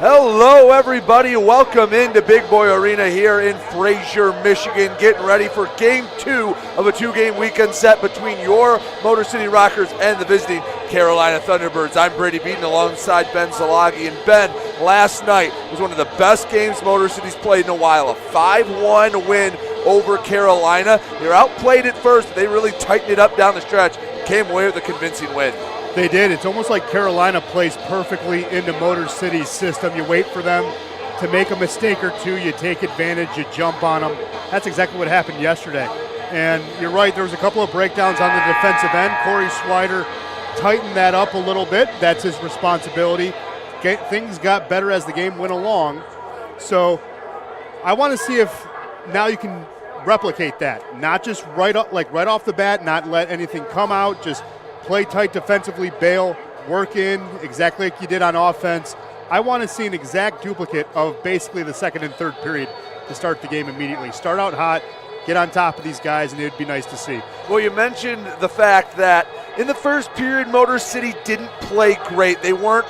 Hello, everybody. Welcome into Big Boy Arena here in Fraser, Michigan. Getting ready for Game 2 of a two-game weekend set between your Motor City Rockers and the visiting Carolina Thunderbirds. I'm Brady Beaton alongside Ben Zalagi. And Ben, last night was one of the best games Motor City's played in a while. A 5-1 win over Carolina. They're outplayed at first. They really tightened it up down the stretch. Came away with a convincing win. They did. It's almost like Carolina plays perfectly into Motor City's system. You wait for them to make a mistake or two. You take advantage. You jump on them. That's exactly what happened yesterday. And you're right. There was a couple of breakdowns on the defensive end. Corey Swider tightened that up a little bit. That's his responsibility. Things got better as the game went along. So I want to see if now you can replicate that. Not just right off the bat, not let anything come out, just play tight defensively, bail, work in exactly like you did on offense. I want to see an exact duplicate of basically the second and third period to start the game immediately. Start out hot, get on top of these guys, and it would be nice to see. Well, you mentioned the fact that in the first period, Motor City didn't play great. They weren't,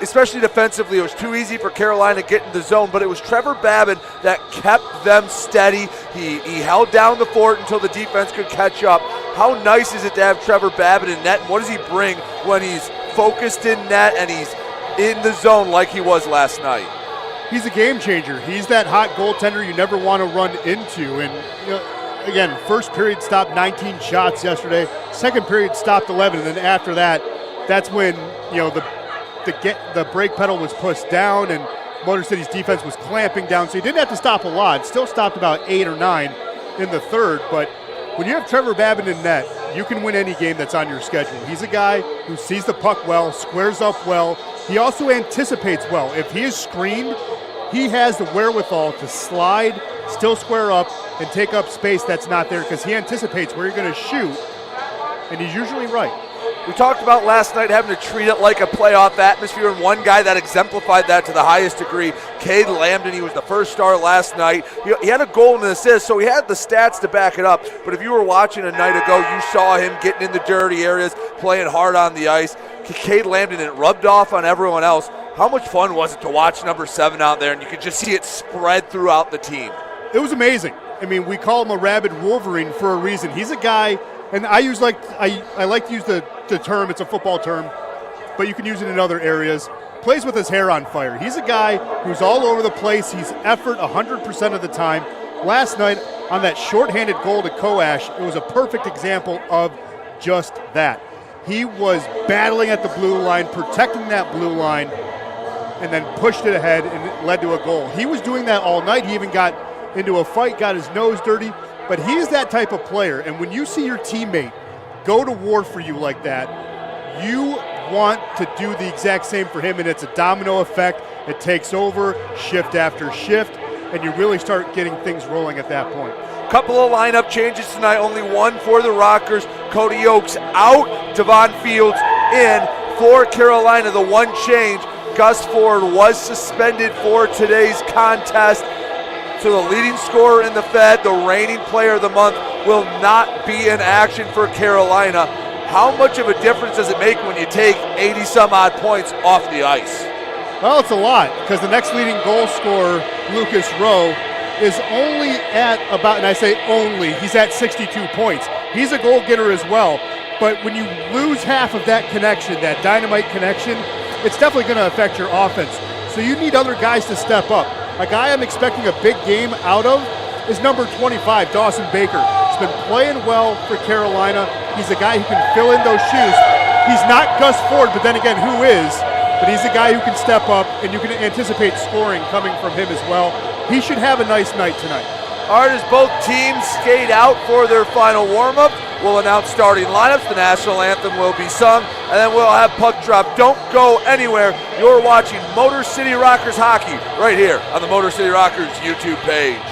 especially defensively, it was too easy for Carolina to get in the zone, but it was Trevor Babin that kept them steady. He held down the fort until the defense could catch up. How nice is it to have Trevor Babin in net, and what does he bring when he's focused in net and he's in the zone like he was last night? He's a game changer. He's that hot goaltender you never want to run into. And again, first period stopped 19 shots yesterday. Second period stopped 11, and then after that, that's when the brake pedal was pushed down and Motor City's defense was clamping down. So he didn't have to stop a lot. Still stopped about 8 or 9 in the third, but when you have Trevor Babin in net, you can win any game that's on your schedule. He's a guy who sees the puck well, squares up well. He also anticipates well. If he is screened, he has the wherewithal to slide, still square up, and take up space that's not there because he anticipates where you're going to shoot, and he's usually right. We talked about last night having to treat it like a playoff atmosphere, and one guy that exemplified that to the highest degree, Cade Lambden. He was the first star last night. He had a goal and an assist, so he had the stats to back it up. But if you were watching a night ago, you saw him getting in the dirty areas, playing hard on the ice. Cade Lambden, it rubbed off on everyone else. How much fun was it to watch number 7 out there, and you could just see it spread throughout the team? It was amazing. I mean, we call him a rabid Wolverine for a reason. He's a guy, and I like to use the term, it's a football term, but you can use it in other areas. Plays with his hair on fire. He's a guy who's all over the place. He's effort 100% of the time. Last night on that shorthanded goal to Koash, it was a perfect example of just that. He was battling at the blue line, protecting that blue line, and then pushed it ahead, and it led to a goal. He was doing that all night. He even got into a fight, got his nose dirty, but he's that type of player. And when you see your teammate go to war for you like that, you want to do the exact same for him, and it's a domino effect. It takes over shift after shift, and you really start getting things rolling at that point. Couple of lineup changes tonight, only one for the Rockers. Cody Oakes out, Devon Fields in for Carolina. The one change, Gus Ford was suspended for today's contest. So the leading scorer in the Fed, the reigning player of the month, will not be in action for Carolina. How much of a difference does it make when you take 80-some-odd points off the ice? Well, it's a lot, because the next leading goal scorer, Lucas Rowe, is only at about, and I say only, he's at 62 points. He's a goal getter as well, but when you lose half of that connection, that dynamite connection, it's definitely going to affect your offense. So you need other guys to step up. A guy I'm expecting a big game out of is number 25, Dawson Baker. He's been playing well for Carolina. He's a guy who can fill in those shoes. He's not Gus Ford, but then again, who is? But he's a guy who can step up, and you can anticipate scoring coming from him as well. He should have a nice night tonight. All right, as both teams skate out for their final warm-up, we'll announce starting lineups. The national anthem will be sung, and then we'll have puck drop. Don't go anywhere. You're watching Motor City Rockers hockey right here on the Motor City Rockers YouTube page.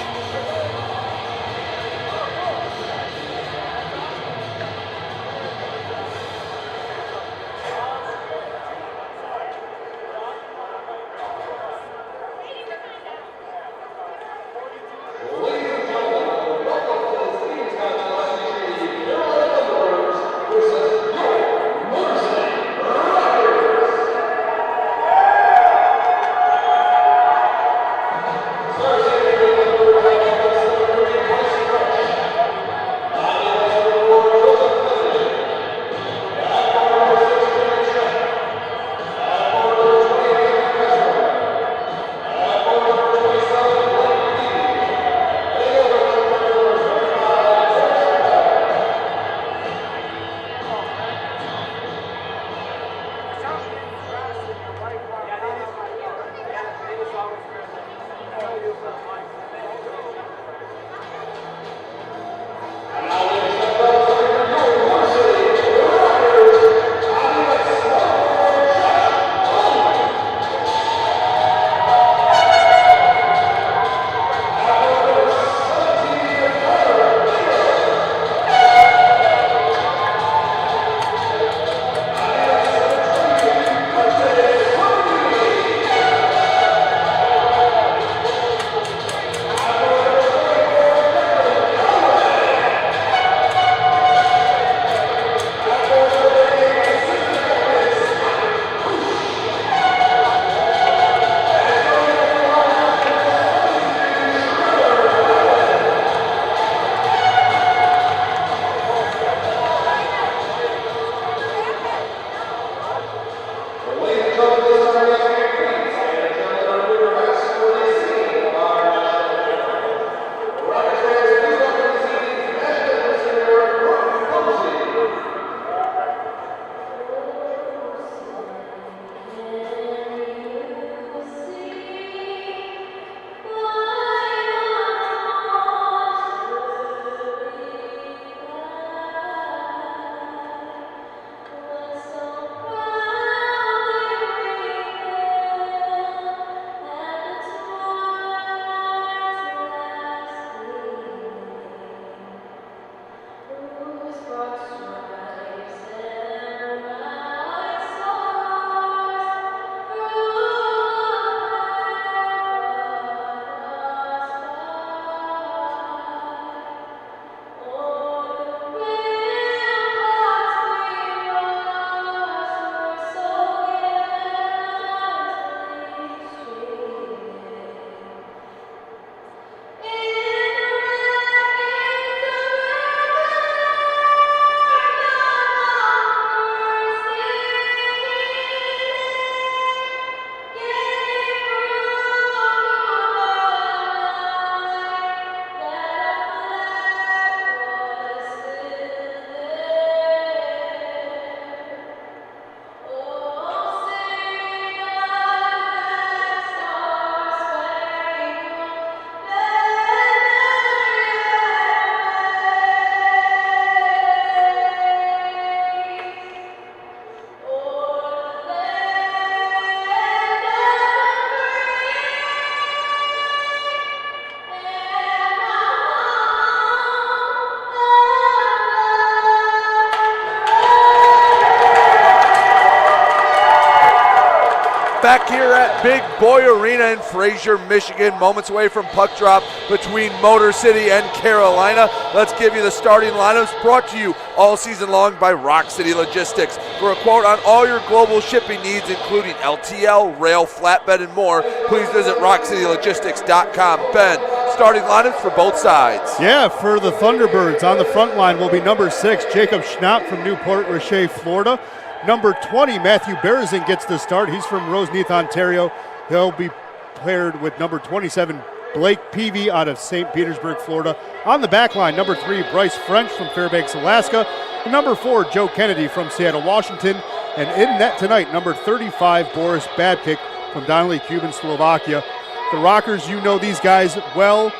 back here at Big Boy Arena in Fraser, Michigan. Moments away from puck drop between Motor City and Carolina. Let's give you the starting lineups, brought to you all season long by Rock City Logistics. For a quote on all your global shipping needs, including LTL, rail, flatbed, and more, please visit rockcitylogistics.com. Ben, starting lineups for both sides. Yeah, for the Thunderbirds on the front line will be number 6, Jacob Schnapp from Newport Richey, Florida. Number 20, Matthew Berezin gets the start. He's from Roseneath, Ontario. He'll be paired with number 27, Blake Peavy out of St. Petersburg, Florida. On the back line, number 3, Bryce French from Fairbanks, Alaska. And number 4, Joe Kennedy from Seattle, Washington. And in net tonight, number 35, Boris Babkic from Donnelly, Cuban, Slovakia. The Rockers, you know these guys well.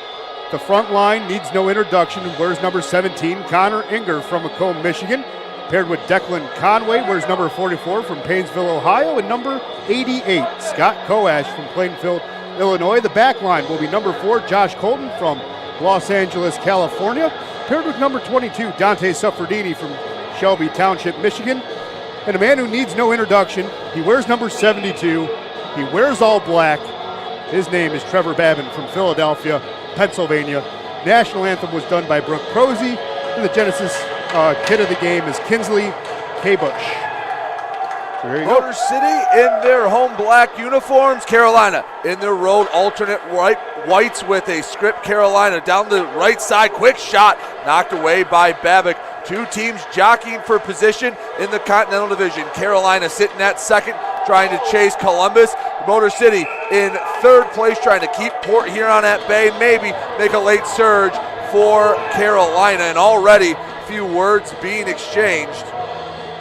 The front line needs no introduction. Wears number 17, Connor Inger from Macomb, Michigan. Paired with Declan Conway, wears number 44 from Painesville, Ohio, and number 88, Scott Koash from Plainfield, Illinois. The back line will be number 4, Josh Colton from Los Angeles, California. Paired with number 22, Dante Suffredini from Shelby Township, Michigan. And a man who needs no introduction, he wears number 72. He wears all black. His name is Trevor Babin from Philadelphia, Pennsylvania. National anthem was done by Brooke Prosey, and the Genesis kid of the game is Kinsley K. Bush. So here you Motor City in their home black uniforms. Carolina in their road alternate whites with a script. Carolina down the right side. Quick shot knocked away by Babic. Two teams jockeying for position in the Continental Division. Carolina sitting at second, trying to chase Columbus. Motor City in third place, trying to keep Port Huron at bay, maybe make a late surge for Carolina. And already few words being exchanged.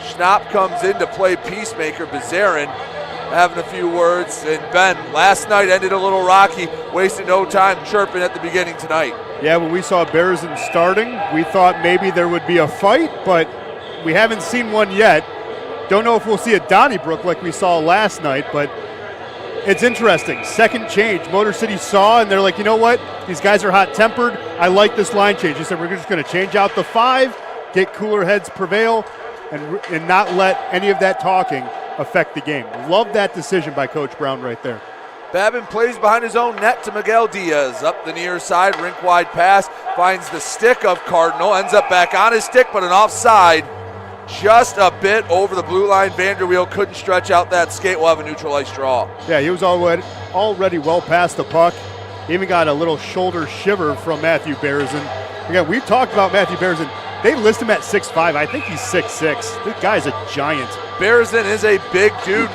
Schnapp comes in to play peacemaker. Bazarin having a few words. And Ben, last night ended a little rocky. Wasted no time chirping at the beginning tonight. Yeah, when we saw Berezin starting, we thought maybe there would be a fight, but we haven't seen one yet. Don't know if we'll see a Donnybrook like we saw last night, but it's interesting. Second change. Motor City saw, and they're like, you know what? These guys are hot-tempered. I like this line change. They said, we're just going to change out the 5, get cooler heads prevail, and not let any of that talking affect the game. Love that decision by Coach Brown right there. Babin plays behind his own net to Miguel Diaz. Up the near side, rink-wide pass. Finds the stick of Cardinal. Ends up back on his stick, but an offside. Just a bit over the blue line. Vanderweel couldn't stretch out that skate. We'll have a neutral ice draw. Yeah, he was already well past the puck. He even got a little shoulder shiver from Matthew Berezin. Again, we've talked about Matthew Berezin. They list him at 6'5". I think he's 6'6". This guy's a giant. Berezin is a big dude.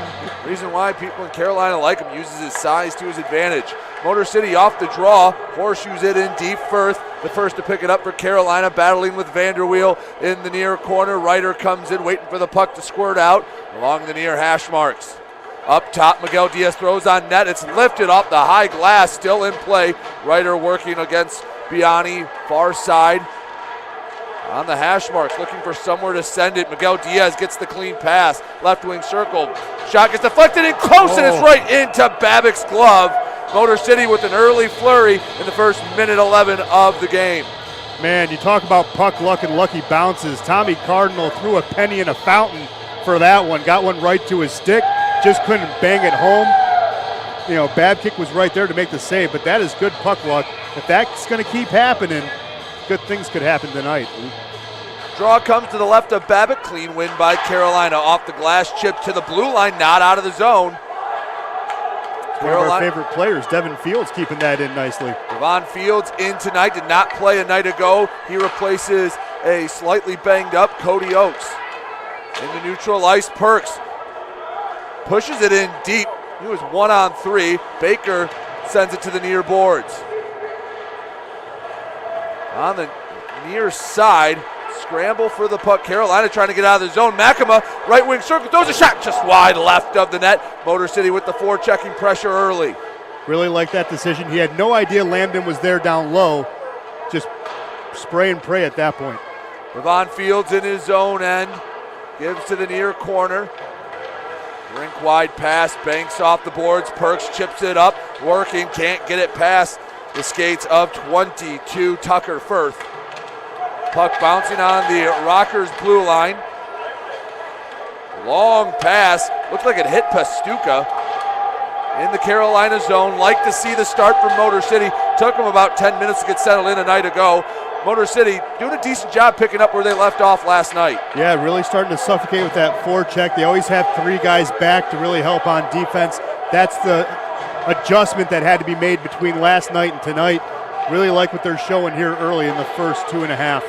Reason why people in Carolina like him, uses his size to his advantage. Motor City off the draw, horseshoes it in deep first. The first to pick it up for Carolina, battling with Vanderweel in the near corner. Ryder comes in, waiting for the puck to squirt out along the near hash marks. Up top, Miguel Diaz throws on net. It's lifted off the high glass, still in play. Ryder working against Biani, far side. On the hash marks, looking for somewhere to send it. Miguel Diaz gets the clean pass. Left wing circle. Shot gets deflected in close, and it's right into Babic's glove. Motor City with an early flurry in the first minute 11 of the game. Man, you talk about puck luck and lucky bounces. Tommy Cardinal threw a penny in a fountain for that one. Got one right to his stick. Just couldn't bang it home. You know, Babkic was right there to make the save, but that is good puck luck. If that's going to keep happening, good things could happen tonight. Draw comes to the left of Babic. Clean win by Carolina. Off the glass, chip to the blue line, not out of the zone. One of our favorite players, Devin Fields, keeping that in nicely. Devon Fields in tonight, did not play a night ago. He replaces a slightly banged up Cody Oates. In the neutral ice, Perks pushes it in deep. He was 1-on-3. Baker sends it to the near boards. On the near side, scramble for the puck. Carolina trying to get out of the zone. Makema, right wing circle, throws a shot just wide left of the net. Motor City with the forechecking pressure early. Really like that decision. He had no idea Lambden was there down low. Just spray and pray at that point. Devon Fields in his own end. Gives to the near corner. Rink wide pass, banks off the boards. Perks chips it up, working, can't get it past the skates of 22 Tucker Firth. Puck bouncing on the Rockers blue line. Long pass, looked like it hit Pastuca. in the Carolina zone. Like to see the start from Motor City. Took them about 10 minutes to get settled in a night ago. Motor City doing a decent job picking up where they left off last night. Yeah, really starting to suffocate with that forecheck. They always have 3 guys back to really help on defense. That's the adjustment that had to be made between last night and tonight. Really like what they're showing here early in the first 2.5.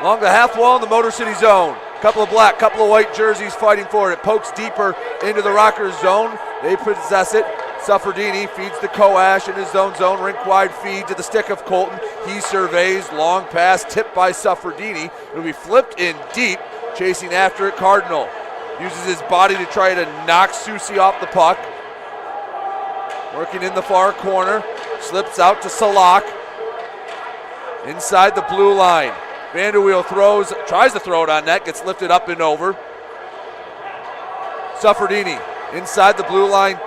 Along the half wall in the Motor City zone. Couple of black, couple of white jerseys fighting for it. It pokes deeper into the Rockers zone. They possess it. Suffredini feeds to Coash in his zone. Rink wide feed to the stick of Colton. He surveys, long pass, tipped by Suffredini. It'll be flipped in deep, chasing after it. Cardinal uses his body to try to knock Susi off the puck. Working in the far corner, slips out to Salak. Inside the blue line. Vanderweel tries to throw it on net, gets lifted up and over. Suffredini inside the blue line.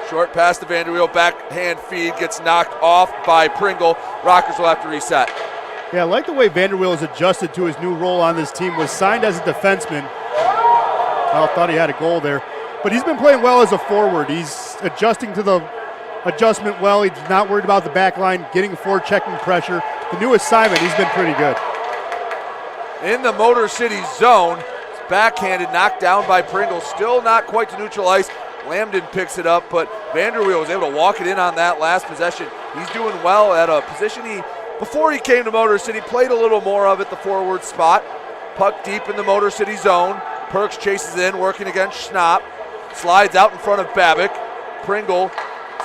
Short pass to Vanderweel, backhand feed, gets knocked off by Pringle. Rockers will have to reset. Yeah, I like the way Vanderweel has adjusted to his new role on this team. Was signed as a defenseman. I thought he had a goal there. But he's been playing well as a forward. He's adjusting to the adjustment well. He's not worried about the back line, getting forechecking pressure. The new assignment, he's been pretty good. In the Motor City zone, it's backhanded, knocked down by Pringle. Still not quite to neutral ice. Lambden picks it up, but Vanderweel was able to walk it in on that last possession. He's doing well at a position before he came to Motor City, played a little more of it, the forward spot. Puck deep in the Motor City zone. Perks chases in, working against Schnapp. Slides out in front of Babick. Pringle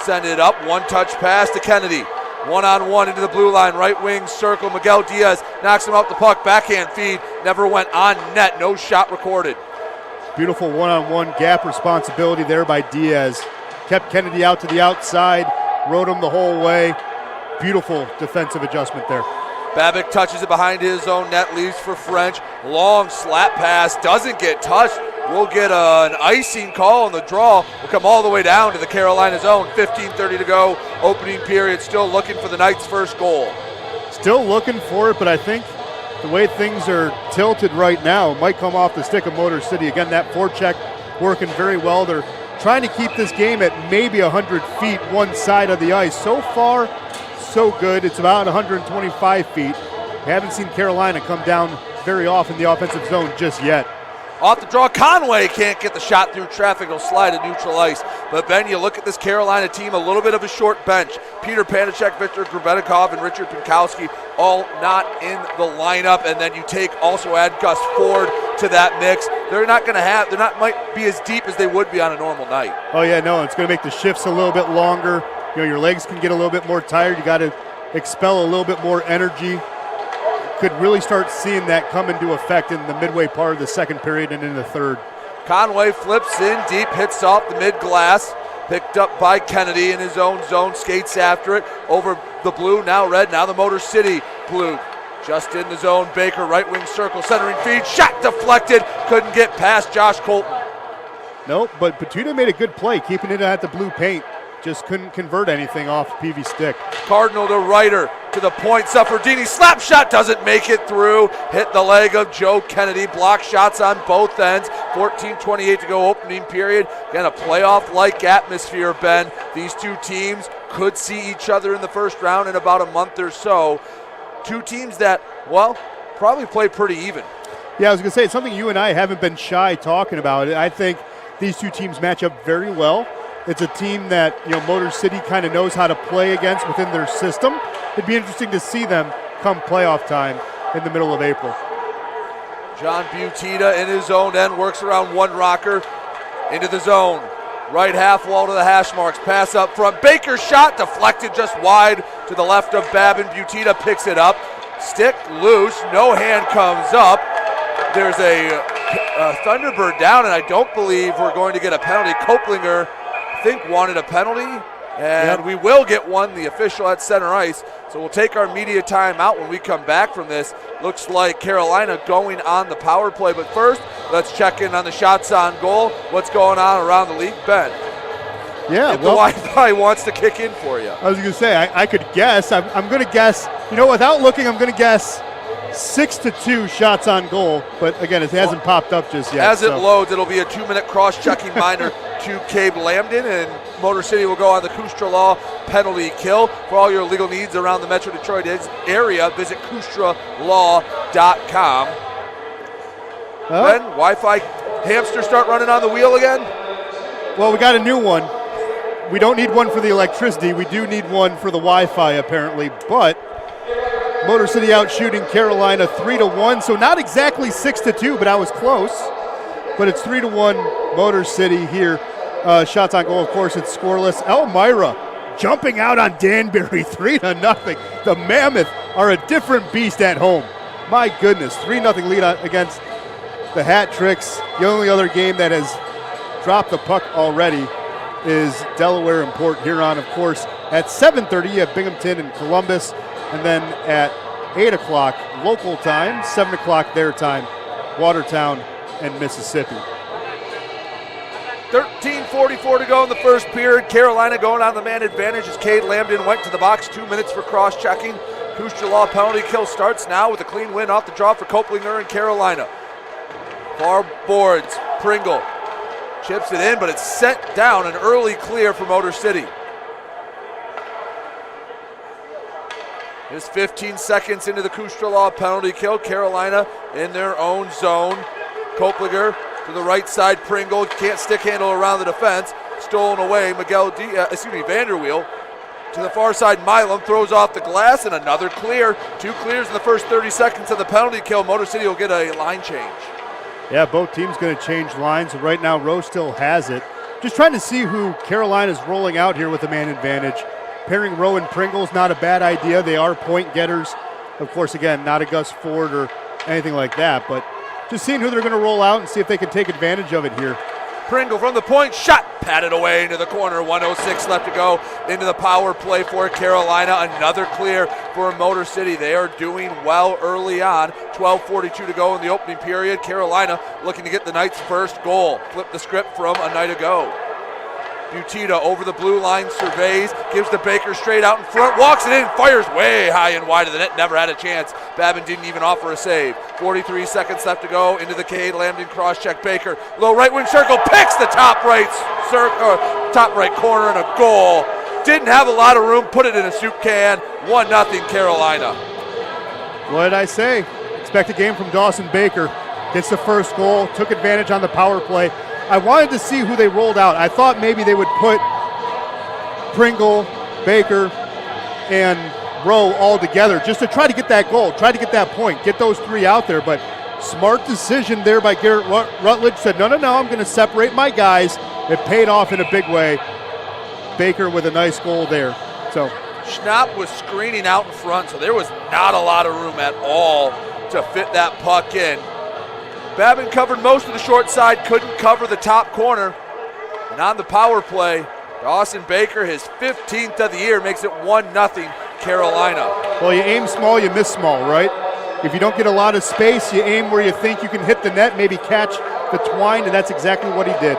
send it up, one-touch pass to Kennedy. One-on-one into the blue line, right wing circle. Miguel Diaz knocks him out the puck, backhand feed, never went on net, no shot recorded. Beautiful one-on-one gap responsibility there by Diaz. Kept Kennedy out to the outside, rode him the whole way. Beautiful defensive adjustment there. Babick touches it behind his own net, leaves for French. Long slap pass, doesn't get touched. We'll get an icing call on the draw. We'll come all the way down to the Carolina zone. 15:30 to go, opening period. Still looking for the Knights' first goal. Still looking for it, but I think the way things are tilted right now might come off the stick of Motor City. Again, that forecheck working very well. They're trying to keep this game at maybe 100 feet one side of the ice. So far, so good. It's about 125 feet. We haven't seen Carolina come down very often in the offensive zone just yet. Off the draw, Conway can't get the shot through traffic. He'll slide to neutral ice. But, Ben, you look at this Carolina team, a little bit of a short bench. Peter Panachek, Victor Grebenikov, and Richard Pinkowski all not in the lineup. And then you add Gus Ford to that mix. Might be as deep as they would be on a normal night. Oh, yeah, no, it's going to make the shifts a little bit longer. Your legs can get a little bit more tired. You got to expel a little bit more energy. Could really start seeing that come into effect in the midway part of the second period and in the third. Conway flips in deep, hits off the mid-glass, picked up by Kennedy in his own zone, skates after it, over the blue, now red, now the Motor City blue. Just in the zone, Baker, right wing circle, centering feed, shot deflected, couldn't get past Josh Colton. Nope, but Batuta made a good play, keeping it at the blue paint. Just couldn't convert anything off PV stick. Cardinal to Ryder, to the point, Suffredini, slap shot, doesn't make it through. Hit the leg of Joe Kennedy, block shots on both ends. 14:28 to go, opening period. Again, a playoff-like atmosphere, Ben. These two teams could see each other in the first round in about a month or so. Two teams that, probably play pretty even. Yeah, I was going to say, it's something you and I haven't been shy talking about. I think these two teams match up very well. It's a team that Motor City kind of knows how to play against within their system. It'd be interesting to see them come playoff time in the middle of April. John Butita in his own end works around one rocker into the zone. Right half wall to the hash marks. Pass up front. Baker's shot deflected just wide to the left of Babin. Butita picks it up. Stick loose. No hand comes up. There's a Thunderbird down, and I don't believe we're going to get a penalty. Koplinger, I think, wanted a penalty, and we will get one, the official at center ice. So we'll take our media time out when we come back from this. Looks like Carolina going on the power play. But first, let's check in on the shots on goal. What's going on around the league, Ben? Yeah, if the Wi-Fi wants to kick in for you. I was going to say, I could guess. I'm going to guess, without looking, I'm going to guess 6-2 shots on goal. But again, it hasn't popped up just yet. As it loads, it'll be a 2-minute cross-checking minor. to Cabe Lambden, and Motor City will go on the Kustra Law penalty kill. For all your legal needs around the Metro Detroit area, visit kustralaw.com. Ben, Wi-Fi hamster start running on the wheel again? Well, we got a new one. We don't need one for the electricity. We do need one for the Wi-Fi, apparently. But Motor City out shooting Carolina 3-1. So not exactly 6-2, but I was close. But it's 3-1 Motor City here. Shots on goal, of course, it's scoreless. Elmira jumping out on Danbury 3-0. The Mammoth are a different beast at home. My goodness, 3-0 lead against the Hat Tricks. The only other game that has dropped the puck already is Delaware and Port Huron. Of course, at 7:30 you have Binghamton and Columbus, and then at 8 o'clock local time, 7 o'clock their time, Watertown and Mississippi. 13:44 to go in the first period. Carolina going on the man advantage as Cade Lambden went to the box. 2 minutes for cross-checking. Kustra Law penalty kill starts now with a clean win off the draw for Coplinger and Carolina. Far boards, Pringle chips it in, but it's sent down, an early clear for Motor City. Just 15 seconds into the Kustra Law penalty kill. Carolina in their own zone. Coplinger to the right side, Pringle can't stick handle around the defense. Stolen away, Vanderweel. To the far side, Milam throws off the glass and another clear. 2 clears in the first 30 seconds of the penalty kill. Motor City will get a line change. Yeah, both teams going to change lines. Right now, Rowe still has it. Just trying to see who Carolina's rolling out here with the man advantage. Pairing Rowe and Pringle's not a bad idea. They are point getters. Of course, again, not a Gus Ford or anything like that, but just seeing who they're going to roll out and see if they can take advantage of it here. Pringle from the point, shot, patted away into the corner. 1:06 left to go into the power play for Carolina. Another clear for Motor City. They are doing well early on. 12:42 to go in the opening period. Carolina looking to get the Knights' first goal. Flip the script from a night ago. Butita over the blue line, surveys, gives to Baker straight out in front, walks it in, fires way high and wide of the net, never had a chance. Babin didn't even offer a save. 43 seconds left to go into the Cade Lambden cross-check. Baker, low right wing circle, picks the top right corner and a goal. Didn't have a lot of room, put it in a soup can. 1-0 Carolina. What did I say? Expect a game from Dawson Baker. Gets the first goal, took advantage on the power play. I wanted to see who they rolled out. I thought maybe they would put Pringle, Baker, and Rowe all together just to try to get that goal, try to get that point, get those 3 out there. But smart decision there by Garrett Rutledge. Said, no, I'm going to separate my guys. It paid off in a big way. Baker with a nice goal there. So Schnapp was screening out in front, so there was not a lot of room at all to fit that puck in. Babin covered most of the short side, couldn't cover the top corner. And on the power play, Dawson Baker, his 15th of the year, makes it 1-0 Carolina. Well, you aim small, you miss small, right? If you don't get a lot of space, you aim where you think you can hit the net, maybe catch the twine, and that's exactly what he did.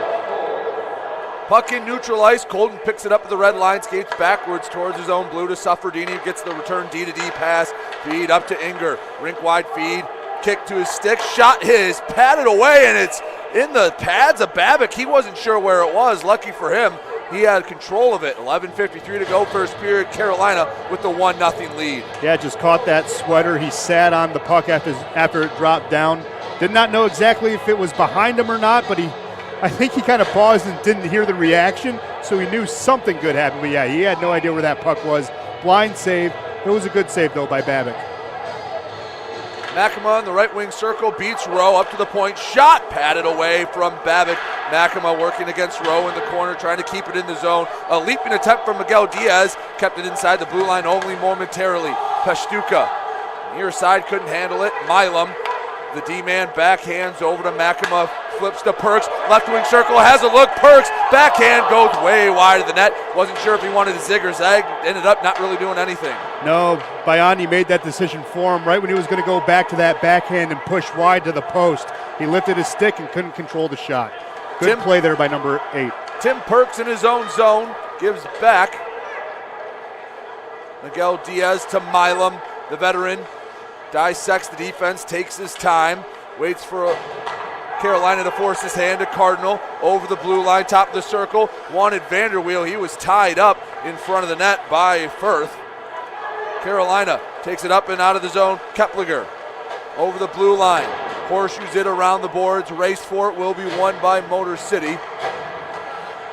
Puck in neutral ice. Colton picks it up at the red line, skates backwards towards his own blue to Suffredini, gets the return D-to-D pass, feed up to Inger, rink wide feed. Kick to his stick, shot his, patted away, and it's in the pads of Babbitt. He wasn't sure where it was. Lucky for him, he had control of it. 11:53 to go, first period. Carolina with the 1-0 lead. Yeah, just caught that sweater. He sat on the puck after it dropped down. Did not know exactly if it was behind him or not, but I think he kind of paused and didn't hear the reaction, so he knew something good happened. But yeah, he had no idea where that puck was. Blind save. It was a good save, though, by Babbitt. Makema in the right wing circle, beats Rowe up to the point, shot, patted away from Babbitt. Makema working against Rowe in the corner, trying to keep it in the zone. A leaping attempt from Miguel Diaz, kept it inside the blue line only momentarily. Pashtuka, near side, couldn't handle it. Milam, the D-man, backhands over to Makema, flips to Perks, left wing circle, has a look, Perks, backhand, goes way wide of the net. Wasn't sure if he wanted to zig or zag, ended up not really doing anything. No, Baiani made that decision for him right when he was going to go back to that backhand and push wide to the post. He lifted his stick and couldn't control the shot. Good play there by number 8. Tim Perks in his own zone, gives back. Miguel Diaz to Milam, the veteran, dissects the defense, takes his time, waits for Carolina to force his hand to Cardinal over the blue line, top of the circle. Wanted Vanderweel. He was tied up in front of the net by Firth. Carolina takes it up and out of the zone. Keplinger over the blue line. Horseshoes it around the boards. Race for it will be won by Motor City.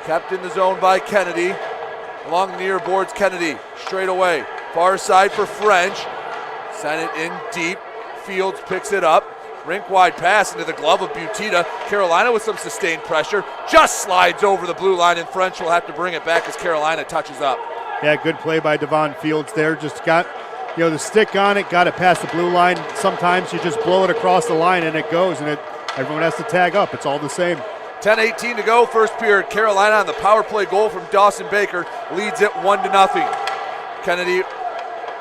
Kept in the zone by Kennedy. Along the near boards, Kennedy straight away. Far side for French. Sent it in deep. Fields picks it up. Rink wide pass into the glove of Butita. Carolina with some sustained pressure. Just slides over the blue line, and French will have to bring it back as Carolina touches up. Yeah, good play by Devon Fields there. Just got, the stick on it, got it past the blue line. Sometimes you just blow it across the line and it goes, and everyone has to tag up. It's all the same. 10:18 to go, first period. Carolina on the power play goal from Dawson Baker leads it 1-0. Kennedy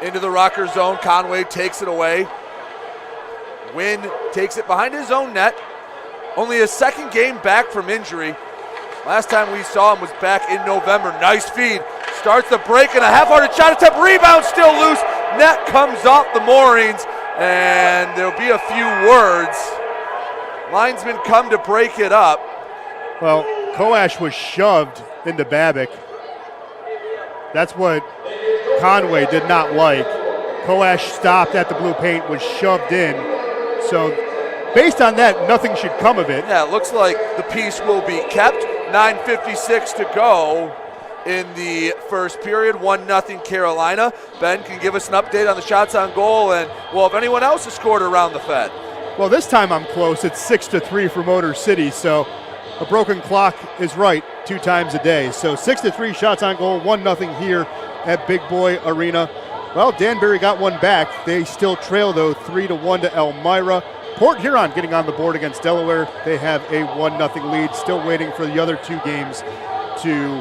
into the Rocker zone. Conway takes it away. Wynn takes it behind his own net. Only his second game back from injury. Last time we saw him was back in November. Nice feed. Starts the break and a half-hearted shot attempt. Rebound still loose. Net comes off the moorings, and there'll be a few words. Linesmen come to break it up. Well, Koash was shoved into Babick. That's what Conway did not like. Koash stopped at the blue paint, was shoved in. So based on that, nothing should come of it. Yeah, it looks like the piece will be kept. 9:56 to go in the first period. 1-0 Carolina. Ben can give us an update on the shots on goal, and, well, if anyone else has scored around the Fed. Well, this time I'm close. It's 6-3 for Motor City, so a broken clock is right 2 times a day. So 6-3 shots on goal, 1-0 here at Big Boy Arena. Well, Danbury got one back. They still trail, though, 3-1 to Elmira. Port Huron getting on the board against Delaware. They have a 1-0 lead. Still waiting for the other 2 games to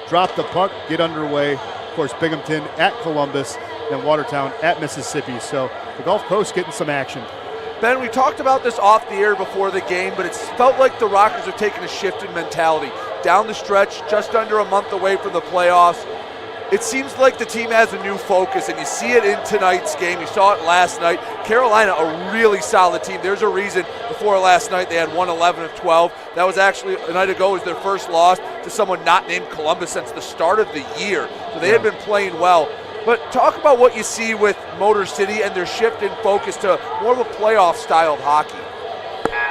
drop the puck, get underway. Of course, Binghamton at Columbus, then Watertown at Mississippi. So the Gulf Coast getting some action. Ben, we talked about this off the air before the game, but it's felt like the Rockers are taking a shift in mentality. Down the stretch, just under a month away from the playoffs, it seems like the team has a new focus, and you see it in tonight's game. You saw it last night. Carolina, a really solid team. There's a reason before last night they had won 11 of 12. That was actually, a night ago, was their first loss to someone not named Columbus since the start of the year. So they had been playing well. But talk about what you see with Motor City and their shift in focus to more of a playoff style of hockey.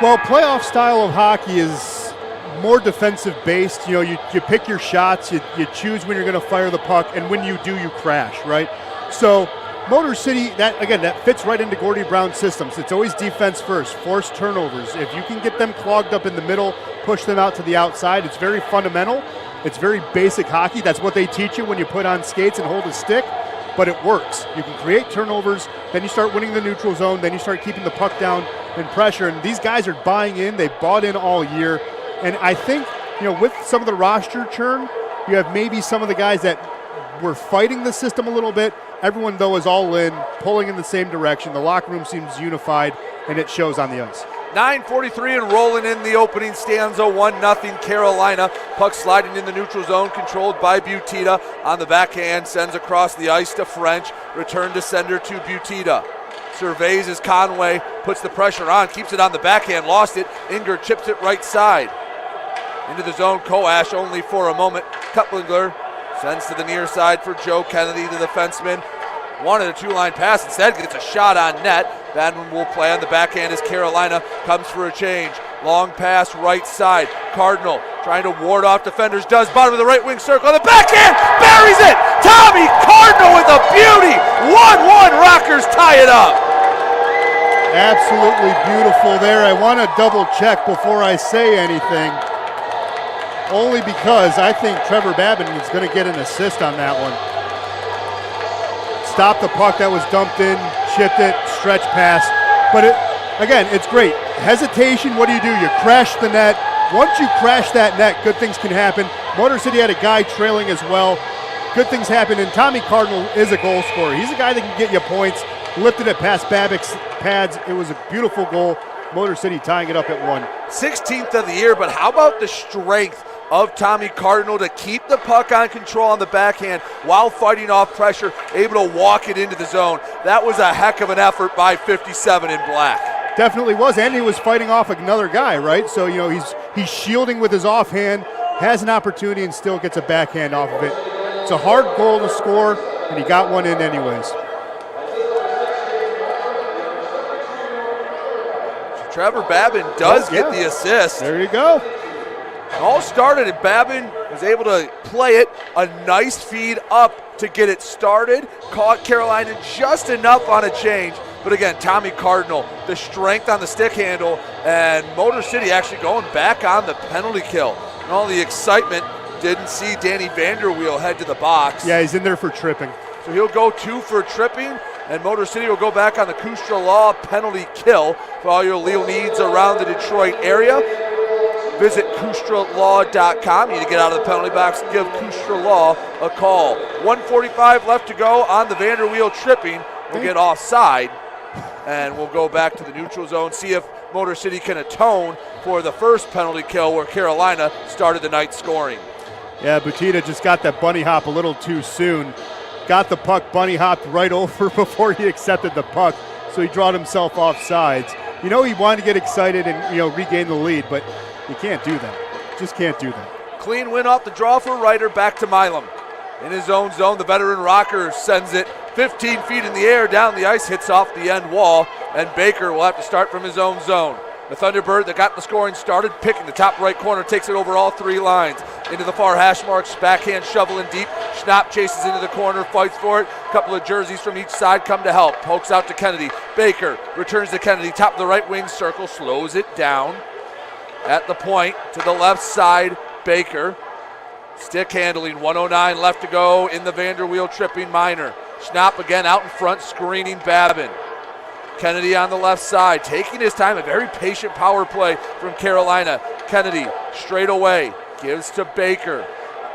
Well, playoff style of hockey is more defensive based. You pick your shots, you choose when you're going to fire the puck, and when you do, you crash, right? So Motor City, that fits right into Gordie Brown's systems. It's always defense first, force turnovers. If you can get them clogged up in the middle, push them out to the outside, it's very fundamental. It's very basic hockey. That's what they teach you when you put on skates and hold a stick, but it works. You can create turnovers, then you start winning the neutral zone, then you start keeping the puck down and pressure, and these guys are buying in. They bought in all year, and I think, with some of the roster churn, you have maybe some of the guys that were fighting the system a little bit. Everyone, though, is all in, pulling in the same direction. The locker room seems unified, and it shows on the ice. 9:43 and rolling in the opening stanza, 1-0 Carolina. Puck sliding in the neutral zone, controlled by Butita. On the backhand, sends across the ice to French. Return to sender to Butita. Surveys as Conway puts the pressure on, keeps it on the backhand, lost it. Inger chips it right side. Into the zone, Koash only for a moment. Keplinger sends to the near side for Joe Kennedy, the defenseman. Wanted a 2-line pass, instead gets a shot on net. Badman will play on the backhand as Carolina comes for a change. Long pass right side. Cardinal trying to ward off defenders, does bottom of the right wing circle. On the backhand, buries it! Tommy Cardinal with a beauty! 1-1, Rockers tie it up. Absolutely beautiful there. I want to double check before I say anything, only because I think Trevor Babin is going to get an assist on that one. Stop the puck that was dumped in, chipped it, stretch pass. But it's great. Hesitation, what do? You crash the net. Once you crash that net, good things can happen. Motor City had a guy trailing as well. Good things happen, and Tommy Cardinal is a goal scorer. He's a guy that can get you points. Lifted it past Babick's pads. It was a beautiful goal. Motor City tying it up at 1. 16th of the year, but how about the strength of Tommy Cardinal to keep the puck on control on the backhand while fighting off pressure, able to walk it into the zone. That was a heck of an effort by 57 in black. Definitely was, and he was fighting off another guy, right? So, he's shielding with his offhand, has an opportunity, and still gets a backhand off of it. It's a hard goal to score, and he got one in anyways. So Trevor Babin does get the assist. There you go. It all started, and Babin was able to play it. A nice feed up to get it started. Caught Carolina just enough on a change. But again, Tommy Cardinal, the strength on the stick handle, and Motor City actually going back on the penalty kill. And all the excitement, didn't see Danny Vanderweel head to the box. Yeah, he's in there for tripping. So he'll go 2 for tripping, and Motor City will go back on the Kustra Law penalty kill. For all your legal needs around the Detroit area, visit KustraLaw.com. You need to get out of the penalty box and give Kustra Law a call. 1:45 left to go on the Vanderweel tripping. We'll get offside, and we'll go back to the neutral zone, see if Motor City can atone for the first penalty kill where Carolina started the night scoring. Yeah, Butita just got that bunny hop a little too soon. Got the puck, bunny hopped right over before he accepted the puck, so he drawed himself off sides. He wanted to get excited and regain the lead, but you can't do that. Just can't do that. Clean win off the draw for Ryder, back to Milam. In his own zone, the veteran rocker sends it 15 feet in the air, down the ice, hits off the end wall, and Baker will have to start from his own zone. The Thunderbird that got the scoring started, picking the top right corner, takes it over all 3 lines. Into the far hash marks, backhand shoveling deep. Schnapp chases into the corner, fights for it. A couple of jerseys from each side come to help. Pokes out to Kennedy. Baker returns to Kennedy, top of the right wing circle, slows it down. At the point, to the left side, Baker. Stick handling, 1:09 left to go in the Vanderweel tripping minor. Schnapp again out in front, screening Babin. Kennedy on the left side, taking his time, a very patient power play from Carolina. Kennedy straight away, gives to Baker,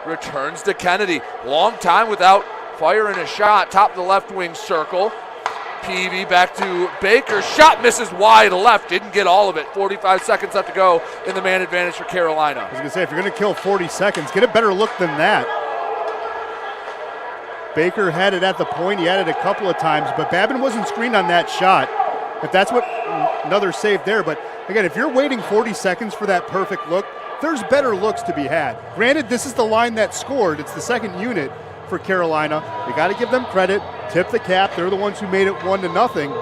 returns to Kennedy. Long time without firing a shot, top of the left wing circle. Peavy back to Baker, shot misses wide left, didn't get all of it. 45 seconds left to go in the man advantage for Carolina. I was gonna say, if you're gonna kill 40 seconds, get a better look than that. Baker had it at the point, he had it a couple of times, but Babin wasn't screened on that shot. If that's what, another save there, but again, if you're waiting 40 seconds for that perfect look, there's better looks to be had. Granted, this is the line that scored, it's the second unit for Carolina. You gotta give them credit, tip the cap, they're the ones who made it 1-0.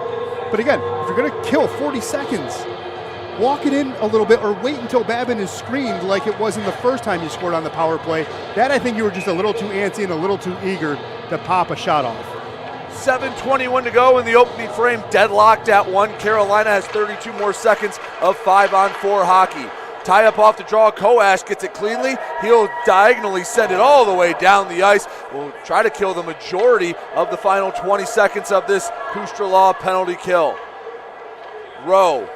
But again, if you're gonna kill 40 seconds, walk it in a little bit or wait until Babin is screened like it was in the first time you scored on the power play. That I think you were just a little too antsy and a little too eager to pop a shot off. 7:21 to go in the opening frame, deadlocked at 1. Carolina has 32 more seconds of 5-on-4 hockey. Tie up off the draw, Koash gets it cleanly. He'll diagonally send it all the way down the ice. We'll try to kill the majority of the final 20 seconds of this Kustra Law penalty kill. Rowe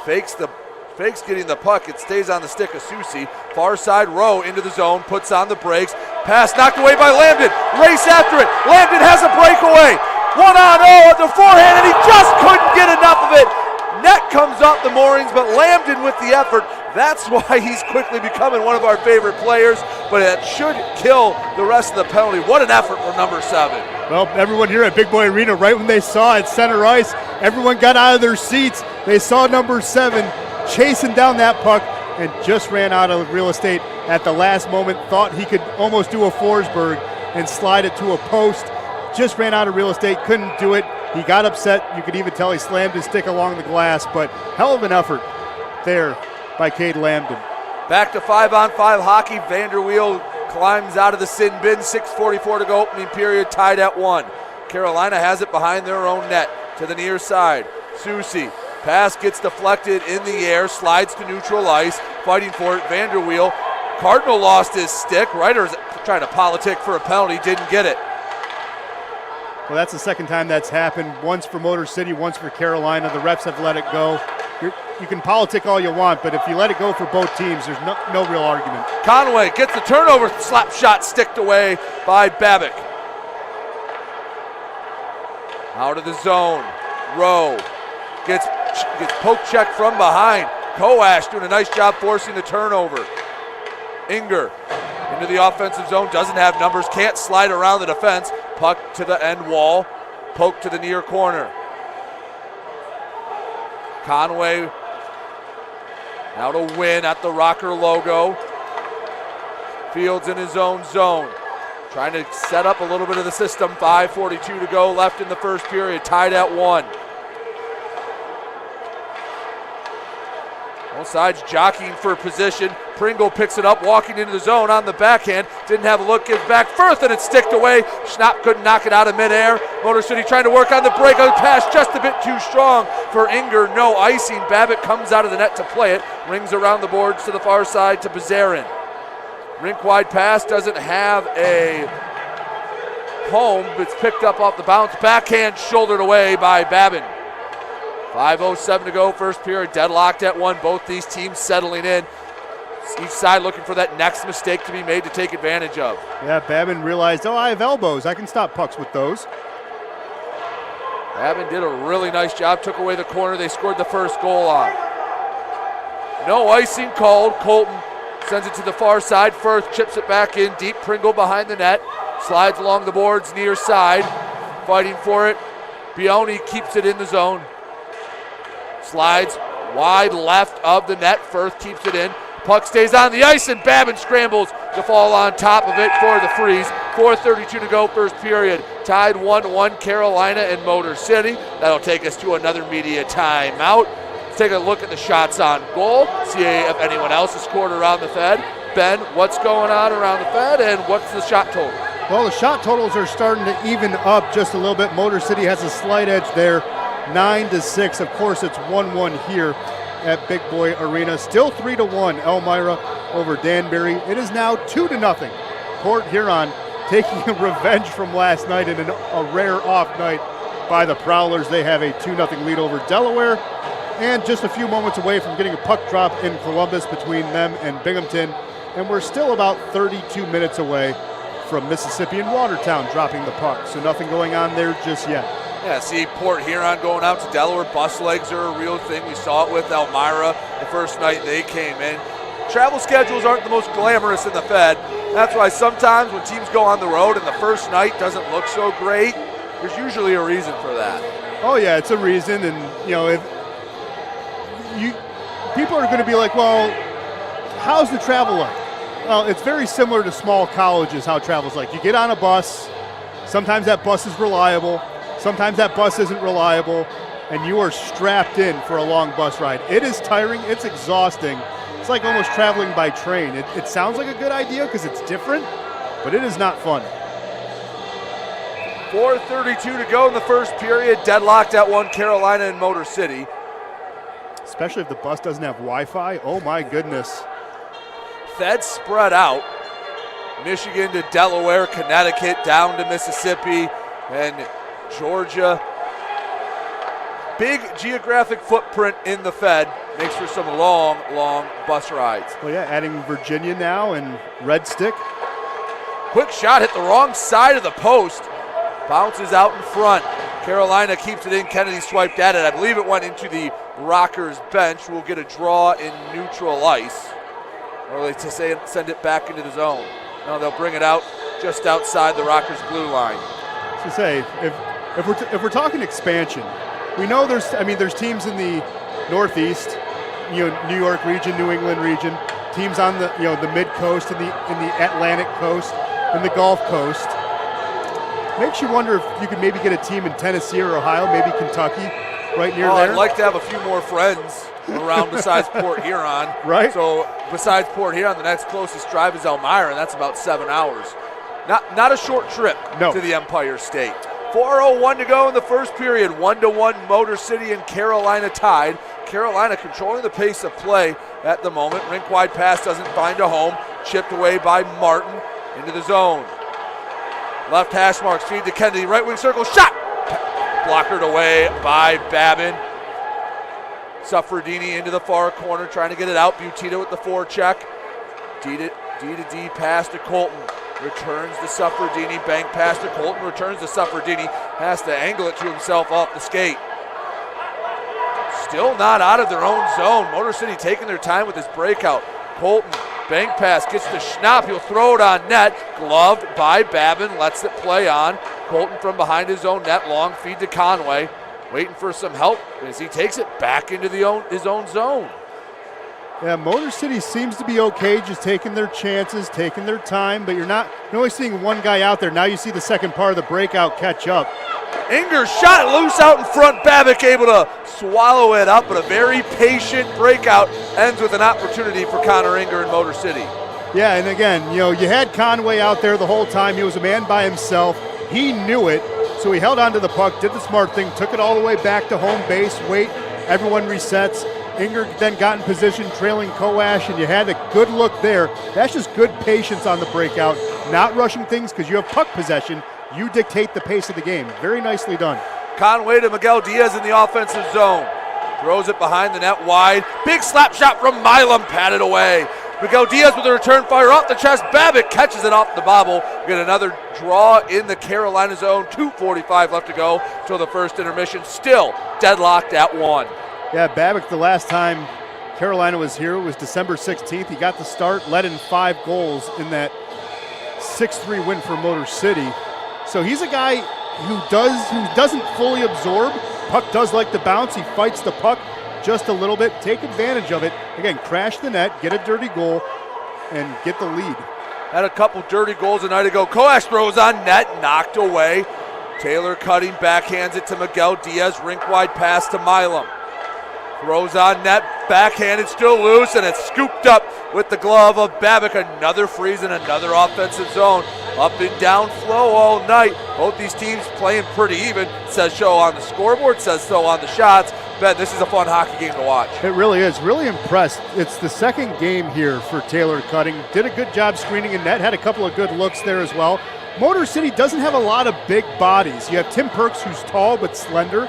fakes getting the puck. It stays on the stick of Susi. Far side, Rowe into the zone, puts on the brakes. Pass knocked away by Lambden. Race after it. Lambden has a breakaway. 1-on-0 at the forehand, and he just couldn't get enough of it. Net comes off the moorings, but Lambden with the effort. That's why he's quickly becoming one of our favorite players, but it should kill the rest of the penalty. What an effort from number 7. Well, everyone here at Big Boy Arena, right when they saw it center ice, everyone got out of their seats. They saw number 7 chasing down that puck and just ran out of real estate at the last moment. Thought he could almost do a Forsberg and slide it to a post. Just ran out of real estate, couldn't do it. He got upset. You could even tell he slammed his stick along the glass, but hell of an effort there by Cade Lambden. Back to 5-on-5 hockey. Vanderweel climbs out of the sin bin. 6:44 to go, opening period, tied at 1. Carolina has it behind their own net to the near side. Susi, pass gets deflected in the air, slides to neutral ice, fighting for it. Vanderweel, Cardinal lost his stick. Ryder's trying to politic for a penalty, didn't get it. Well, that's the second time that's happened. Once for Motor City, once for Carolina. The refs have let it go. You can politic all you want, but if you let it go for both teams, there's no real argument. Conway gets the turnover, slap shot sticked away by Babic. Out of the zone, Rowe gets poke check from behind. Koash doing a nice job forcing the turnover. Inger into the offensive zone, doesn't have numbers, can't slide around the defense. Puck to the end wall, poke to the near corner. Conway now to win at the Rocker logo. Fields in his own zone. Trying to set up a little bit of the system. 5:42 to go left in the first period. Tied at 1. Both sides jockeying for position. Pringle picks it up, walking into the zone on the backhand. Didn't have a look, gives back Firth, and it's sticked away. Schnapp couldn't knock it out of midair. Motor City trying to work on the break. On the pass just a bit too strong for Inger. No icing. Babbitt comes out of the net to play it. Rings around the boards to the far side to Bazarin. Rink wide pass doesn't have a home, but it's picked up off the bounce. Backhand shouldered away by Babin. 5:07 to go, first period, deadlocked at 1. Both these teams settling in. Each side looking for that next mistake to be made to take advantage of. Yeah, Babin realized, I have elbows. I can stop pucks with those. Babin did a really nice job, took away the corner. They scored the first goal on. No icing called. Colton sends it to the far side. Firth chips it back in deep. Pringle behind the net. Slides along the boards near side. Fighting for it. Bioni keeps it in the zone. Slides wide left of the net. Firth keeps it in. Puck stays on the ice, and Babin scrambles to fall on top of it for the freeze. 4:32 to go, first period. Tied 1-1, Carolina and Motor City. That'll take us to another media timeout. Let's take a look at the shots on goal, see if anyone else has scored around the Fed. Ben, what's going on around the Fed, and what's the shot total? Well, the shot totals are starting to even up just a little bit. Motor City has a slight edge there, 9-6. Of course, it's 1-1 here at Big Boy Arena. Still 3-1, Elmira over Danbury. It is now 2-0. Port Huron taking revenge from last night in a rare off night by the Prowlers. They have a 2-0 lead over Delaware, and just a few moments away from getting a puck drop in Columbus between them and Binghamton. And we're still about 32 minutes away from Mississippi and Watertown dropping the puck. So nothing going on there just yet. Yeah, see Port Huron going out to Delaware. Bus legs are a real thing. We saw it with Elmira the first night they came in. Travel schedules aren't the most glamorous in the Fed. That's why sometimes when teams go on the road and the first night doesn't look so great, there's usually a reason for that. Oh yeah, it's a reason. And if people are going to be like, well, how's the travel like? Well, it's very similar to small colleges, how travel's like. You get on a bus, sometimes that bus is reliable, sometimes that bus isn't reliable, and you are strapped in for a long bus ride. It is tiring, it's exhausting. It's like almost traveling by train. It sounds like a good idea because it's different, but it is not fun. 4:32 to go in the first period, deadlocked at 1, Carolina and Motor City. Especially if the bus doesn't have Wi-Fi, oh my goodness. Fed spread out. Michigan to Delaware, Connecticut, down to Mississippi, and Georgia. Big geographic footprint in the Fed. Makes for some long, long bus rides. Well, yeah, adding Virginia now and Red Stick. Quick shot, hit the wrong side of the post. Bounces out in front. Carolina keeps it in. Kennedy swiped at it. I believe it went into the Rockers bench. We'll get a draw in neutral ice. Or they send it back into the zone. No, they'll bring it out just outside the Rockers' blue line. To say, if we're talking expansion, we know there's teams in the Northeast, New York region, New England region, teams on the the Mid Coast and the Atlantic Coast and the Gulf Coast. Makes you wonder if you could maybe get a team in Tennessee or Ohio, maybe Kentucky, right near there. I'd like to have a few more friends around besides Port Huron. Right. So besides Port Huron, the next closest drive is Elmira, and that's about 7 hours. Not a short trip to the Empire State. 4:01 to go in the first period. 1-1 Motor City and Carolina tied. Carolina controlling the pace of play at the moment. Rink wide pass doesn't find a home. Chipped away by Martin into the zone. Left hash marks, feed to Kennedy, right wing circle, shot! Blockered away by Babin. Suffredini into the far corner, trying to get it out. Butita with the forecheck. D to D pass to Colton. Returns to Suffredini, bank pass to Colton, returns to Suffredini. Has to angle it to himself off the skate. Still not out of their own zone. Motor City taking their time with this breakout. Colton, bank pass, gets to Schnapp. He'll throw it on net. Gloved by Babin, lets it play on. Colton from behind his own net, long feed to Conway. waiting for some help as he takes it back into his own zone. Yeah, Motor City seems to be okay, just taking their chances, taking their time, but you're only seeing one guy out there. Now you see the second part of the breakout catch up. Inger shot it loose out in front. Babic able to swallow it up, but a very patient breakout ends with an opportunity for Connor Inger in Motor City. Yeah, and again, you had Conway out there the whole time. He was a man by himself. He knew it, so he held on to the puck, did the smart thing, took it all the way back to home base, wait, everyone resets. Inger then got in position, trailing Koash, and you had a good look there. That's just good patience on the breakout, not rushing things because you have puck possession. You dictate the pace of the game. Very nicely done. Conway to Miguel Diaz in the offensive zone. Throws it behind the net wide. Big slap shot from Milam, patted away. Miguel Diaz with a return fire off the chest. Babic catches it off the bobble. We get another draw in the Carolina zone. 2:45 left to go till the first intermission. Still deadlocked at 1. Yeah, Babic, the last time Carolina was here was December 16th. He got the start, led in 5 goals in that 6-3 win for Motor City. So he's a guy who doesn't fully absorb. Puck does like to bounce. He fights the puck just a little bit. Take advantage of it. Again, crash the net, get a dirty goal, and get the lead. Had a couple dirty goals a night ago. Koash throws on net, knocked away. Taylor cutting, backhands it to Miguel Diaz. Rink-wide pass to Milam. Throws on net, backhanded, still loose, and it's scooped up with the glove of Babic. Another freeze in another offensive zone. Up and down flow all night. Both these teams playing pretty even. Says so on the scoreboard, says so on the shots. Ben, this is a fun hockey game to watch. It really is. Really impressed. It's the second game here for Taylor Cutting. Did a good job screening in net. Had a couple of good looks there as well. Motor City doesn't have a lot of big bodies. You have Tim Perks, who's tall but slender.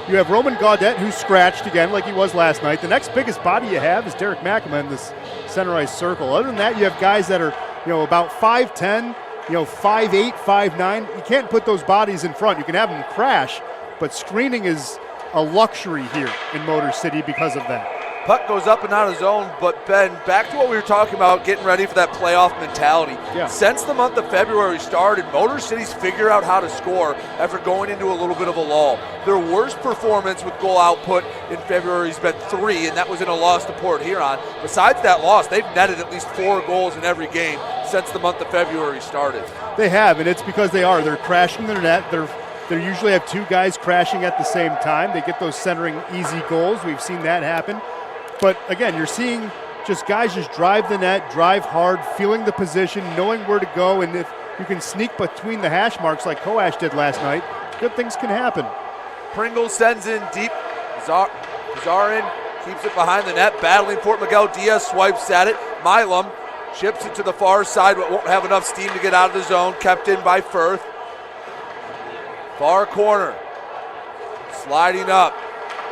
You have Roman Gaudet, who's scratched again like he was last night. The next biggest body you have is Derek McAma in this center ice circle. Other than that, you have guys that are, about 5'10", 5'8", 5'9". You can't put those bodies in front. You can have them crash, but screening is a luxury here in Motor City because of that. Puck goes up and out of zone, but Ben, back to what we were talking about, getting ready for that playoff mentality. Yeah. Since the month of February started, Motor City's figured out how to score after going into a little bit of a lull. Their worst performance with goal output in February has been 3, and that was in a loss to Port Huron. Besides that loss, they've netted at least 4 goals in every game since the month of February started. They have, and it's because they're crashing their net. They usually have 2 guys crashing at the same time. They get those centering easy goals. We've seen that happen. But again, you're seeing just guys just drive the net, drive hard, feeling the position, knowing where to go, and if you can sneak between the hash marks like Koash did last night, good things can happen. Pringle sends in deep. Zarin keeps it behind the net, battling for it. Miguel Diaz swipes at it. Milam chips it to the far side, but won't have enough steam to get out of the zone. Kept in by Firth. Far corner. Sliding up.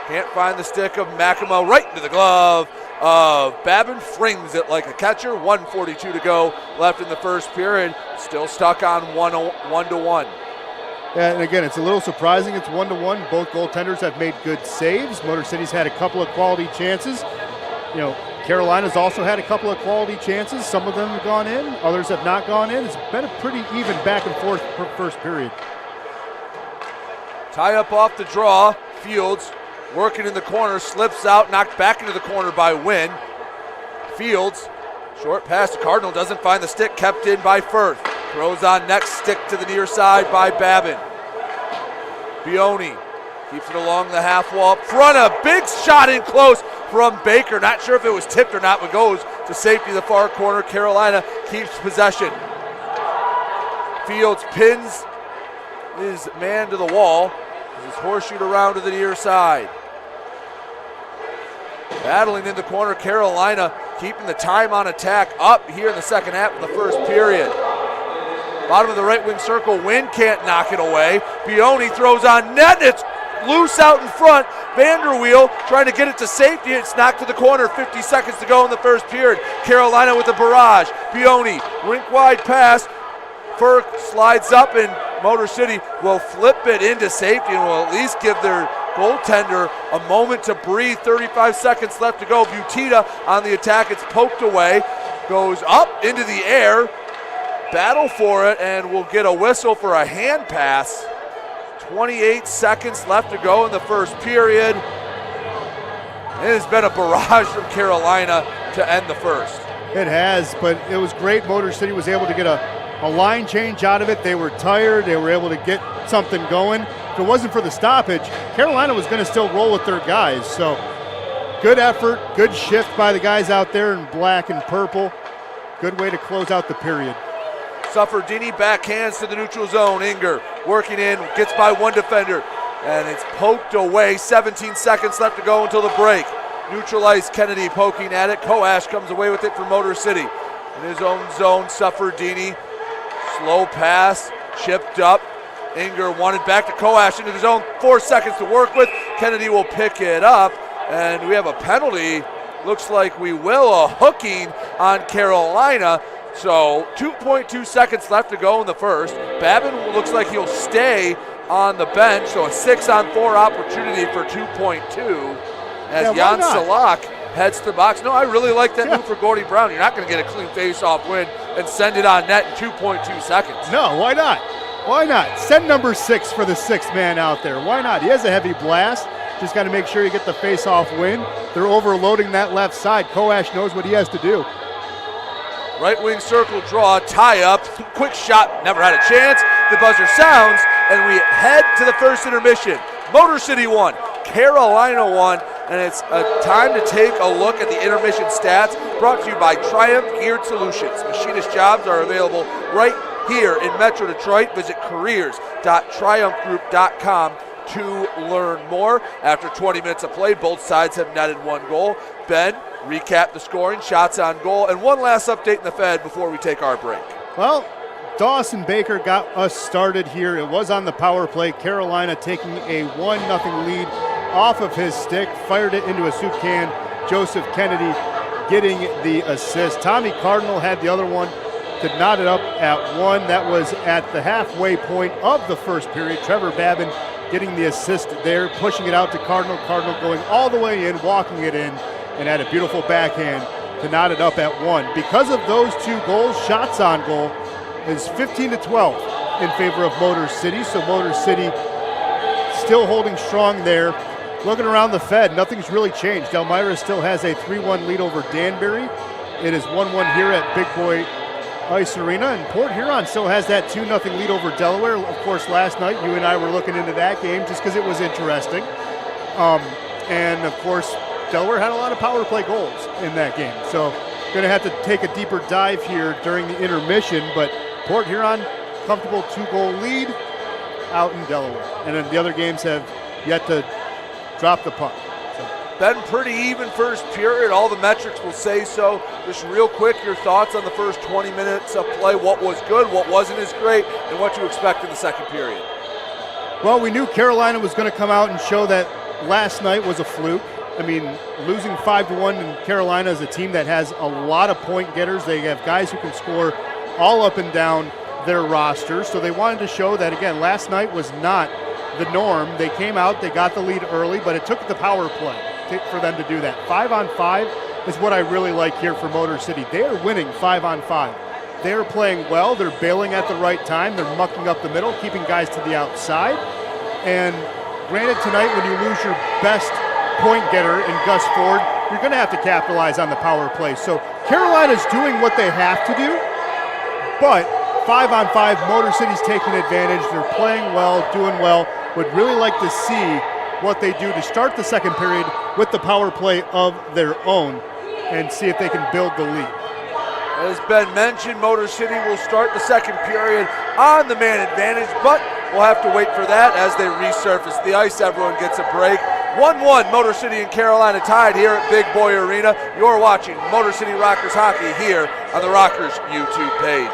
Can't find the stick of McAma, right into the glove of Babin. Frings it like a catcher. 1:42 to go left in the first period. Still stuck on 1-1. Yeah, and again, it's a little surprising. It's 1-1. Both goaltenders have made good saves. Motor City's had a couple of quality chances. Carolina's also had a couple of quality chances. Some of them have gone in. Others have not gone in. It's been a pretty even back and forth first period. Tie up off the draw. Fields working in the corner, slips out, knocked back into the corner by Wynn. Fields, short pass to Cardinal, doesn't find the stick, kept in by Firth. Throws on next stick to the near side by Babin. Bioni keeps it along the half wall up front. A big shot in close from Baker. Not sure if it was tipped or not, but goes to safety the far corner. Carolina keeps possession. Fields pins his man to the wall. His horseshoe around to the near side. Battling in the corner, Carolina keeping the time on attack up here in the second half of the first period. Bottom of the right wing circle, Wynn can't knock it away. Bioni throws on net, it's loose out in front. Vanderweel trying to get it to safety, it's knocked to the corner, 50 seconds to go in the first period. Carolina with a barrage. Bioni, rink-wide pass. Firk slides up and Motor City will flip it into safety and will at least give their goaltender a moment to breathe. 35 seconds left to go. Butita on the attack. It's poked away. Goes up into the air. Battle for it, and we'll get a whistle for a hand pass 28 seconds left to go in the first period. It has been a barrage from Carolina to end the first. It has, but it was great. Motor City was able to get a line change out of it. They were tired. They were able to get something going. If it wasn't for the stoppage, Carolina was going to still roll with their guys. So good effort, good shift by the guys out there in black and purple. Good way to close out the period. Sufferdini backhands to the neutral zone. Inger working in, gets by one defender, and it's poked away. 17 seconds left to go until the break. Neutralized Kennedy poking at it. Koash comes away with it for Motor City. In his own zone, Sufferdini. Slow pass, chipped up. Inger wanted back to Koash into the zone. 4 seconds to work with. Kennedy will pick it up, and we have a penalty. Looks like we will. A hooking on Carolina. So 2.2 seconds left to go in the first. Babin looks like he'll stay on the bench, so a 6-on-4 opportunity for 2.2 as Jan Salak heads to the box. No, I really like that move for Gordy Brown. You're not going to get a clean face-off win and send it on net in 2.2 seconds. No, why not? Why not? Send number 6 for the sixth man out there. Why not? He has a heavy blast. Just got to make sure you get the face-off win. They're overloading that left side. Koash knows what he has to do. Right wing circle draw, tie up, quick shot, never had a chance. The buzzer sounds, and we head to the first intermission. Motor City 1, Carolina 1, and it's a time to take a look at the intermission stats brought to you by Triumph Geared Solutions. Machinist jobs are available right here in Metro Detroit. Visit careers.triumphgroup.com to learn more. After 20 minutes of play, both sides have netted one goal. Ben, recap the scoring, shots on goal, and one last update in the Fed before we take our break. Well, Dawson Baker got us started here. It was on the power play. Carolina taking a 1-0 lead off of his stick, fired it into a soup can. Joseph Kennedy getting the assist. Tommy Cardinal had the other one to knot it up at 1. That was at the halfway point of the first period. Trevor Babin getting the assist there, pushing it out to Cardinal. Cardinal going all the way in, walking it in, and had a beautiful backhand to knot it up at 1. Because of those 2 goals, shots on goal is 15-12 in favor of Motor City. So Motor City still holding strong there. Looking around the Fed, nothing's really changed. Elmira still has a 3-1 lead over Danbury. It is 1-1 here at Big Boy Ice Arena, and Port Huron still has that 2-0 lead over Delaware. Of course, last night you and I were looking into that game just because it was interesting. And of course, Delaware had a lot of power play goals in that game. So going to have to take a deeper dive here during the intermission, but Port Huron, comfortable 2-goal lead out in Delaware. And then the other games have yet to drop the puck. Been pretty even first period. All the metrics will say so. Just real quick, your thoughts on the first 20 minutes of play. What was good, what wasn't as great, and what you expect in the second period? Well, we knew Carolina was going to come out and show that last night was a fluke. I mean, losing 5-1 in Carolina is a team that has a lot of point getters. They have guys who can score all up and down their roster. So they wanted to show that, again, last night was not the norm. They came out, they got the lead early, but it took the power play for them to do that. 5-on-5 is what I really like here for Motor City. They are winning 5-on-5. They're playing well. They're bailing at the right time. They're mucking up the middle, keeping guys to the outside. And granted, tonight when you lose your best point getter in Gus Ford, you're going to have to capitalize on the power play. So Carolina's doing what they have to do, but 5-on-5, Motor City's taking advantage. They're playing well, doing well. Would really like to see what they do to start the second period with the power play of their own and see if they can build the lead. As Ben mentioned, Motor City will start the second period on the man advantage, but we'll have to wait for that as they resurface the ice. Everyone gets a break. 1-1, Motor City and Carolina tied here at Big Boy Arena. You're watching Motor City Rockers Hockey here on the Rockers YouTube page.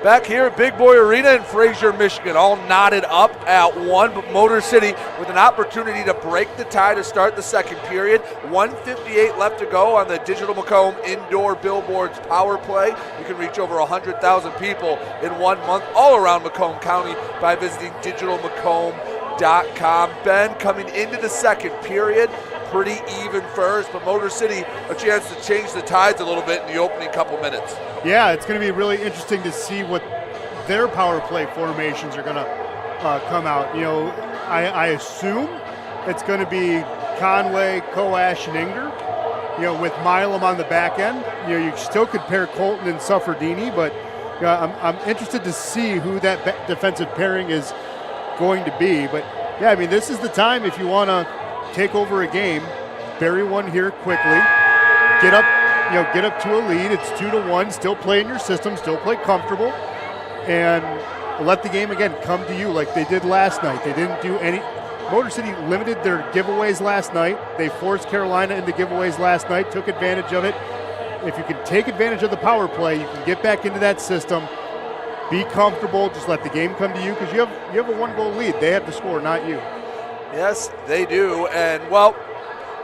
Back here at Big Boy Arena in Fraser, Michigan, all knotted up at 1, but Motor City with an opportunity to break the tie to start the second period. 1:58 left to go on the Digital Macomb Indoor Billboards Power Play. You can reach over 100,000 people in 1 month all around Macomb County by visiting digitalmacomb.com. Ben, coming into the second period, pretty even first, but Motor City a chance to change the tides a little bit in the opening couple minutes. Yeah, it's going to be really interesting to see what their power play formations are going to come out. You know, I assume it's going to be Conway, Koash, and Inger. You know, with Milam on the back end. You know, you still could pair Colton and Suffredini, but I'm interested to see who that defensive pairing is going to be. But yeah, I mean, this is the time if you want to take over a game, bury one here quickly, get up to a lead. It's 2-1. Still play in your system. Still play comfortable, and let the game again come to you like they did last night. They didn't do any. Motor City limited their giveaways last night. They forced Carolina into giveaways last night. Took advantage of it. If you can take advantage of the power play, you can get back into that system. Be comfortable. Just let the game come to you because you have a 1-goal lead. They have to score, not you. Yes, they do. And, well,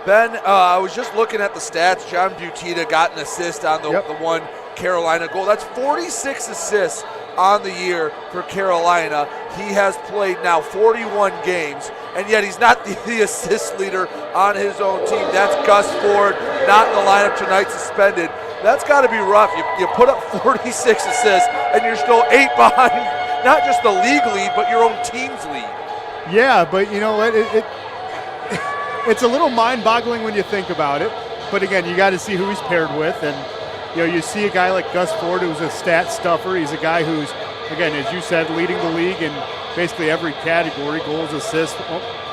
Ben, I was just looking at the stats. John Butita got an assist on the one Carolina goal. That's 46 assists on the year for Carolina. He has played now 41 games, and yet he's not the assist leader on his own team. That's Gus Ford, not in the lineup tonight, suspended. That's got to be rough. You put up 46 assists, and you're still 8 behind not just the league lead, but your own team's lead. Yeah, but you know what? It's a little mind-boggling when you think about it. But again, you got to see who he's paired with, and you know, you see a guy like Gus Ford, who's a stat stuffer. He's a guy who's, again, as you said, leading the league in basically every category, goals, assists.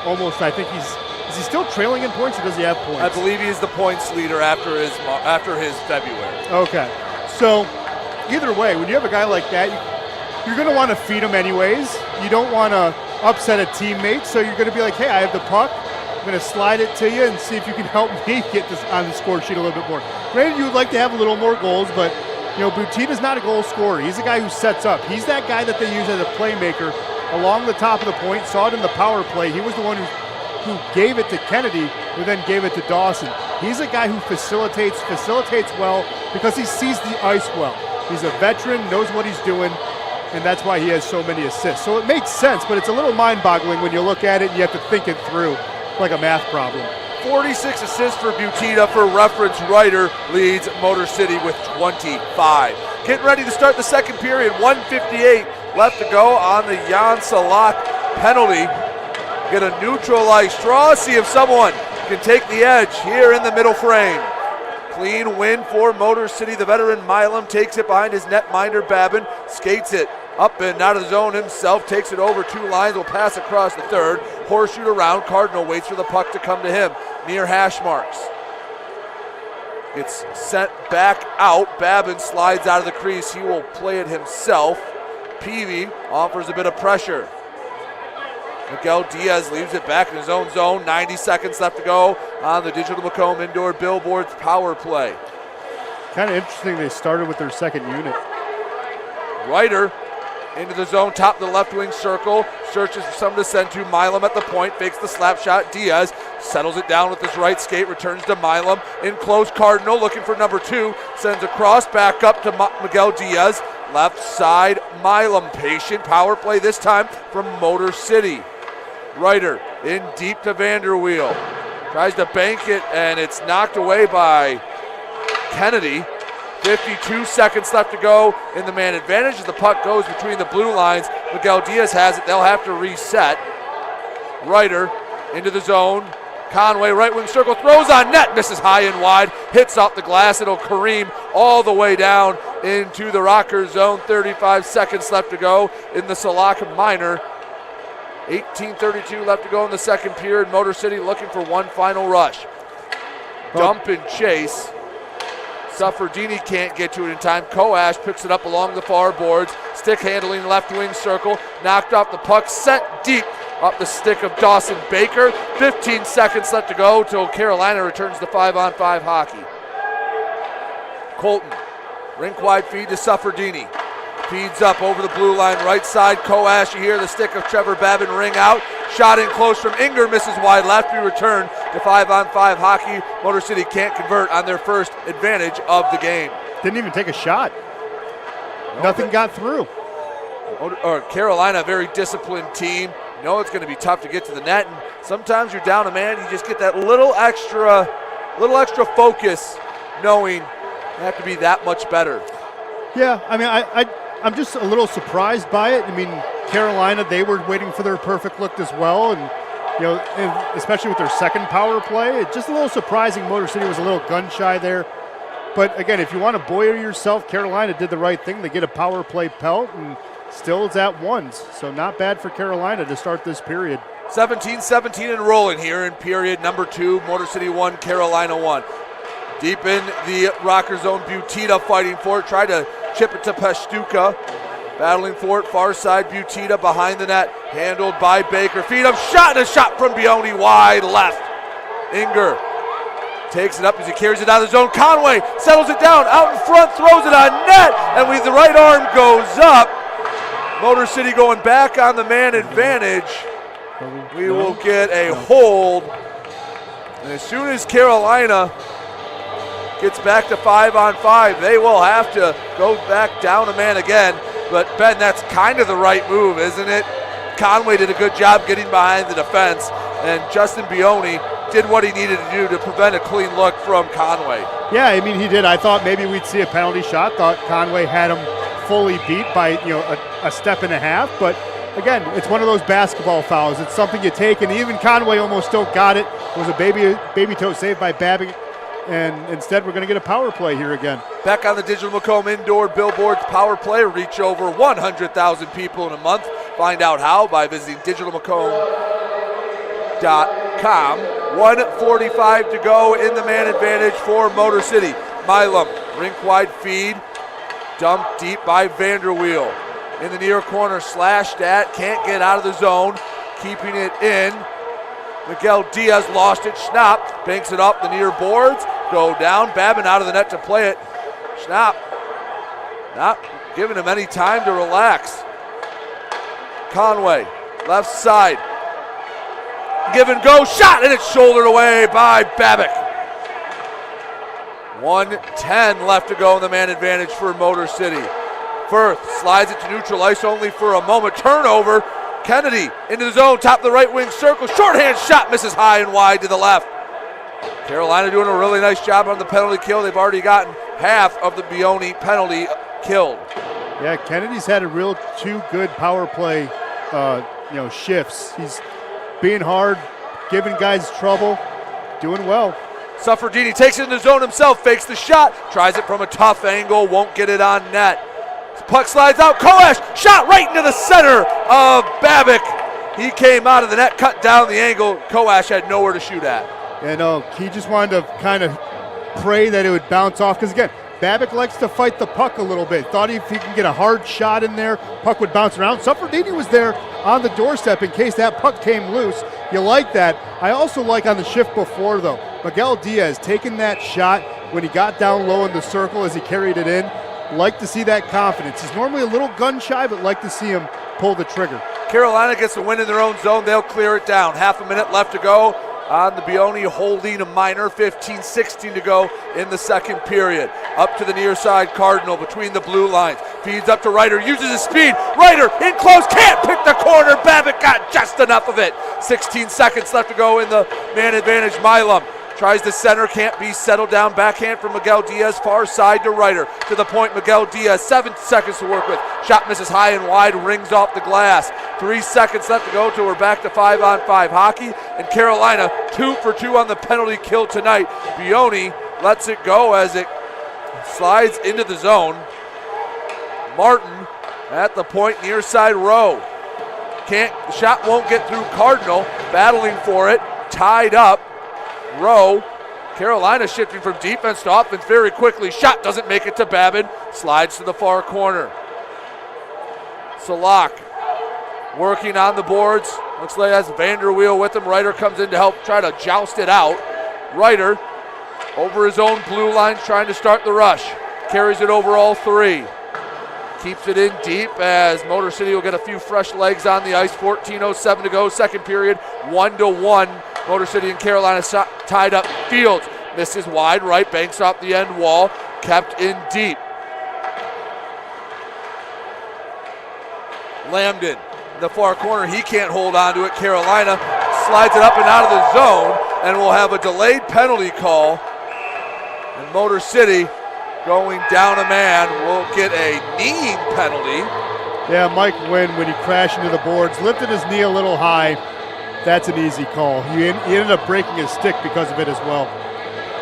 Almost, I think is he still trailing in points, or does he have points? I believe he's the points leader after his February. Okay, so either way, when you have a guy like that, you're going to want to feed him anyways. You don't want to upset a teammate, so you're going to be like, hey, I have the puck. I'm going to slide it to you and see if you can help me get this on the score sheet a little bit more. Granted, you would like to have a little more goals, but you know, Butita's not a goal scorer. He's a guy who sets up. He's that guy that they use as a playmaker along the top of the point. Saw it in the power play. He was the one who gave it to Kennedy, who then gave it to Dawson. He's a guy who facilitates well because he sees the ice well. He's a veteran, knows what he's doing, and that's why he has so many assists. So it makes sense, but it's a little mind-boggling when you look at it and you have to think it through like a math problem. 46 assists for Butita. For reference, Ryder leads Motor City with 25. Getting ready to start the second period. 1:58 left to go on the Jan Salak penalty. Get a neutralized straw, see if someone can take the edge here in the middle frame. Clean win for Motor City. The veteran Milam takes it behind his netminder Babin, skates it up and out of the zone himself, takes it over 2 lines, will pass across the third, horseshoe around, Cardinal waits for the puck to come to him, near hash marks. Gets sent back out, Babin slides out of the crease, he will play it himself. Peavy offers a bit of pressure. Miguel Diaz leaves it back in his own zone, 90 seconds left to go on the Digital Macomb Indoor Billboards power play. Kind of interesting they started with their second unit. Ryder into the zone, top of the left wing circle, searches for someone to send to. Milam at the point, fakes the slap shot. Diaz settles it down with his right skate, returns to Milam. In close, Cardinal looking for number 2, sends across, back up to Miguel Diaz. Left side, Milam patient. Power play this time from Motor City. Ryder in deep to Vanderweel. Tries to bank it, and it's knocked away by Kennedy. 52 seconds left to go in the man advantage as the puck goes between the blue lines. Miguel Diaz has it. They'll have to reset. Ryder into the zone. Conway, right wing circle, throws on net, misses high and wide, hits off the glass. It'll careen all the way down into the Rockers zone. 35 seconds left to go in the Salak minor. 18:32 left to go in the second period. Motor City looking for one final rush. Dump and chase. Suffredini can't get to it in time. Koash picks it up along the far boards. Stick handling left wing circle. Knocked off the puck. Sent deep up the stick of Dawson Baker. 15 seconds left to go till Carolina returns to 5-on-5 hockey. Colton. Rink wide feed to Suffredini. Feeds up over the blue line, right side. Koash, you hear the stick of Trevor Babin ring out. Shot in close from Inger, misses wide left. We return to 5-on-5 hockey. Motor City can't convert on their first advantage of the game. Didn't even take a shot. Nothing got through. Carolina, a very disciplined team. You know it's going to be tough to get to the net, and sometimes you're down a man. You just get that little extra focus, knowing you have to be that much better. Yeah, I mean, I'm just a little surprised by it. I mean, Carolina, they were waiting for their perfect look as well, and especially with their second power play, it's just a little surprising. Motor City was a little gun shy there. But again, if you want to buoy yourself, Carolina did the right thing. They get a power play pelt, and still it's at ones. So not bad for Carolina to start this period. 17-17 and rolling here in period number 2. Motor City 1, Carolina 1. Deep in the Rocker zone, Butita fighting for it. Tried to chip it to Pastuka. Battling for it, far side, Butita behind the net. Handled by Baker. Feed him, shot, and a shot from Bioni wide left. Inger takes it up as he carries it out of the zone. Conway settles it down, out in front, throws it on net, and with the right arm goes up. Motor City going back on the man advantage. We will get a hold. And as soon as Carolina gets back to 5-on-5, they will have to go back down a man again. But Ben, that's kind of the right move, isn't it? Conway did a good job getting behind the defense, and Justin Bioni did what he needed to do to prevent a clean look from Conway. Yeah, I mean, he did. I thought maybe we'd see a penalty shot. Thought Conway had him fully beat by a step and a half. But again, it's one of those basketball fouls. It's something you take, and even Conway almost still got it. It was a baby toe saved by Babbitt, and instead we're going to get a power play here again. Back on the Digital Macomb Indoor Billboards power play. Reach over 100,000 people in a month. Find out how by visiting digitalmacomb.com. 1:45 to go in the man advantage for Motor City. Milam, rink-wide feed, dumped deep by Vanderweel. In the near corner, slashed at, can't get out of the zone, keeping it in. Miguel Diaz lost it. Schnapp banks it up the near boards, go down. Babin out of the net to play it. Schnapp not giving him any time to relax. Conway, left side. Give and go, shot, and it's shouldered away by Babbitt. 1:10 left to go in the man advantage for Motor City. Firth slides it to neutral ice only for a moment. Turnover. Kennedy into the zone, top of the right wing circle. Shorthand shot, misses high and wide to the left. Carolina doing a really nice job on the penalty kill. They've already gotten half of the Bioni penalty killed. Yeah, Kennedy's had a real 2 good power play shifts. He's being hard, giving guys trouble, doing well. Suffredini takes it in the zone himself, fakes the shot, tries it from a tough angle, won't get it on net. Puck slides out, Koash, shot right into the center of Babbitt. He came out of the net, cut down the angle. Koash had nowhere to shoot at. He just wanted to kind of pray that it would bounce off, because again, Babbitt likes to fight the puck a little bit. Thought if he can get a hard shot in there, puck would bounce around. Suffredini was there on the doorstep in case that puck came loose. You like that. I also like on the shift before, though, Miguel Diaz taking that shot when he got down low in the circle as he carried it in. Like to see that confidence. He's normally a little gun shy, but like to see him pull the trigger. Carolina gets the win in their own zone. They'll clear it down. Half a minute left to go on the Bioni holding a minor. 15-16 to go in the second period. Up to the near side, Cardinal between the blue lines. Feeds up to Ryder, uses his speed. Ryder in close, can't pick the corner. Babbitt got just enough of it. 16 seconds left to go in the man advantage. Milam tries the center, can't be settled down. Backhand from Miguel Diaz, far side to Ryder. To the point, Miguel Diaz, 7 seconds to work with. Shot misses high and wide, rings off the glass. 3 seconds left to go till we're back to 5-on-5 hockey. And Carolina, 2 for 2 on the penalty kill tonight. Bioni lets it go as it slides into the zone. Martin at the point, near side row. Shot won't get through Cardinal, battling for it, tied up. Rowe, Carolina shifting from defense to offense very quickly. Shot doesn't make it to Babin. Slides to the far corner. Salak working on the boards. Looks like that's Vanderweel with him. Ryder comes in to help try to joust it out. Ryder over his own blue lines trying to start the rush. Carries it over all 3. Keeps it in deep as Motor City will get a few fresh legs on the ice. 14:07 to go, second period, 1-1. Motor City and Carolina tied up. Fields misses wide right, banks off the end wall, kept in deep. Lambden in the far corner, he can't hold on to it. Carolina slides it up and out of the zone, and we'll have a delayed penalty call. And Motor City, going down a man, will get a kneeing penalty. Yeah, Mike Wynn, when he crashed into the boards, lifted his knee a little high. That's an easy call. He ended up breaking his stick because of it as well.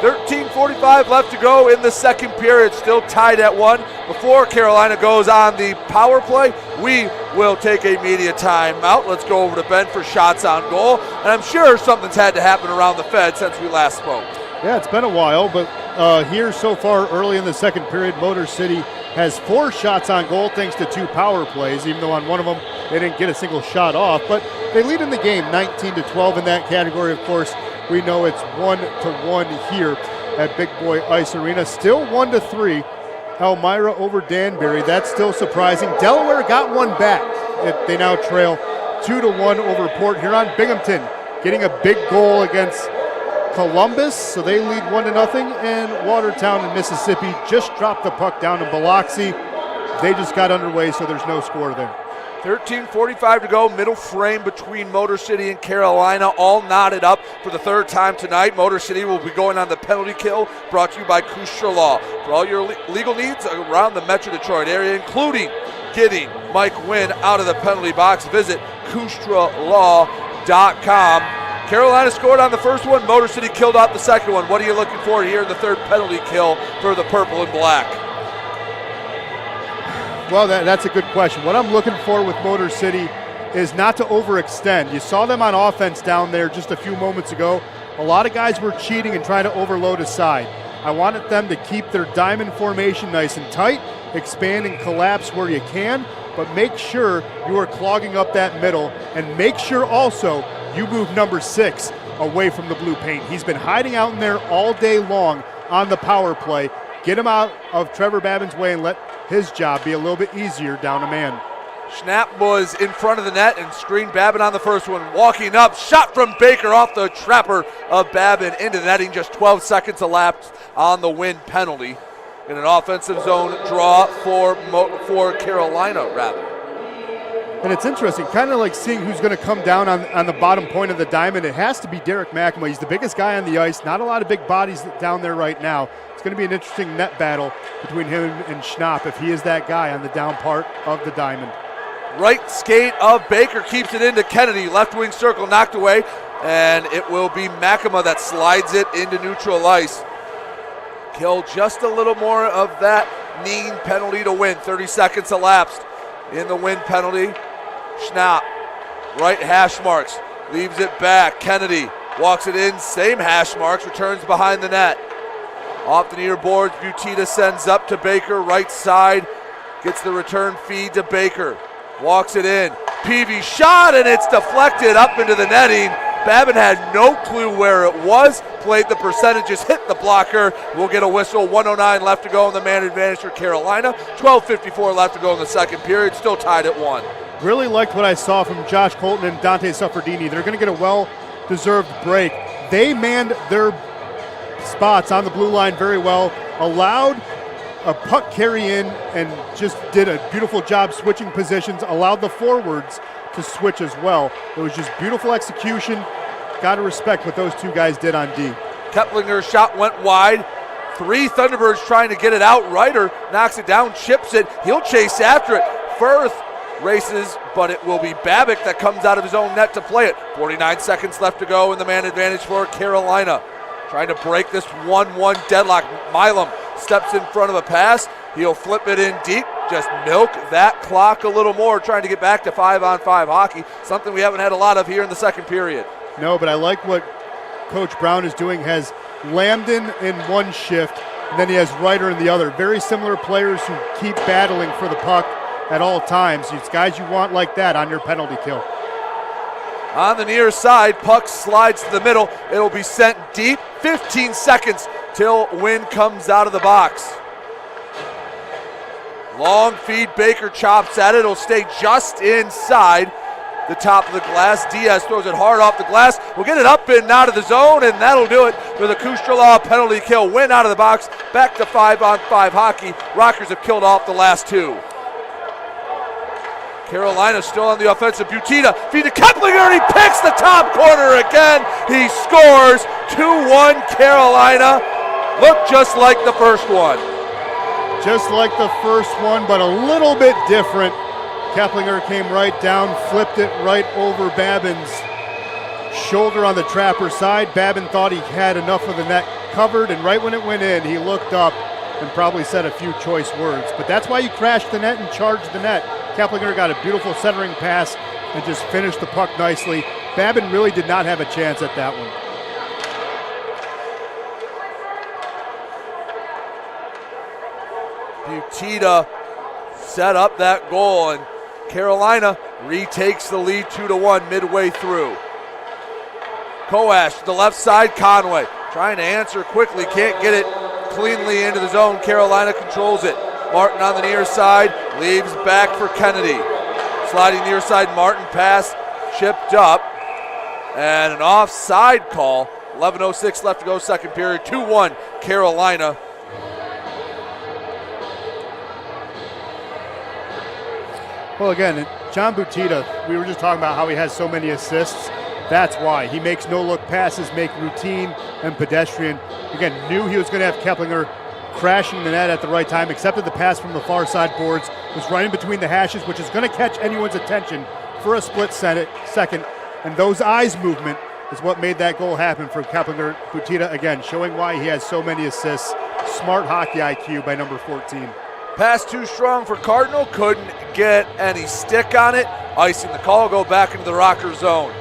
13:45 left to go in the second period, still tied at 1. Before Carolina goes on the power play, we will take a media timeout. Let's go over to Ben for shots on goal. And I'm sure something's had to happen around the Fed since we last spoke. Yeah, it's been a while, but here so far early in the second period, Motor City has 4 shots on goal thanks to 2 power plays, even though on one of them they didn't get a single shot off. But they lead in the game 19-12 in that category. Of course, we know it's 1-1 here at Big Boy Ice Arena. Still 1-3. Elmira over Danbury. That's still surprising. Delaware got one back. They now trail 2-1 over Port Huron. Binghamton getting a big goal against Columbus, so they lead 1-0. And Watertown in Mississippi just dropped the puck down in Biloxi. They just got underway, so there's no score there. 13:45 to go, middle frame between Motor City and Carolina, all knotted up for the third time tonight. Motor City will be going on the penalty kill, brought to you by Kushtra Law. For all your legal needs around the Metro Detroit area, including getting Mike Wynn out of the penalty box, visit KushtraLaw.com. Carolina scored on the first one, Motor City killed out the second one. What are you looking for here in the third penalty kill for the purple and black? Well, that's a good question. What I'm looking for with Motor City is not to overextend. You saw them on offense down there just a few moments ago. A lot of guys were cheating and trying to overload a side. I wanted them to keep their diamond formation nice and tight, expand and collapse where you can, but make sure you are clogging up that middle, and make sure also you move number 6 away from the blue paint. He's been hiding out in there all day long on the power play. Get him out of Trevor Babin's way and let his job be a little bit easier down a man. Schnapp was in front of the net and screened Babin on the first one. Walking up, shot from Baker off the trapper of Babin into the netting. Just 12 seconds elapsed on the win penalty. In an offensive zone draw for Carolina, rather. And it's interesting, kind of like seeing who's going to come down on the bottom point of the diamond. It has to be Derek McAma. He's the biggest guy on the ice. Not a lot of big bodies down there right now. It's going to be an interesting net battle between him and Schnapp if he is that guy on the down part of the diamond. Right skate of Baker keeps it into Kennedy. Left wing circle knocked away, and it will be McAma that slides it into neutral ice. Kill just a little more of that kneeing penalty to win. 30 seconds elapsed in the win penalty. Schnapp, right hash marks, leaves it back. Kennedy walks it in, same hash marks, returns behind the net. Off the near boards, Butita sends up to Baker, right side, gets the return feed to Baker. Walks it in, Peavy shot, and it's deflected up into the netting. Babin had no clue where it was, played the percentages, hit the blocker. We'll get a whistle. 1:09 left to go in the man advantage for Carolina. 12:54 left to go in the second period, still tied at 1. Really liked what I saw from Josh Colton and Dante Suffredini. They're going to get a well-deserved break. They manned their spots on the blue line very well, allowed a puck carry in, and just did a beautiful job switching positions, allowed the forwards to switch as well. It was just beautiful execution. Got to respect what those two guys did on D. Keplinger's shot went wide. 3 Thunderbirds trying to get it out. Ryder knocks it down, chips it. He'll chase after it. Firth races, but it will be Babick that comes out of his own net to play it. 49 seconds left to go in the man advantage for Carolina. Trying to break this 1-1 deadlock. Milam steps in front of a pass. He'll flip it in deep. Just milk that clock a little more, trying to get back to 5-on-5 hockey, something we haven't had a lot of here in the second period. No, but I like what Coach Brown is doing. Has Lambden in one shift, and then he has Ryder in the other. Very similar players who keep battling for the puck at all times. It's guys you want like that on your penalty kill. On the near side, puck slides to the middle. It'll be sent deep. 15 seconds till Wynn comes out of the box. Long feed, Baker chops at it. It'll stay just inside the top of the glass. Diaz throws it hard off the glass. We'll get it up and out of the zone, and that'll do it for the Kustralaw penalty kill. Win out of the box. Back to 5-on-5 hockey. Rockers have killed off the last two. Carolina still on the offensive. Butita feed to Keplinger, and he picks the top corner again. He scores. 2-1 Carolina. Looked just like the first one. Just like the first one, but a little bit different. Keplinger came right down, flipped it right over Babin's shoulder on the trapper side. Babin thought he had enough of the net covered, and right when it went in, he looked up and probably said a few choice words. But that's why you crashed the net and charged the net. Keplinger got a beautiful centering pass and just finished the puck nicely. Babin really did not have a chance at that one. Butita set up that goal, and Carolina retakes the lead 2-1 midway through. Koash to the left side, Conway trying to answer quickly, can't get it cleanly into the zone. Carolina controls it. Martin on the near side, leaves back for Kennedy. Sliding near side, Martin pass chipped up, and an offside call. 11:06 left to go, second period. 2-1 Carolina. Well, again, John Butita, we were just talking about how he has so many assists. That's why. He makes no-look passes, make routine and pedestrian. Again, knew he was going to have Keplinger crashing the net at the right time, accepted the pass from the far side boards, was running between the hashes, which is going to catch anyone's attention for a split second. And those eyes movement is what made that goal happen for Keplinger. Butita, again, showing why he has so many assists. Smart hockey IQ by number 14. Pass too strong for Cardinal, couldn't get any stick on it. Icing the call, go back into the Rocker zone.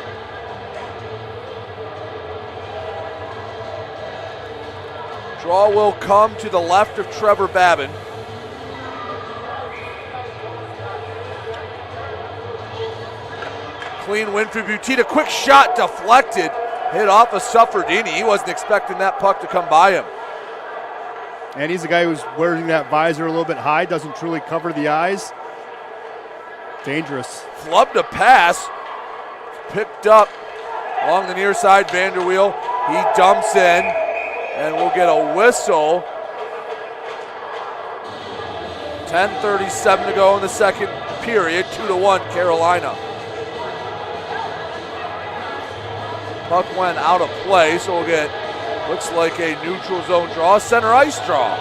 Draw will come to the left of Trevor Babin. Clean win for Butita, quick shot deflected. Hit off of Suffredini, he wasn't expecting that puck to come by him. And he's a guy who's wearing that visor a little bit high, doesn't truly cover the eyes. Dangerous. Flubbed a pass, picked up along the near side, Vanderweel. He dumps in, and we'll get a whistle. 10:37 to go in the second period, 2-1 Carolina. Puck went out of play, so we'll get, looks like a neutral zone draw, center ice draw.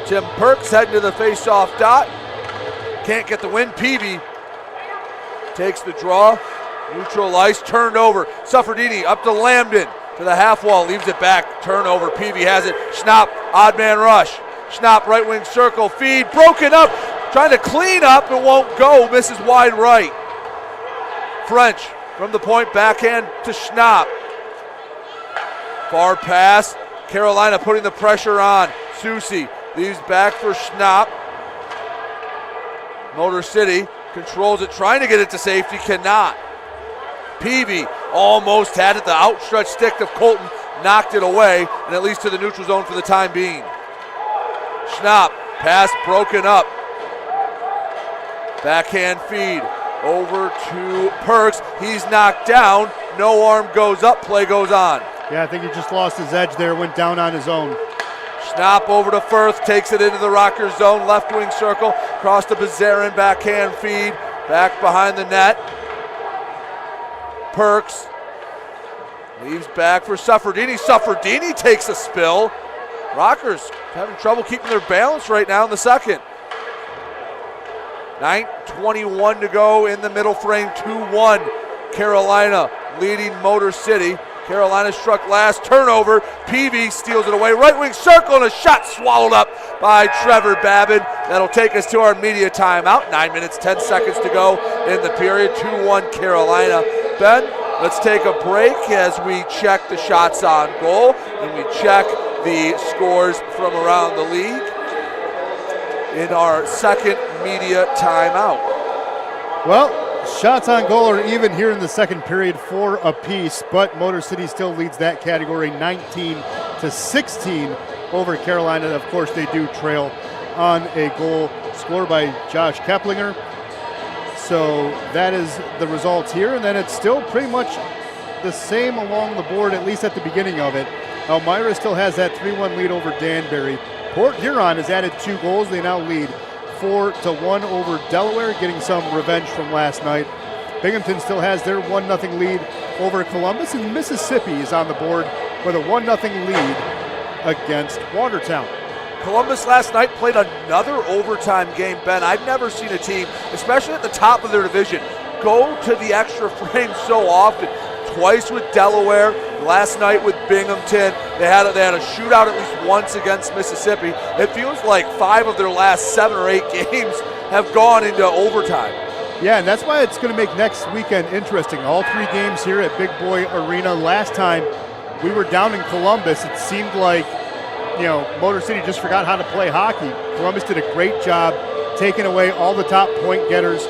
Tim Perks heading to the face-off dot. Can't get the win. Peavy takes the draw. Neutral ice, turned over. Suffredini up to Lambden to the half wall, leaves it back. Turnover. Peavy has it. Schnapp, odd man rush. Schnapp, right wing circle, feed, broken up. Trying to clean up, it won't go. Misses wide right. French from the point, backhand to Schnapp. Far pass. Carolina putting the pressure on. Susi leaves back for Schnapp. Motor City controls it, trying to get it to safety, cannot. Peavy almost had it, the outstretched stick of Colton knocked it away, and at least to the neutral zone for the time being. Schnapp, pass broken up. Backhand feed over to Perks. He's knocked down, no arm goes up, play goes on. Yeah, I think he just lost his edge there, went down on his own. Schnapp over to Firth, takes it into the Rocker zone, left wing circle, across to Bazarin, backhand feed, back behind the net. Perks leaves back for Suffredini. Suffredini takes a spill. Rockers having trouble keeping their balance right now in the second. 9:21 to go in the middle frame, 2-1. Carolina leading Motor City. Carolina struck last, turnover. Peavy steals it away, right wing circle, and a shot swallowed up by Trevor Babin. That'll take us to our media timeout. 9 minutes, 10 seconds to go in the period. 2-1 Carolina. Ben, let's take a break as we check the shots on goal and we check the scores from around the league in our second media timeout. Well, Shots on goal are even here in the second period, 4 apiece, but Motor City still leads that category 19-16 over Carolina. Of course, they do trail on a goal scored by Josh Keplinger. So that is the results here, and then it's still pretty much the same along the board, at least at the beginning of it. Elmira still has that 3-1 lead over Danbury. Port Huron has added 2 goals. They now lead 4-1 over Delaware, getting some revenge from last night. Binghamton still has their 1-0 lead over Columbus, and Mississippi is on the board with a 1-0 lead against Watertown. Columbus last night played another overtime game, Ben. I've never seen a team, especially at the top of their division, go to the extra frame so often. Twice with Delaware, last night with Binghamton. They had a shootout at least once against Mississippi. It feels like 5 of their last 7 or 8 games have gone into overtime. Yeah, and that's why it's going to make next weekend interesting. All 3 games here at Big Boy Arena. Last time we were down in Columbus, it seemed like, Motor City just forgot how to play hockey. Columbus did a great job taking away all the top point getters.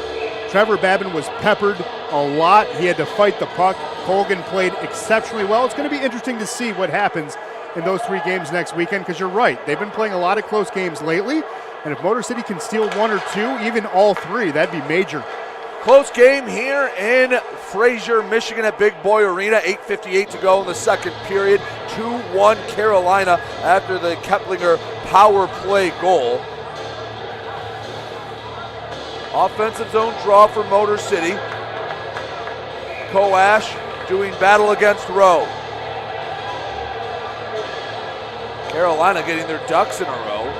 Trevor Babin was peppered a lot. He had to fight the puck. Colgan played exceptionally well. It's going to be interesting to see what happens in those 3 games next weekend, because you're right. They've been playing a lot of close games lately, and if Motor City can steal 1 or 2, even all 3, that'd be major. Close game here in Fraser, Michigan at Big Boy Arena. 8:58 to go in the second period. 2-1 Carolina after the Keplinger power play goal. Offensive zone draw for Motor City. Coash doing battle against Rowe. Carolina getting their ducks in a row.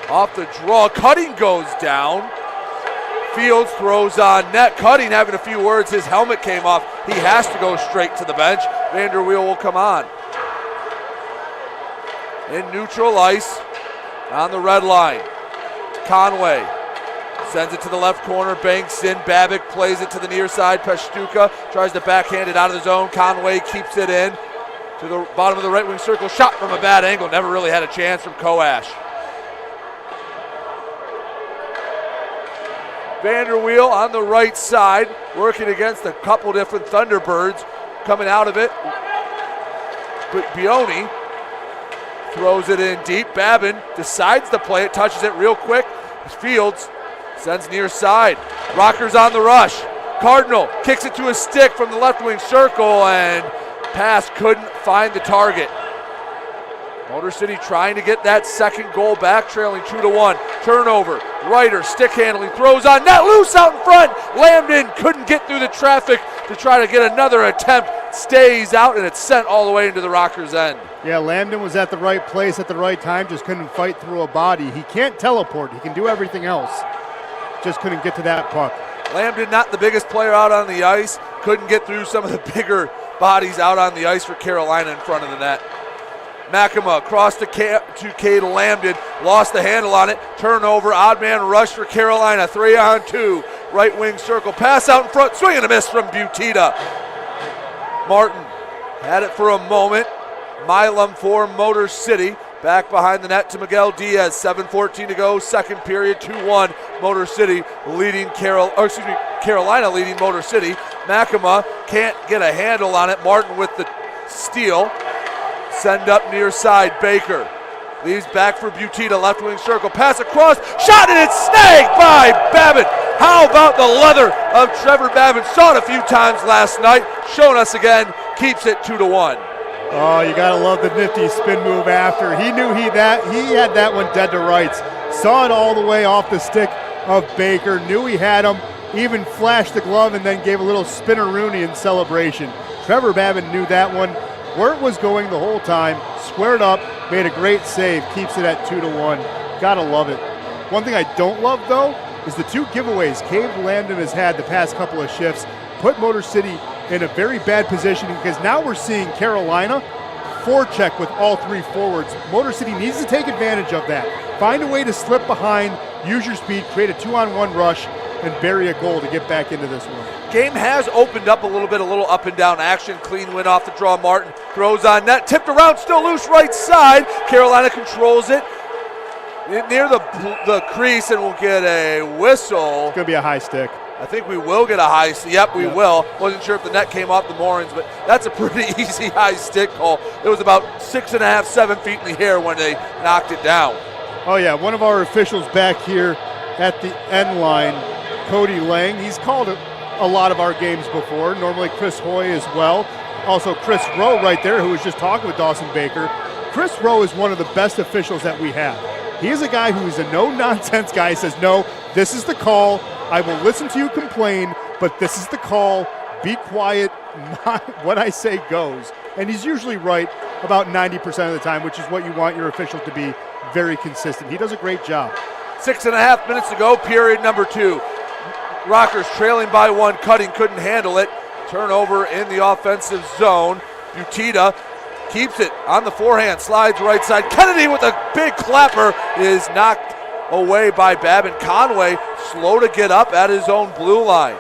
Off the draw, Cutting goes down. Fields throws on net. Cutting having a few words, his helmet came off. He has to go straight to the bench. Vanderweel will come on. In neutral ice, on the red line. Conway sends it to the left corner, banks in. Babic plays it to the near side. Peshtuka tries to backhand it out of the zone. Conway keeps it in to the bottom of the right wing circle. Shot from a bad angle. Never really had a chance from Coash. Vanderweel on the right side, working against a couple different Thunderbirds. Coming out of it, but Bioni throws it in deep. Babin decides to play it, touches it real quick. Fields sends near side. Rockers on the rush. Cardinal kicks it to a stick from the left wing circle, and pass couldn't find the target. Motor City trying to get that second goal back, trailing 2-1. Turnover. Ryder stick handling, throws on net, loose out in front. Lambden couldn't get through the traffic to try to get another attempt. Stays out, and it's sent all the way into the Rockers' end. Yeah, Lambden was at the right place at the right time, just couldn't fight through a body. He can't teleport, he can do everything else. Just couldn't get to that puck. Lambden, not the biggest player out on the ice, couldn't get through some of the bigger bodies out on the ice for Carolina in front of the net. Makema across to Cade Lambden, lost the handle on it. Turnover, odd man rush for Carolina. 3-on-2, right wing circle, pass out in front, swing and a miss from Butita. Martin had it for a moment. Milam for Motor City. Back behind the net to Miguel Diaz. 7:14 to go, second period. 2-1. Motor City leading Carolina leading Motor City. Makema can't get a handle on it. Martin with the steal. Send up near side. Baker leaves back for Butita. Left wing circle. Pass across. Shot, and it's snagged by Babin. How about the leather of Trevor Babin? Saw it a few times last night. Showing us again. Keeps it 2-1. Oh, you gotta love the nifty spin move after. He knew he had that one dead to rights. Saw it all the way off the stick of Baker. Knew he had him. Even flashed the glove and then gave a little spinner-rooney in celebration. Trevor Babin knew that one. Where it was going the whole time. Squared up. Made a great save. Keeps it at 2-1. Gotta love it. One thing I don't love, though, is the 2 giveaways Cade Lambden has had the past couple of shifts. Put Motor City in a very bad position, because now we're seeing Carolina forecheck with all 3 forwards. Motor City needs to take advantage of that. Find a way to slip behind, use your speed, create a 2-on-1 rush, and bury a goal to get back into this one. Game has opened up a little up and down action. Clean win off the draw. Martin throws on net, tipped around, still loose right side. Carolina controls it. near the crease, and we'll get a whistle. It's going to be a high stick. I think we will get a high stick. Yep, we will. Wasn't sure if the net came off the moorings, but that's a pretty easy high stick call. It was about 6.5, 7 feet in the air when they knocked it down. Oh, yeah, one of our officials back here at the end line, Cody Lang, he's called a lot of our games before, normally Chris Hoy as well. Also Chris Rowe right there, who was just talking with Dawson Baker. Chris Rowe is one of the best officials that we have. He is a guy who is a no-nonsense guy. He says, no, this is the call. I will listen to you complain, but this is the call. Be quiet. What I say goes. And he's usually right about 90% of the time, which is what you want your official to be, very consistent. He does a great job. 6.5 minutes to go, period number 2. Rockers trailing by 1, Cutting couldn't handle it. Turnover in the offensive zone. Butita keeps it on the forehand, slides right side. Kennedy with a big clapper is knocked away by Babin. Conway slow to get up at his own blue line.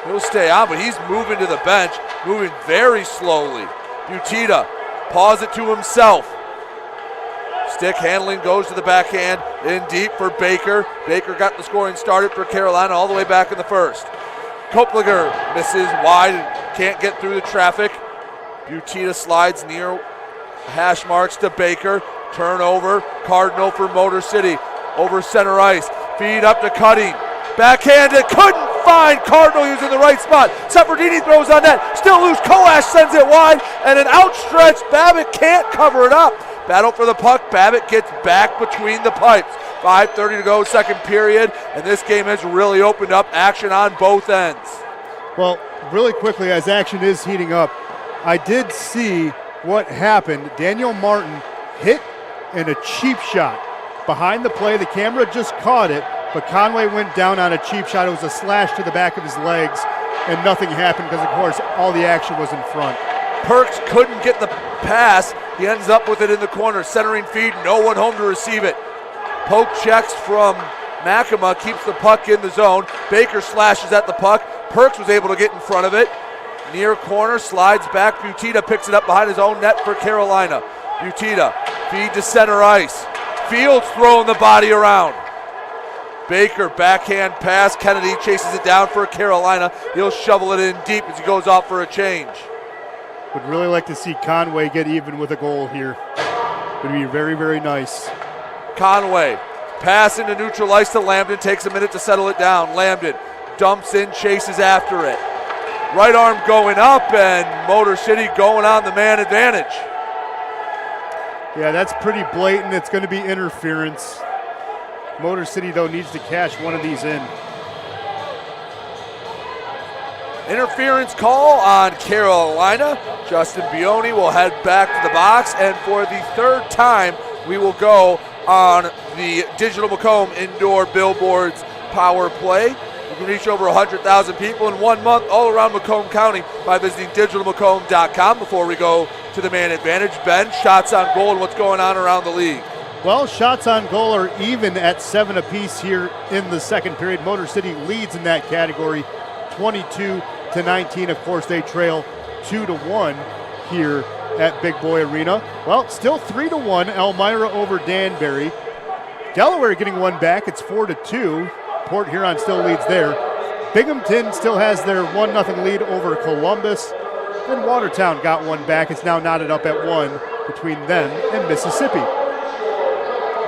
He'll stay on, but he's moving to the bench, moving very slowly. Butita paws it to himself. Stick handling goes to the backhand, in deep for Baker. Baker got the scoring started for Carolina all the way back in the first. Kopliger misses wide and can't get through the traffic. Butita slides near hash marks to Baker. Turnover, Cardinal for Motor City. Over center ice, feed up to Cutting. Backhanded, couldn't find Cardinal using the right spot. Seferdini throws on net, still loose. Koash sends it wide, and an outstretched Babbitt can't cover it up. Battle for the puck, Babbitt gets back between the pipes. 5:30 to go, second period, and this game has really opened up, action on both ends. Well, really quickly, as action is heating up, I did see what happened. Daniel Martin hit in a cheap shot. Behind the play, the camera just caught it, but Conway went down on a cheap shot. It was a slash to the back of his legs, and nothing happened because, of course, all the action was in front. Perks couldn't get the pass. He ends up with it in the corner. Centering feed, no one home to receive it. Poke checks from Makema, keeps the puck in the zone. Baker slashes at the puck. Perks was able to get in front of it. Near corner, slides back. Butita picks it up behind his own net for Carolina. Butita, feed to center ice. Fields throwing the body around. Baker, backhand pass. Kennedy chases it down for Carolina. He'll shovel it in deep as he goes off for a change. Would really like to see Conway get even with a goal here. Would be very, very nice. Conway, pass into neutral ice to Lambden. Takes a minute to settle it down. Lambden dumps in, chases after it. Right arm going up, and Motor City going on the man advantage. Yeah, that's pretty blatant. It's going to be interference. Motor City, though, needs to cash one of these in. Interference call on Carolina. Justin Bioni will head back to the box, and for the third time, we will go on the Digital Macomb Indoor Billboards Power Play. You can reach over 100,000 people in 1 month all around Macomb County by visiting digitalmacomb.com. Before we go to the man advantage, Ben, shots on goal and what's going on around the league. Well, shots on goal are even at 7 apiece here in the second period. Motor City leads in that category, 22-19. Of course, they trail 2-1 here at Big Boy Arena. Well, still 3-1, Elmira over Danbury. Delaware getting one back, it's 4-2. Port Huron still leads there. Binghamton still has their 1-0 lead over Columbus. And Watertown got one back. It's now knotted up at 1 between them and Mississippi.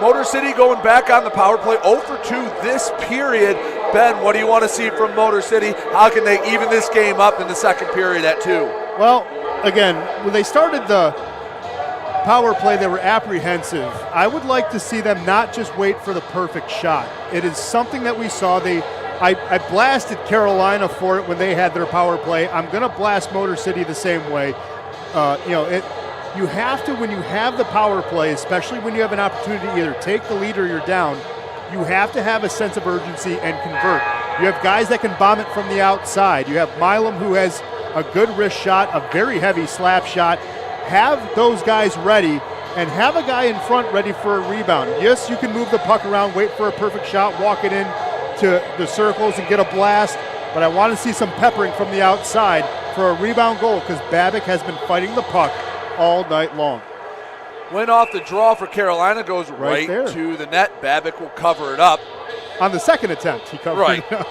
Motor City going back on the power play, 0 for 2 this period. Ben, what do you want to see from Motor City? How can they even this game up in the second period at 2? Well, again, when they started the power play, they were apprehensive. I would like to see them not just wait for the perfect shot. It is something that we saw. I blasted Carolina for it when they had their power play. I'm going to blast Motor City the same way. You have to, when you have the power play, especially when you have an opportunity to either take the lead or you're down, you have to have a sense of urgency and convert. You have guys that can bomb it from the outside. You have Milam, who has a good wrist shot, a very heavy slap shot. Have those guys ready and have a guy in front ready for a rebound. Yes, you can move the puck around, wait for a perfect shot, walk it in to the circles and get a blast, but I want to see some peppering from the outside for a rebound goal because Babbitt has been fighting the puck all night long. Win off the draw for Carolina goes right there to the net. Babick will cover it up. On the second attempt, he covered it up.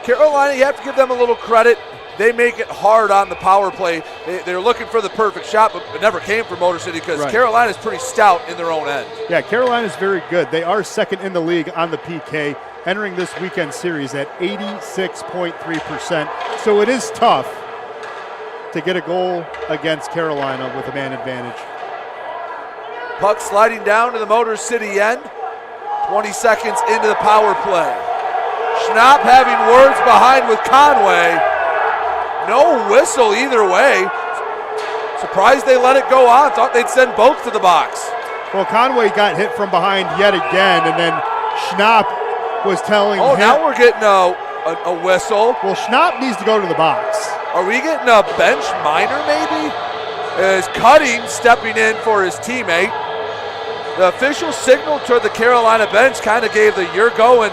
Carolina, you have to give them a little credit. They make it hard on the power play. They're looking for the perfect shot, but it never came from Motor City because Carolina's pretty stout in their own end. Yeah, Carolina's very good. They are second in the league on the PK, entering this weekend series at 86.3%. So it is tough to get a goal against Carolina with a man advantage. Puck sliding down to the Motor City end. 20 seconds into the power play. Schnapp having words behind with Conway. No whistle either way. Surprised they let it go on. Thought they'd send both to the box. Well, Conway got hit from behind yet again, and then Schnapp was telling him. Now we're getting a whistle. Well, Schnapp needs to go to the box. Are we getting a bench minor maybe? Is Cutting stepping in for his teammate. The official signal toward the Carolina bench kind of gave the "you're going."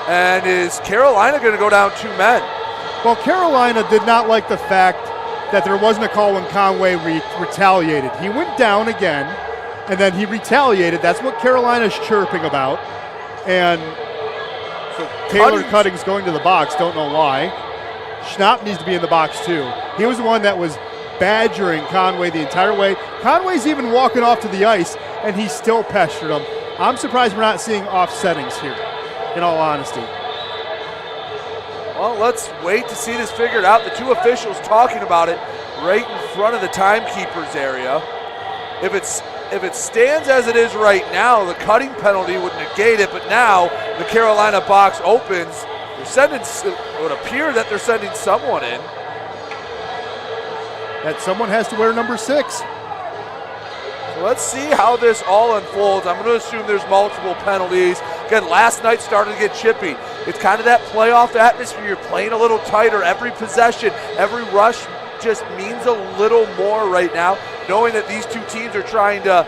And is Carolina going to go down 2 men? Well, Carolina did not like the fact that there wasn't a call when Conway retaliated. He went down again, and then he retaliated. That's what Carolina's chirping about. And so Taylor Cutting's going to the box. Don't know why. Schnapp needs to be in the box too. He was the one that was badgering Conway the entire way. Conway's even walking off to the ice, and he still pestered him. I'm surprised we're not seeing offsettings here, in all honesty. Well, let's wait to see this figured out. The two officials talking about it right in front of the timekeeper's area. If it stands as it is right now, the Cutting penalty would negate it, but now the Carolina box opens. It would appear that they're sending someone in. That someone has to wear number 6. So let's see how this all unfolds. I'm going to assume there's multiple penalties. Again, last night started to get chippy. It's kind of that playoff atmosphere. You're playing a little tighter. Every possession, every rush just means a little more right now, knowing that these two teams are trying to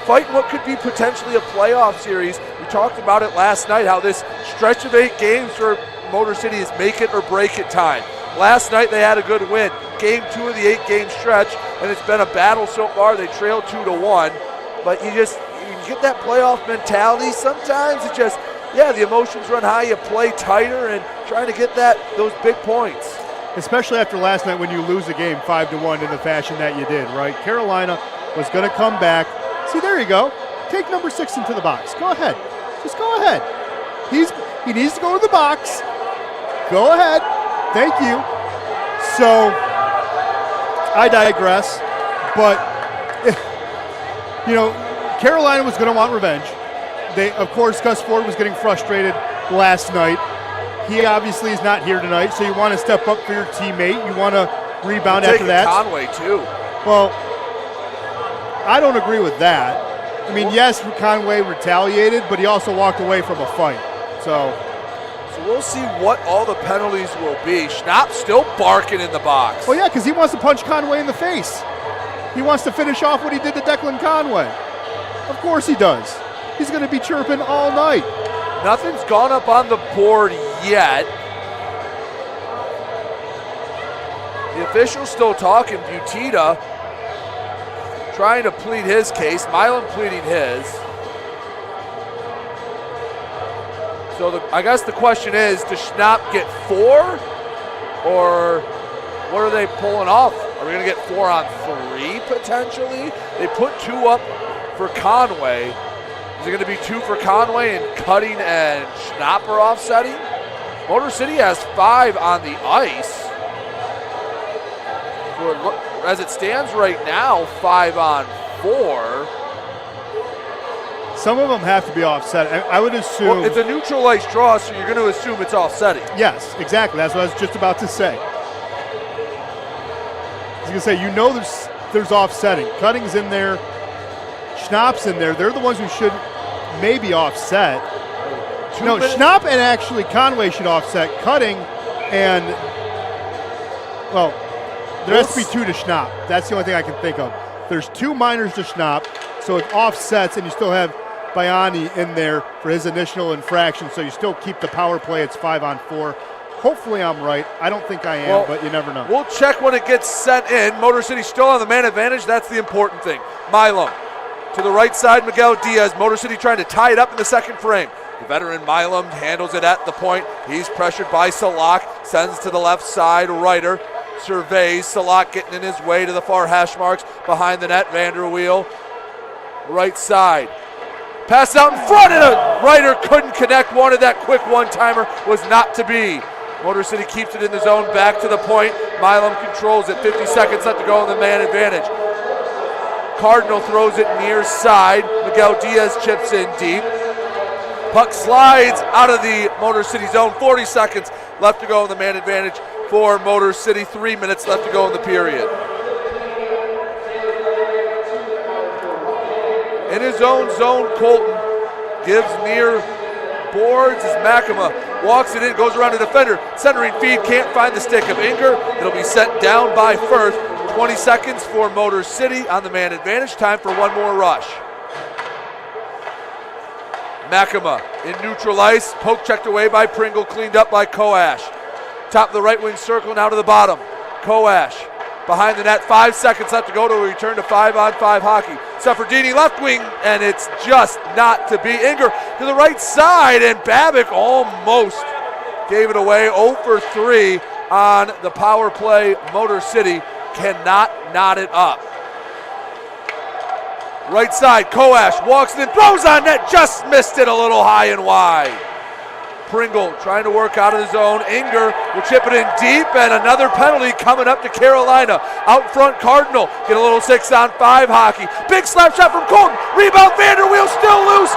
fight what could be potentially a playoff series. We talked about it last night, how this stretch of 8 games for Motor City is make it or break it time. Last night they had a good win. Game 2 of the 8-game stretch, and it's been a battle so far. They trail 2-1, but you get that playoff mentality. Sometimes it just, the emotions run high. You play tighter and trying to get those big points. Especially after last night when you lose a game 5-1 in the fashion that you did, right? Carolina was going to come back. See, there you go. Take number 6 into the box. Go ahead. Just go ahead. He needs to go to the box. Go ahead. Thank you. So, I digress. But, Carolina was going to want revenge. Of course, Gus Ford was getting frustrated last night. He obviously is not here tonight, so you want to step up for your teammate. You want to rebound after that. Conway, too. Well, I don't agree with that. I mean, yes, Conway retaliated, but he also walked away from a fight. So we'll see what all the penalties will be. Schnapp's still barking in the box. Well, yeah, because he wants to punch Conway in the face. He wants to finish off what he did to Declan Conway. Of course he does. He's going to be chirping all night. Nothing's gone up on the board yet. The official's still talking. Butita trying to plead his case. Milan pleading his. So I guess the question is, does Schnapp get 4? Or what are they pulling off? Are we going to get 4 on 3 potentially? They put 2 up for Conway. Is it going to be 2 for Conway and Cutting and Schnapp are offsetting? Motor City has 5 on the ice. So as it stands right now, 5 on 4. Some of them have to be offset. I would assume. Well, it's a neutral ice draw, so you're going to assume it's offsetting. Yes, exactly. That's what I was just about to say. I was going to say, there's offsetting. Cutting's in there. Schnapp's in there. They're the ones who should maybe offset. Schnapp and actually Conway should offset. Cutting and, there has to be 2 to Schnapp. That's the only thing I can think of. There's 2 minors to Schnapp, so it offsets, and you still have Baiani in there for his initial infraction, so you still keep the power play. It's 5 on 4. Hopefully I'm right. I don't think I am, but you never know. We'll check when it gets sent in. Motor City still on the man advantage. That's the important thing. Milam to the right side, Miguel Diaz. Motor City trying to tie it up in the second frame. The veteran Milam handles it at the point. He's pressured by Salak. Sends to the left side. Ryder surveys. Salak getting in his way to the far hash marks. Behind the net, Vanderweel. Right side. Pass out in front, and Ryder couldn't connect. Wanted that quick one-timer. Was not to be. Motor City keeps it in the zone. Back to the point. Milam controls it. 50 seconds left to go on the man advantage. Cardinal throws it near side. Miguel Diaz chips in deep. Puck slides out of the Motor City zone. 40 seconds left to go in the man advantage for Motor City. 3 minutes left to go in the period. In his own zone, Colton gives near boards as Makema walks it in, goes around the defender. Centering feed, can't find the stick of Inger. It'll be sent down by Firth. 20 seconds for Motor City on the man advantage. Time for one more rush. Makema in neutral ice. Poke checked away by Pringle, cleaned up by Koash. Top of the right wing circle, now to the bottom. Koash behind the net. 5 seconds left to go to a return to 5-on-5 hockey. Seferdini left wing, and it's just not to be. Inger to the right side, and Babic almost gave it away. 0 for 3 on the power play. Motor City cannot knot it up. Right side, Koash walks in, throws on net, just missed it a little high and wide. Pringle trying to work out of the zone. Inger will chip it in deep, and another penalty coming up to Carolina. Out front, Cardinal get a little 6-on-5 hockey. Big slap shot from Colton. Rebound, Vanderweel still loose.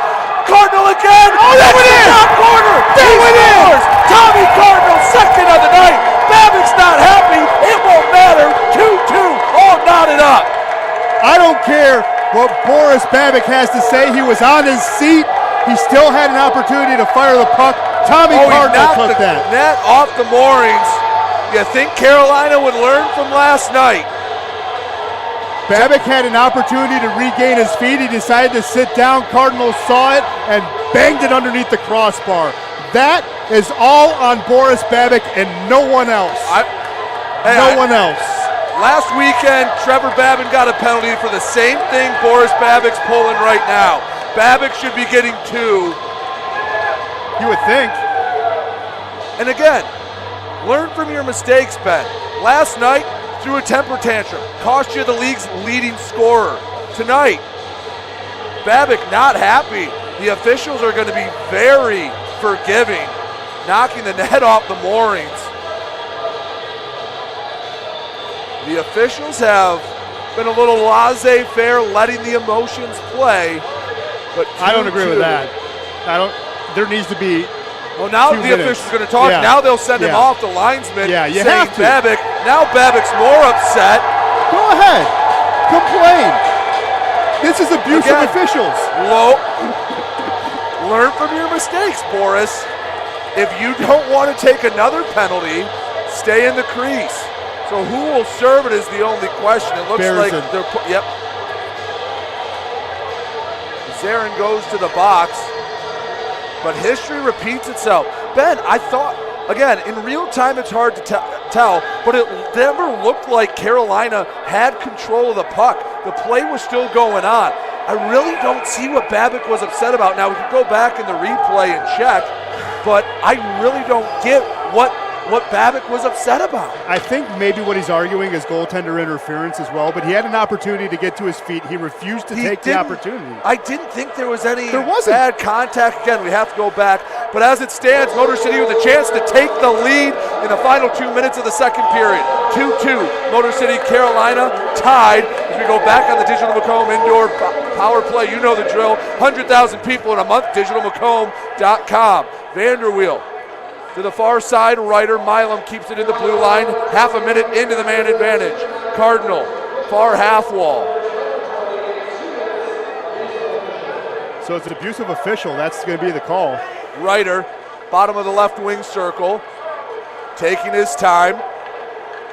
Cardinal again. Oh, that went in! Top corner. He scores. Tommy Cardinal, second of the night. Babic's not happy. It won't matter. 2-2, all knotted up. I don't care what Boris Babic has to say. He was on his seat. He still had an opportunity to fire the puck. Tommy Cardinal took that. Net off the moorings. You think Carolina would learn from last night? Babic had an opportunity to regain his feet. He decided to sit down. Cardinal saw it and banged it underneath the crossbar. That is all on Boris Babic and no one else. No one else. Last weekend, Trevor Babin got a penalty for the same thing Boris Babic's pulling right now. Babic should be getting 2. You would think. And again, learn from your mistakes, Ben. Last night, threw a temper tantrum. Cost you the league's leading scorer. Tonight, Babic not happy. The officials are going to be very forgiving, knocking the net off the moorings. The officials have been a little laissez-faire, letting the emotions play. But I don't agree with that. There needs to be. Well, now the official's going to talk. Yeah. Now they'll send him off. The linesman you saying have to. Babic. Now Babic's more upset. Go ahead. Complain. This is abuse of officials. Learn from your mistakes, Boris. If you don't want to take another penalty, stay in the crease. So who will serve it is the only question. It looks like they're yep. Zarin goes to the box, but history repeats itself. Ben, I thought, again, in real time it's hard to tell, but it never looked like Carolina had control of the puck. The play was still going on. I really don't see what Babic was upset about. Now, we could go back in the replay and check, but I really don't get what Babic was upset about. I think maybe what he's arguing is goaltender interference as well, but he had an opportunity to get to his feet. He refused to take the opportunity. I didn't think there was any bad contact. Again, we have to go back. But as it stands, Motor City with a chance to take the lead in the final 2 minutes of the second period. 2-2, Motor City, Carolina tied as we go back on the Digital Macomb Indoor Power Play. You know the drill. 100,000 people in a month, digitalmacomb.com. Vanderweel to the far side, Ryder. Milam keeps it in the blue line. Half a minute into the man advantage. Cardinal, far half wall. So it's an abusive official. That's going to be the call. Ryder, bottom of the left wing circle, taking his time.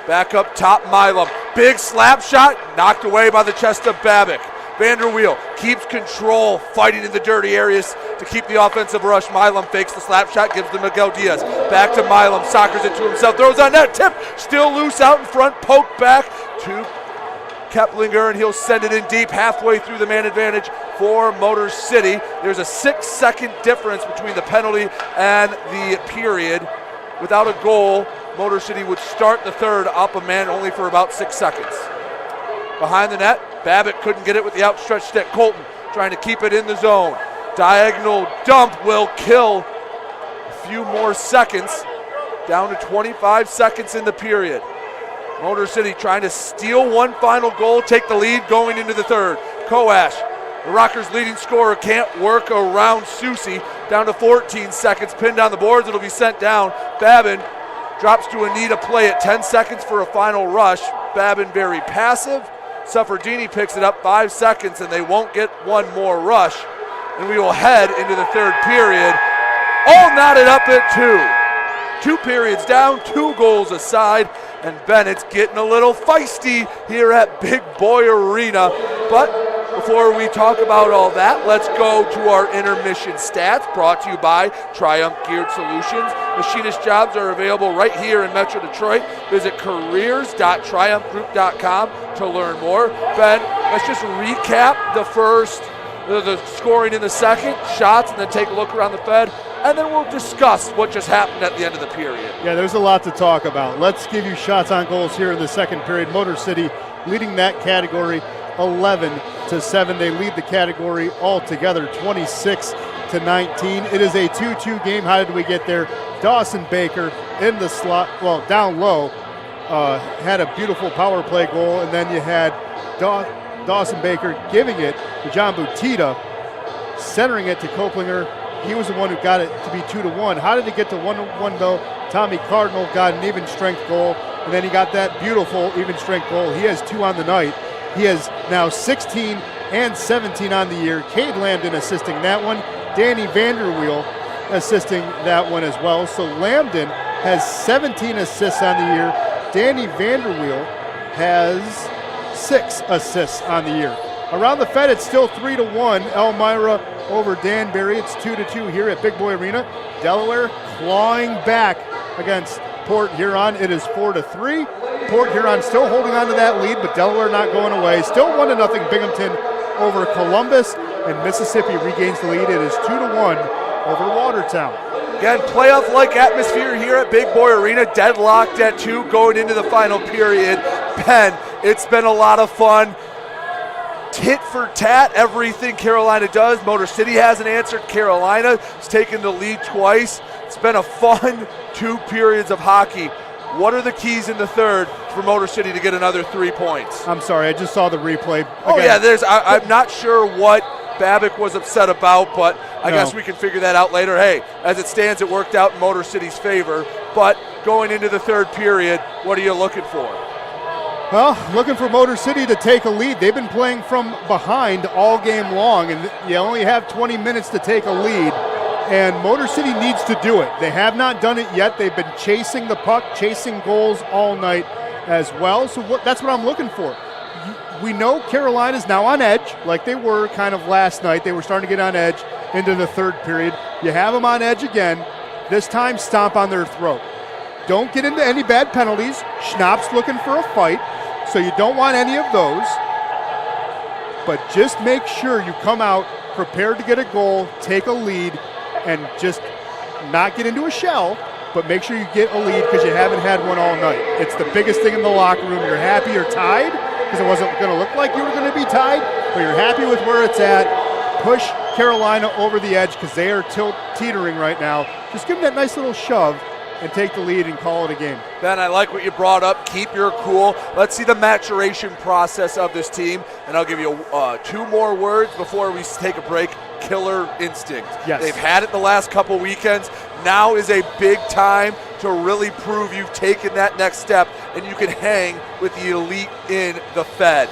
Back up top, Milam. Big slap shot, knocked away by the chest of Babic. Vanderweel keeps control, fighting in the dirty areas to keep the offensive rush. Milam fakes the slap shot, gives to Miguel Diaz. Back to Milam, soccers it to himself, throws on net, tip, still loose out in front, poked back to Keplinger, and he'll send it in deep halfway through the man advantage for Motor City. There's a 6-second difference between the penalty and the period. Without a goal, Motor City would start the third up a man only for about 6 seconds. Behind the net, Babbitt couldn't get it with the outstretched stick. Colton trying to keep it in the zone. Diagonal dump will kill a few more seconds. Down to 25 seconds in the period. Motor City trying to steal one final goal, take the lead going into the third. Koash, the Rockers' leading scorer, can't work around Susi. Down to 14 seconds, pinned on the boards, it'll be sent down. Babin drops to a knee to play it. 10 seconds for a final rush. Babin very passive. Suffredini picks it up 5 seconds, and they won't get one more rush. And we will head into the third period. All knotted up at 2. 2 periods down, 2 goals aside, and Bennett's getting a little feisty here at Big Boy Arena. But before we talk about all that, let's go to our intermission stats, brought to you by Triumph Geared Solutions. Machinist jobs are available right here in Metro Detroit. Visit careers.triumphgroup.com to learn more. Ben, let's just recap the scoring in the second, shots, and then take a look around the Fed, and then we'll discuss what just happened at the end of the period. Yeah, there's a lot to talk about. Let's give you shots on goals here in the second period. Motor City leading that category 11-7. They lead the category altogether 26-19. It is a 2-2 game. How did we get there? Dawson Baker in the slot, well, down low, had a beautiful power play goal, and then you had Dawson Baker giving it to John Butita, centering it to Koplinger. He was the one who got it to be 2-1. How did it get to 1-1 though? Tommy Cardinal got an even strength goal, and then he got that beautiful even strength goal. He has 2 on the night. He has now 16 and 17 on the year. Cade Lambden assisting that one. Danny Vanderweel assisting that one as well. So Lambden has 17 assists on the year. Danny Vanderweel has 6 assists on the year. Around the Fed, it's still 3-1. Elmira over Danbury. It's 2-2 here at Big Boy Arena. Delaware clawing back against Port Huron. It is 4-3. Port Huron still holding on to that lead, but Delaware not going away. Still 1-0 Binghamton over Columbus, and Mississippi regains the lead. It is 2-1 over Watertown. Again, playoff-like atmosphere here at Big Boy Arena, deadlocked at 2 going into the final period. Ben, it's been a lot of fun. Tit for tat, everything Carolina does. Motor City hasn't answered. Carolina has taken the lead twice. It's been a fun 2 periods of hockey. What are the keys in the third for Motor City to get another 3 points? I'm sorry, I just saw the replay. Again. Oh yeah, I'm not sure what Babbitt was upset about, but I guess we can figure that out later. Hey, as it stands, it worked out in Motor City's favor. But going into the third period, what are you looking for? Well, looking for Motor City to take a lead. They've been playing from behind all game long, and you only have 20 minutes to take a lead. And Motor City needs to do it. They have not done it yet. They've been chasing the puck, chasing goals all night as well. So that's what I'm looking for. We know Carolina's now on edge, like they were kind of last night. They were starting to get on edge into the third period. You have them on edge again. This time, stomp on their throat. Don't get into any bad penalties. Schnapp's looking for a fight, so you don't want any of those. But just make sure you come out prepared to get a goal, take a lead, and just not get into a shell, but make sure you get a lead because you haven't had one all night. It's the biggest thing in the locker room. You're happy you're tied because it wasn't going to look like you were going to be tied, but you're happy with where it's at. Push Carolina over the edge because they are teetering right now. Just give them that nice little shove and take the lead and call it a game. Ben, I like what you brought up. Keep your cool. Let's see the maturation process of this team, and I'll give you 2 more words before we take a break. Killer instinct. Yes. They've had it the last couple weekends. Now is a big time to really prove you've taken that next step and you can hang with the elite in the Fed.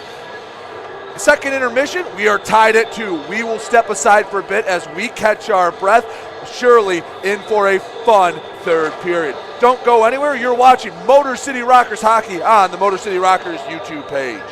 Second intermission, we are tied at 2. We will step aside for a bit as we catch our breath, surely in for a fun third period. Don't go anywhere. You're watching Motor City Rockers hockey on the Motor City Rockers YouTube page.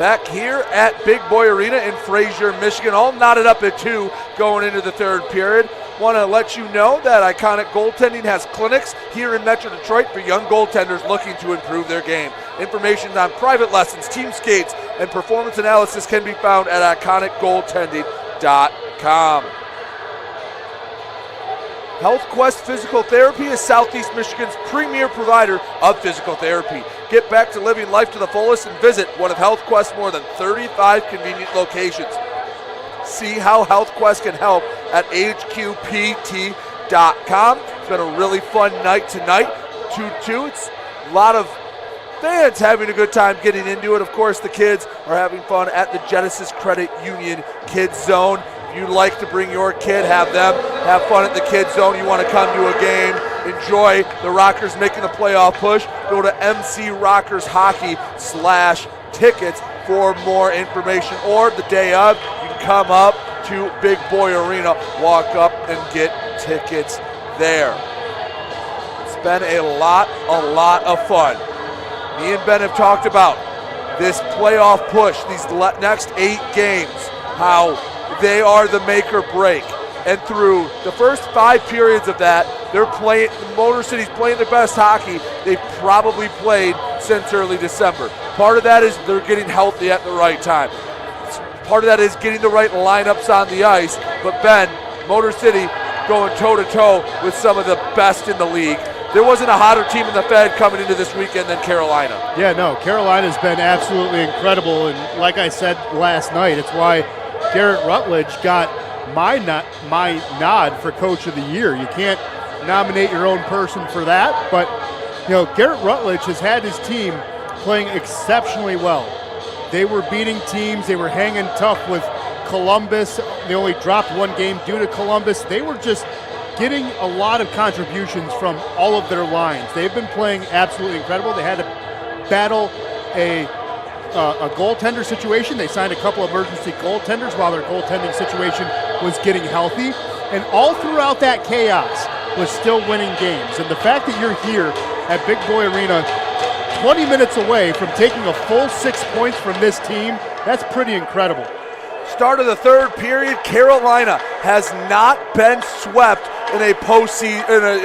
back here at Big Boy Arena in Fraser, Michigan, all knotted up at 2 going into the third period. Want to let you know that Iconic Goaltending has clinics here in Metro Detroit for young goaltenders looking to improve their game. Information on private lessons, team skates, and performance analysis can be found at iconicgoaltending.com. HealthQuest Physical Therapy is Southeast Michigan's premier provider of physical therapy. Get back to living life to the fullest and visit one of HealthQuest's more than 35 convenient locations. See how HealthQuest can help at hqpt.com. It's been a really fun night tonight, 2-2. It's a lot of fans having a good time getting into it. Of course, the kids are having fun at the Genesis Credit Union Kids Zone. If you'd like to bring your kid, have them have fun at the Kids Zone. You want to come to a game, enjoy the Rockers making the playoff push, go to mcrockershockey.com/tickets for more information, or the day of, you can come up to Big Boy Arena, walk up and get tickets there. It's been a lot of fun. Me and Ben have talked about this playoff push, these next 8 games, how they are the make or break. And through the first 5 periods of that, Motor City's playing their best hockey they've probably played since early December. Part of that is they're getting healthy at the right time. Part of that is getting the right lineups on the ice. But Ben, Motor City going toe-to-toe with some of the best in the league. There wasn't a hotter team in the Fed coming into this weekend than Carolina. Yeah, no, Carolina's been absolutely incredible. And like I said last night, it's why Garrett Rutledge got my nod for Coach of the Year. You can't nominate your own person for that, but Garrett Rutledge has had his team playing exceptionally well. They were beating teams. They were hanging tough with Columbus. They only dropped 1 game due to Columbus. They were just getting a lot of contributions from all of their lines. They've been playing absolutely incredible. They had to battle a goaltender situation. They signed a couple emergency goaltenders while their goaltending situation was getting healthy. And all throughout that chaos was still winning games. And the fact that you're here at Big Boy Arena 20 minutes away from taking a full 6 points from this team, that's pretty incredible. Start of the third period, Carolina has not been swept in a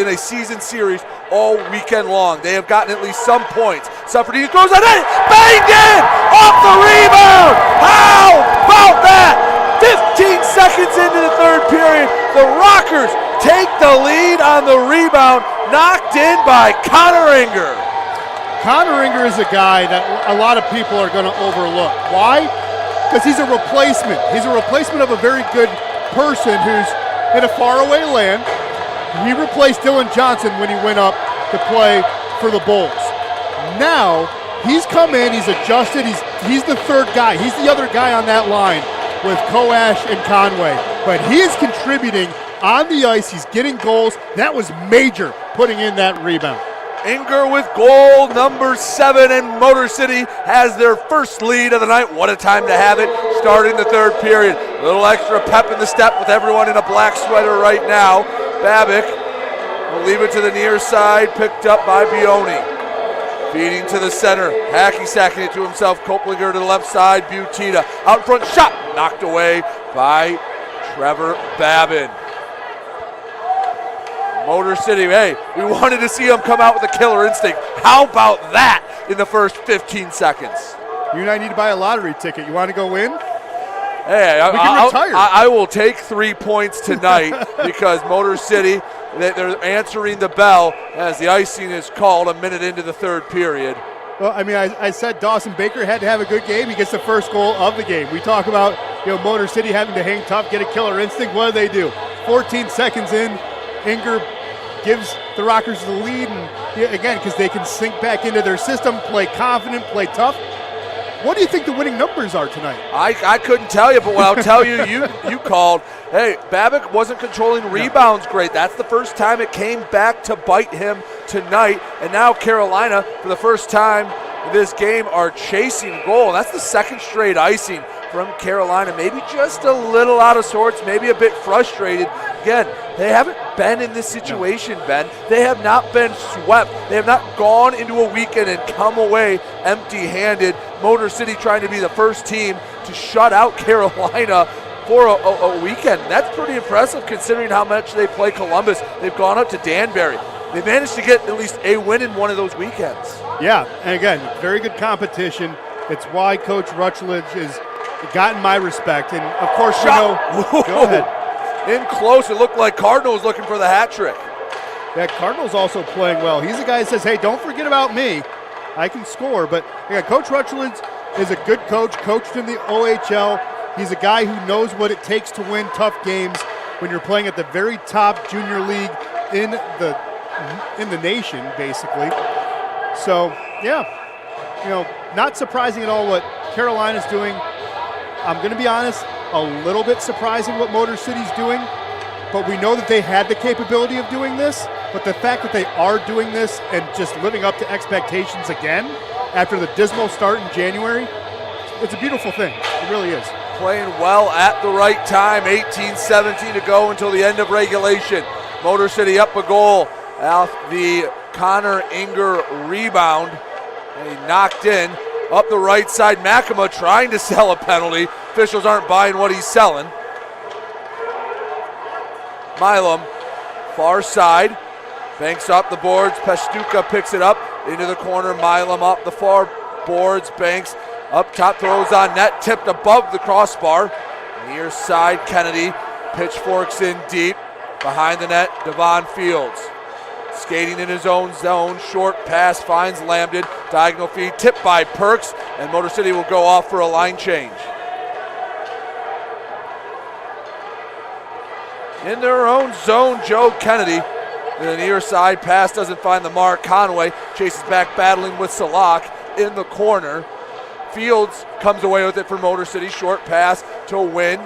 in a season series all weekend long. They have gotten at least some points. Sufferdy throws it in, banged in, off the rebound. How about that? 15 seconds into the third period, the Rockers take the lead on the rebound, knocked in by Connor Inger. Connor Inger is a guy that a lot of people are going to overlook. Why? Because he's a replacement. He's a replacement of a very good person who's in a faraway land. He replaced Dylan Johnson when he went up to play for the Bulls. Now, he's come in, he's adjusted, he's the third guy. He's the other guy on that line with Koash and Conway. But he is contributing on the ice. He's getting goals. That was major, putting in that rebound. Inger with goal number 7, and Motor City has their first lead of the night. What a time to have it, starting the third period. A little extra pep in the step with everyone in a black sweater right now. Babick will leave it to the near side, picked up by Bioni. Feeding to the center, Hacky sacking it to himself, Koplinger to the left side, Butita out in front, shot, knocked away by Trevor Babin. Motor City, hey, we wanted to see him come out with a killer instinct. How about that in the first 15 seconds? You and I need to buy a lottery ticket. You want to go in? Hey, we can retire. I will take 3 points tonight because Motor City, they're answering the bell as the icing is called a minute into the third period. Well, I mean, I said Dawson Baker had to have a good game. He gets the first goal of the game. We talk about Motor City having to hang tough, get a killer instinct. What do? 14 seconds in, Inger gives the Rockers the lead, and again, because they can sink back into their system, play confident, play tough. What do you think the winning numbers are tonight? I couldn't tell you, but what I'll tell you, you called. Hey, Babick wasn't controlling rebounds great. That's the first time it came back to bite him tonight. And now Carolina, for the first time in this game, are chasing goal. That's the second straight icing from Carolina. Maybe just a little out of sorts, maybe a bit frustrated. Again, they haven't been in this situation, Ben. They have not been swept. They have not gone into a weekend and come away empty-handed. Motor City trying to be the first team to shut out Carolina for a weekend. That's pretty impressive considering how much they play Columbus. They've gone up to Danbury. They managed to get at least a win in one of those weekends. Yeah, and again, very good competition. It's why Coach Rutledge has gotten my respect. And, of course, you know. Go ahead. In close, it looked like Cardinal was looking for the hat trick. Yeah, Cardinal's also playing well. He's the guy that says, hey, don't forget about me. I can score. But, yeah, Coach Rutledge is a good coach, coached in the OHL. He's a guy who knows what it takes to win tough games when you're playing at the very top junior league in the nation, basically. So, yeah, you know, not surprising at all what Carolina's doing. I'm going to be honest, a little bit surprising what Motor City's doing, but we know that they had the capability of doing this, but the fact that they are doing this and just living up to expectations again after the dismal start in January, it's a beautiful thing. It really is. Playing well at the right time, 18-17 to go until the end of regulation. Motor City up a goal off the Connor Inger rebound, and he knocked in. Up the right side, Makema trying to sell a penalty. Officials aren't buying what he's selling. Milam, far side, banks up the boards. Pestuka picks it up into the corner. Milam up the far boards, banks up top, throws on net, tipped above the crossbar. Near side, Kennedy pitchforks in deep. Behind the net, Devon Fields. Skating in his own zone, short pass finds Lambden, diagonal feed, tipped by Perks, and Motor City will go off for a line change. In their own zone, Joe Kennedy, the near side pass doesn't find the mark. Conway chases back, battling with Salak in the corner. Fields comes away with it for Motor City, short pass to Win.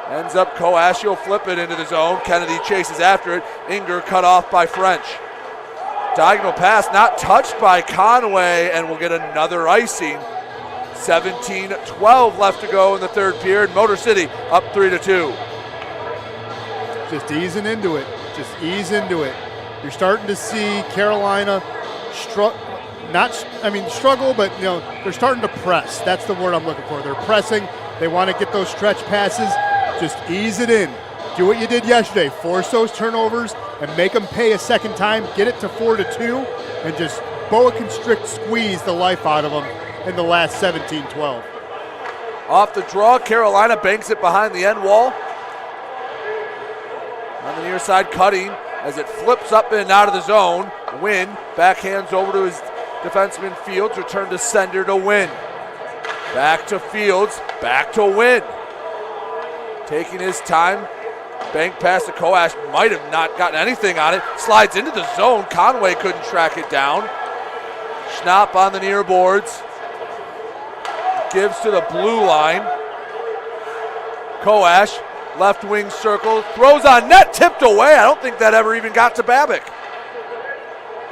Ends up Koash, he'll flip it into the zone. Kennedy chases after it. Inger cut off by French. Diagonal pass not touched by Conway, and we'll get another icing. 17-12 left to go in the third period. Motor City up 3-2. Just easing into it. Just ease into it. You're starting to see Carolina struggle, but you know they're starting to press. That's the word I'm looking for. They're pressing. They want to get those stretch passes. Just ease it in. Do what you did yesterday. Force those turnovers and make them pay a second time. Get it to 4-2 and just boa constrict, squeeze the life out of them in the last 17-12. Off the draw, Carolina banks it behind the end wall. On the near side, cutting as it flips up and out of the zone. Win backhands over to his defenseman Fields. Return to sender to Win. Back to Fields. Back to Win. Taking his time. Bank pass to Koash. Might have not gotten anything on it. Slides into the zone. Conway couldn't track it down. Schnapp on the near boards. Gives to the blue line. Koash, left wing circle. Throws on net. Tipped away. I don't think that ever even got to Babick.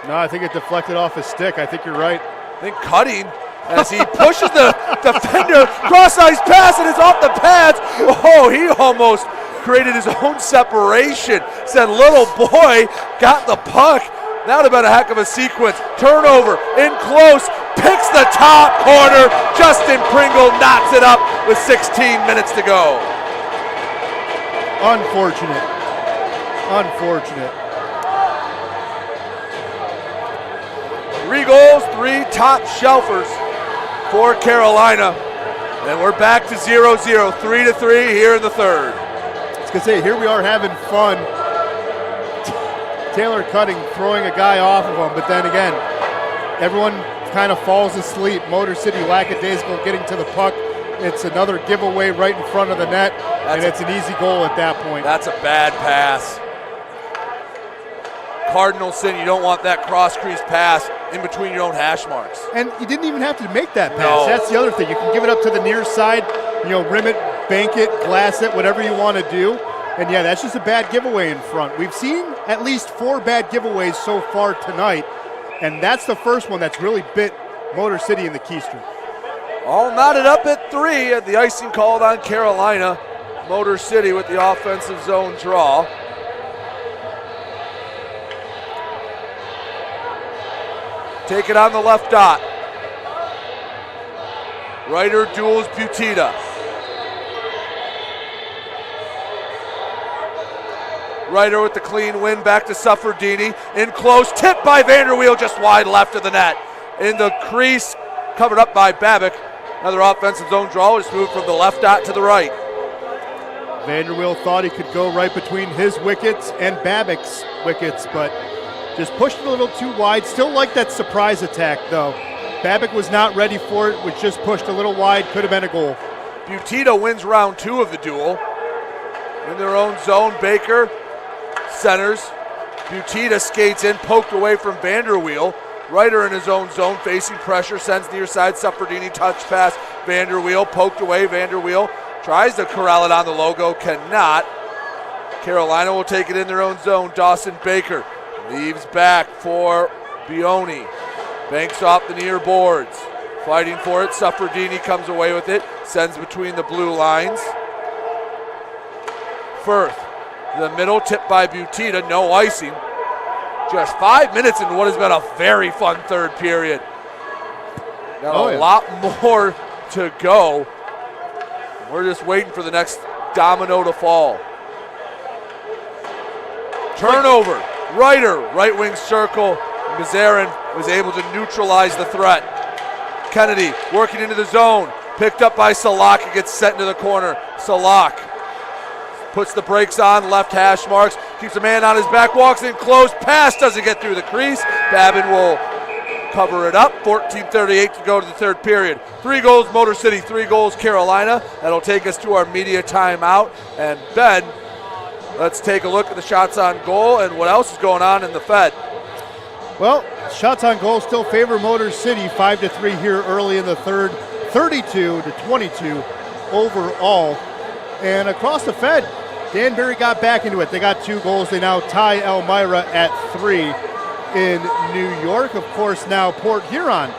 No, I think it deflected off his stick. I think you're right. I think cutting as he pushes the defender. Cross-ice pass and it's off the pads. Oh, he almost created his own separation. Said little boy got the puck. That would have been a heck of a sequence. Turnover in close. Picks the top corner. Justin Pringle knocks it up with 16 minutes to go. Unfortunate. Unfortunate. 3 goals, 3 top shelfers for Carolina. And we're back to 0-0, 3-3 here in the third. I was going to say, here we are having fun. Taylor Cutting throwing a guy off of him, but then again, everyone kind of falls asleep. Motor City lackadaisical getting to the puck. It's another giveaway right in front of the net, and it's an easy goal at that point. That's a bad pass. Cardinal sin, you don't want that cross-crease pass in between your own hash marks. And you didn't even have to make that pass. No. That's the other thing. You can give it up to the near side, rim it, bank it, glass it, whatever you want to do. And yeah, that's just a bad giveaway in front. We've seen at least 4 bad giveaways so far tonight, and that's the first one that's really bit Motor City in the keister. All knotted up at 3, and the icing called on Carolina. Motor City with the offensive zone draw. Take it on the left dot. Ryder duels Butita. Ryder with the clean win, back to Suffredini. In close, tipped by Vanderweel, just wide left of the net. In the crease, covered up by Babic. Another offensive zone draw, just moved from the left dot to the right. Vanderweel thought he could go right between his wickets and Babic's wickets, but just pushed it a little too wide. Still like that surprise attack, though. Babic was not ready for it, was just pushed a little wide, could have been a goal. Butita wins round 2 of the duel. In their own zone, Baker centers. Butita skates in, poked away from Vanderweel. Ryder in his own zone, facing pressure, sends near side. Suffredini touch pass. Vanderweel poked away. Vanderweel tries to corral it on the logo, cannot. Carolina will take it in their own zone. Dawson Baker leaves back for Bioni. Banks off the near boards. Fighting for it. Suffredini comes away with it. Sends between the blue lines. Firth. The middle, tipped by Butita, no icing. Just 5 minutes into what has been a very fun third period. Got a lot more to go. We're just waiting for the next domino to fall. Turnover. Ryder, right wing circle. Mazarin was able to neutralize the threat. Kennedy working into the zone. Picked up by Salak and gets sent into the corner. Salak puts the brakes on, left hash marks, keeps a man on his back, walks in close, pass doesn't get through the crease. Babin will cover it up. 14:38 to go to the third period. 3 goals Motor City, 3 goals Carolina. That'll take us to our media timeout. And Ben, let's take a look at the shots on goal and what else is going on in the Fed. Well, shots on goal still favor Motor City, 5-3 here early in the third, 32-22 overall. And across the Fed, Danbury got back into it. They got 2 goals. They now tie Elmira at 3 in New York. Of course, now Port Huron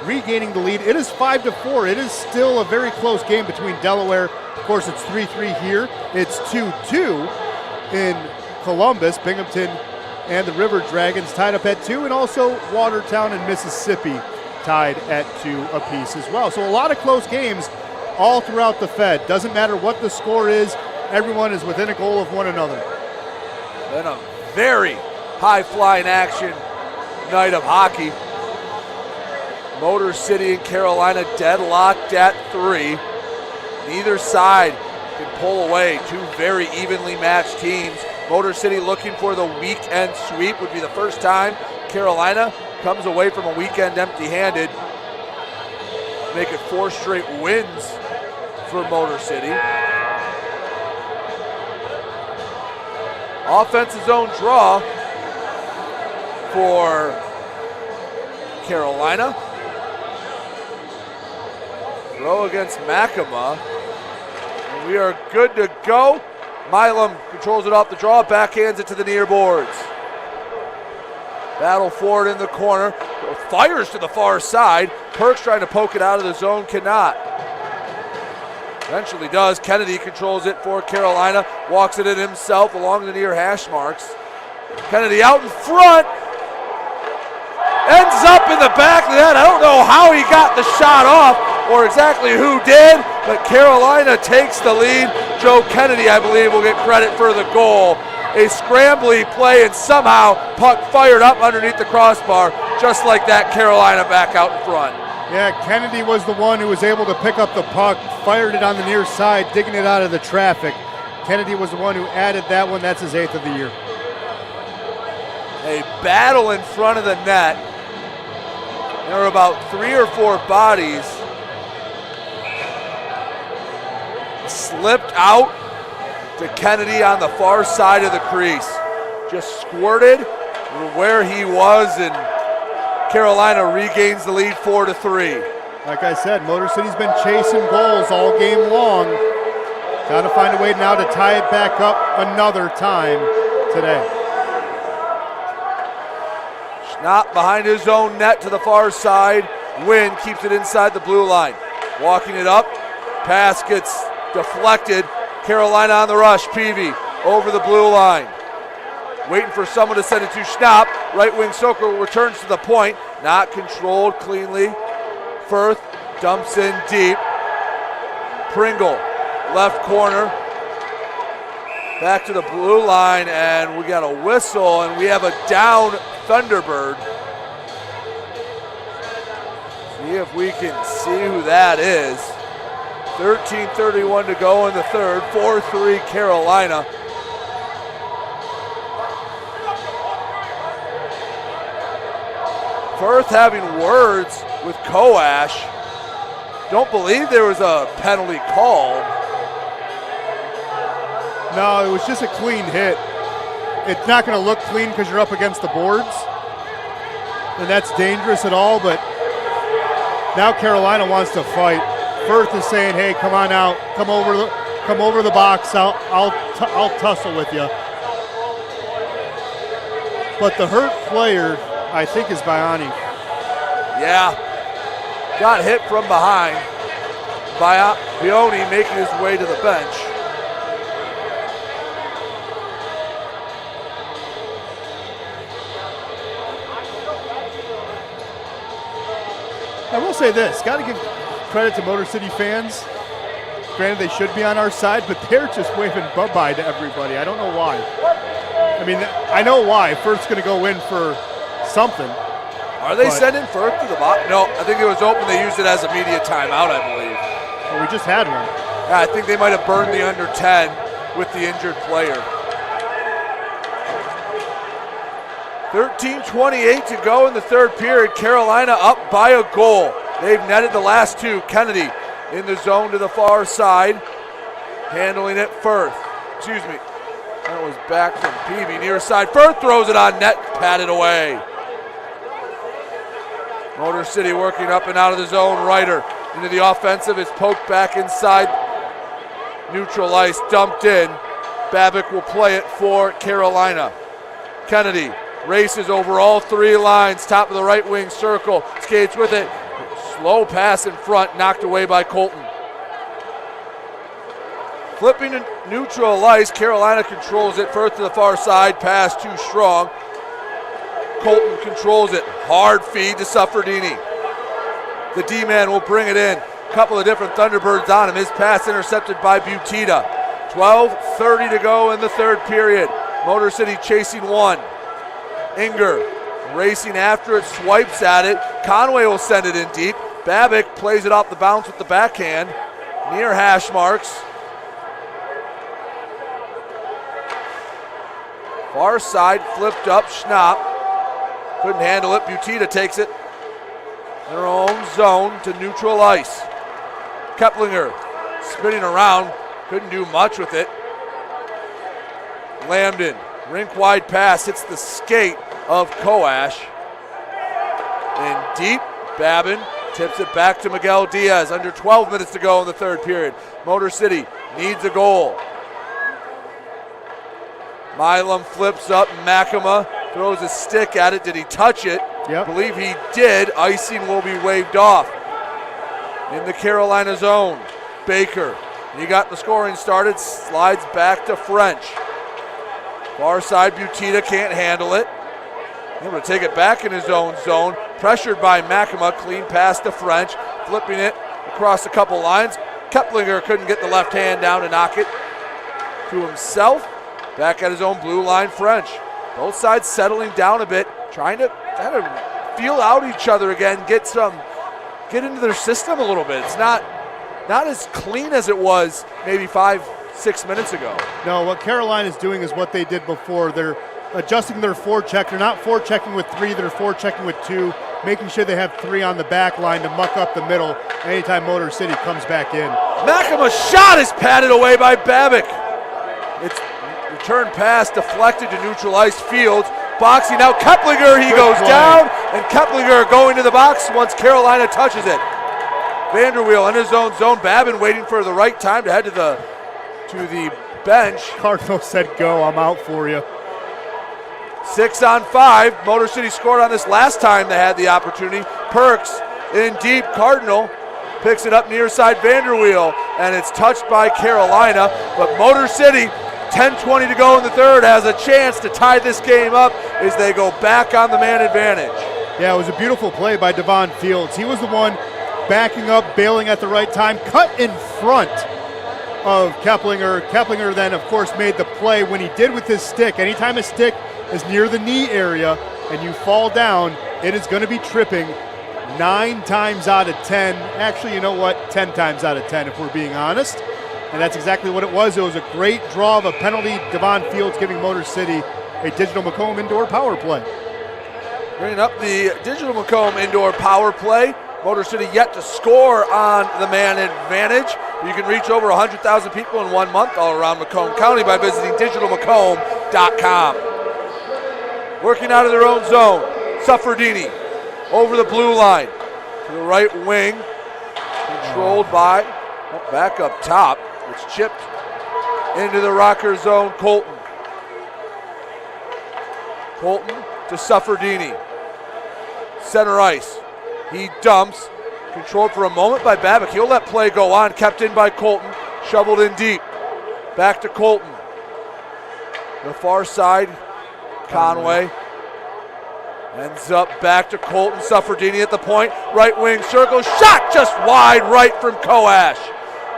regaining the lead. It is 5-4. It is still a very close game between Delaware. Of course, it's 3-3 here. It's 2-2 in Columbus. Binghamton and the River Dragons tied up at 2, and also Watertown and Mississippi tied at 2 apiece as well. So a lot of close games all throughout the Fed. Doesn't matter what the score is, everyone is within a goal of one another. Been a very high-flying action night of hockey. Motor City and Carolina deadlocked at 3. Neither side can pull away. 2 very evenly matched teams. Motor City looking for the weekend sweep. Would be the first time Carolina comes away from a weekend empty-handed. Make it 4 straight wins for Motor City. Offensive zone draw for Carolina. Throw against Makema. And we are good to go. Milam controls it off the draw, backhands it to the near boards. Battle forward in the corner. Fires to the far side. Perks trying to poke it out of the zone, cannot. Eventually does. Kennedy controls it for Carolina. Walks it in himself along the near hash marks. Kennedy out in front. Ends up in the back of the net. I don't know how he got the shot off or exactly who did, but Carolina takes the lead. Joe Kennedy, I believe, will get credit for the goal. A scrambly play, and somehow puck fired up underneath the crossbar. Just like that, Carolina back out in front. Yeah, Kennedy was the one who was able to pick up the puck, fired it on the near side, digging it out of the traffic. Kennedy was the one who added that one. That's his 8th of the year. A battle in front of the net. There were about 3 or 4 bodies. Slipped out to Kennedy on the far side of the crease. Just squirted where he was, and Carolina regains the lead 4-3. Like I said, Motor City's been chasing goals all game long. Got to find a way now to tie it back up another time today. Schnapp behind his own net to the far side. Wynn keeps it inside the blue line. Walking it up. Pass gets deflected. Carolina on the rush. Peavy over the blue line. Waiting for someone to send it to Schnapp. Right wing circle returns to the point. not controlled cleanly. Firth dumps in deep. Pringle, left corner. Back to the blue line, and we got a whistle, and we have a down Thunderbird. See if we can see who that is. 13:31 to go in the third, 4-3 Carolina. Firth having words with Koash. Don't believe there was a penalty called. No, it was just a clean hit. It's not going to look clean because you're up against the boards, and that's dangerous at all, but now Carolina wants to fight. Firth is saying, hey, come on out, come over the box, I'll tussle with you. But the hurt player, I think, is Biani. Yeah, got hit from behind. Bioni making his way to the bench. I will say this, got to give credit to Motor City fans. Granted, they should be on our side, but they're just waving bye-bye to everybody. I don't know why. I mean, I know why. Firth's going to go in for something. Are they sending Firth to the box? No, I think it was open. They used it as a media timeout, I believe. Well, we just had one. Yeah, I think they might have burned the under 10 with the injured player. 13:28 to go in the third period. Carolina up by a goal. They've netted the last two. Kennedy in the zone to the far side. Handling it, Firth. Excuse me. That was back from Peavy. Near side. Firth throws it on net. Patted away. Motor City working up and out of the zone. Ryder into the offensive. It's poked back inside. Neutral ice. Dumped in. Babick will play it for Carolina. Kennedy races over all three lines, top of the right wing circle, skates with it. Slow pass in front, knocked away by Colton. Flipping to neutral ice, Carolina controls it. Firth to the far side, pass too strong. Colton controls it. Hard feed to Suffredini. The D-man will bring it in. Couple of different Thunderbirds on him. His pass intercepted by Butita. 12:30 to go in the third period. Motor City chasing one. Inger racing after it, swipes at it. Conway will send it in deep. Babick plays it off the bounce with the backhand. Near hash marks. Far side, flipped up, Schnapp. Couldn't handle it. Butita takes it. Their own zone to neutral ice. Keplinger spinning around. Couldn't do much with it. Lambden, rink wide pass, hits the skate of Koash. And deep, Babin tips it back to Miguel Diaz. Under 12 minutes to go in the third period. Motor City needs a goal. Milam flips up, Makema throws a stick at it. Did he touch it? Yep. I believe he did. Icing will be waved off. In the Carolina zone, Baker. He got the scoring started, slides back to French. Far side, Butita can't handle it. Able to take it back in his own zone. Pressured by Makema, clean pass to French. Flipping it across a couple lines. Keplinger couldn't get the left hand down to knock it to himself. Back at his own blue line, French. Both sides settling down a bit, trying to kind of feel out each other again, get into their system a little bit. It's not as clean as it was maybe 5-6 minutes ago. No, what Carolina's doing is what they did before. They're adjusting their forecheck. They're not forechecking with three, they're forechecking with two, making sure they have three on the back line to muck up the middle anytime Motor City comes back in. Makema's shot is patted away by Babick. It's return pass deflected to neutral ice. Fields boxing out. Keplinger, he goes down, and Keplinger going to the box once Carolina touches it. Vanderweel in his own zone. Babin waiting for the right time to head to the bench. Cardinal said go, I'm out for you. 6 on 5. Motor City scored on this last time they had the opportunity. Perks in deep. Cardinal picks it up near side. Vanderweel, and it's touched by Carolina. But Motor City, 10:20 to go in the third, has a chance to tie this game up as they go back on the man advantage. Yeah, it was a beautiful play by Devon Fields. He was the one backing up, bailing at the right time, cut in front of Keplinger. Keplinger then, of course, made the play when he did with his stick. Anytime a stick is near the knee area and you fall down, it is going to be tripping 9 times out of 10. Actually, you know what? 10 times out of 10 if we're being honest. And that's exactly what it was. It was a great draw of a penalty. Devon Fields giving Motor City a Digital Macomb indoor power play. Bringing up the Digital Macomb indoor power play. Motor City yet to score on the man advantage. You can reach over 100,000 people in 1 month all around Macomb County by visiting digitalmacomb.com. Working out of their own zone, Suffredini over the blue line to the right wing, controlled by, back up top, it's chipped into the rocker zone, Colton. Colton to Suffredini, center ice. He dumps, controlled for a moment by Babick. He'll let play go on, kept in by Colton, shoveled in deep. Back to Colton. The far side, Conway. Ends up back to Colton, Suffredini at the point. Right wing circle, shot just wide right from Coash.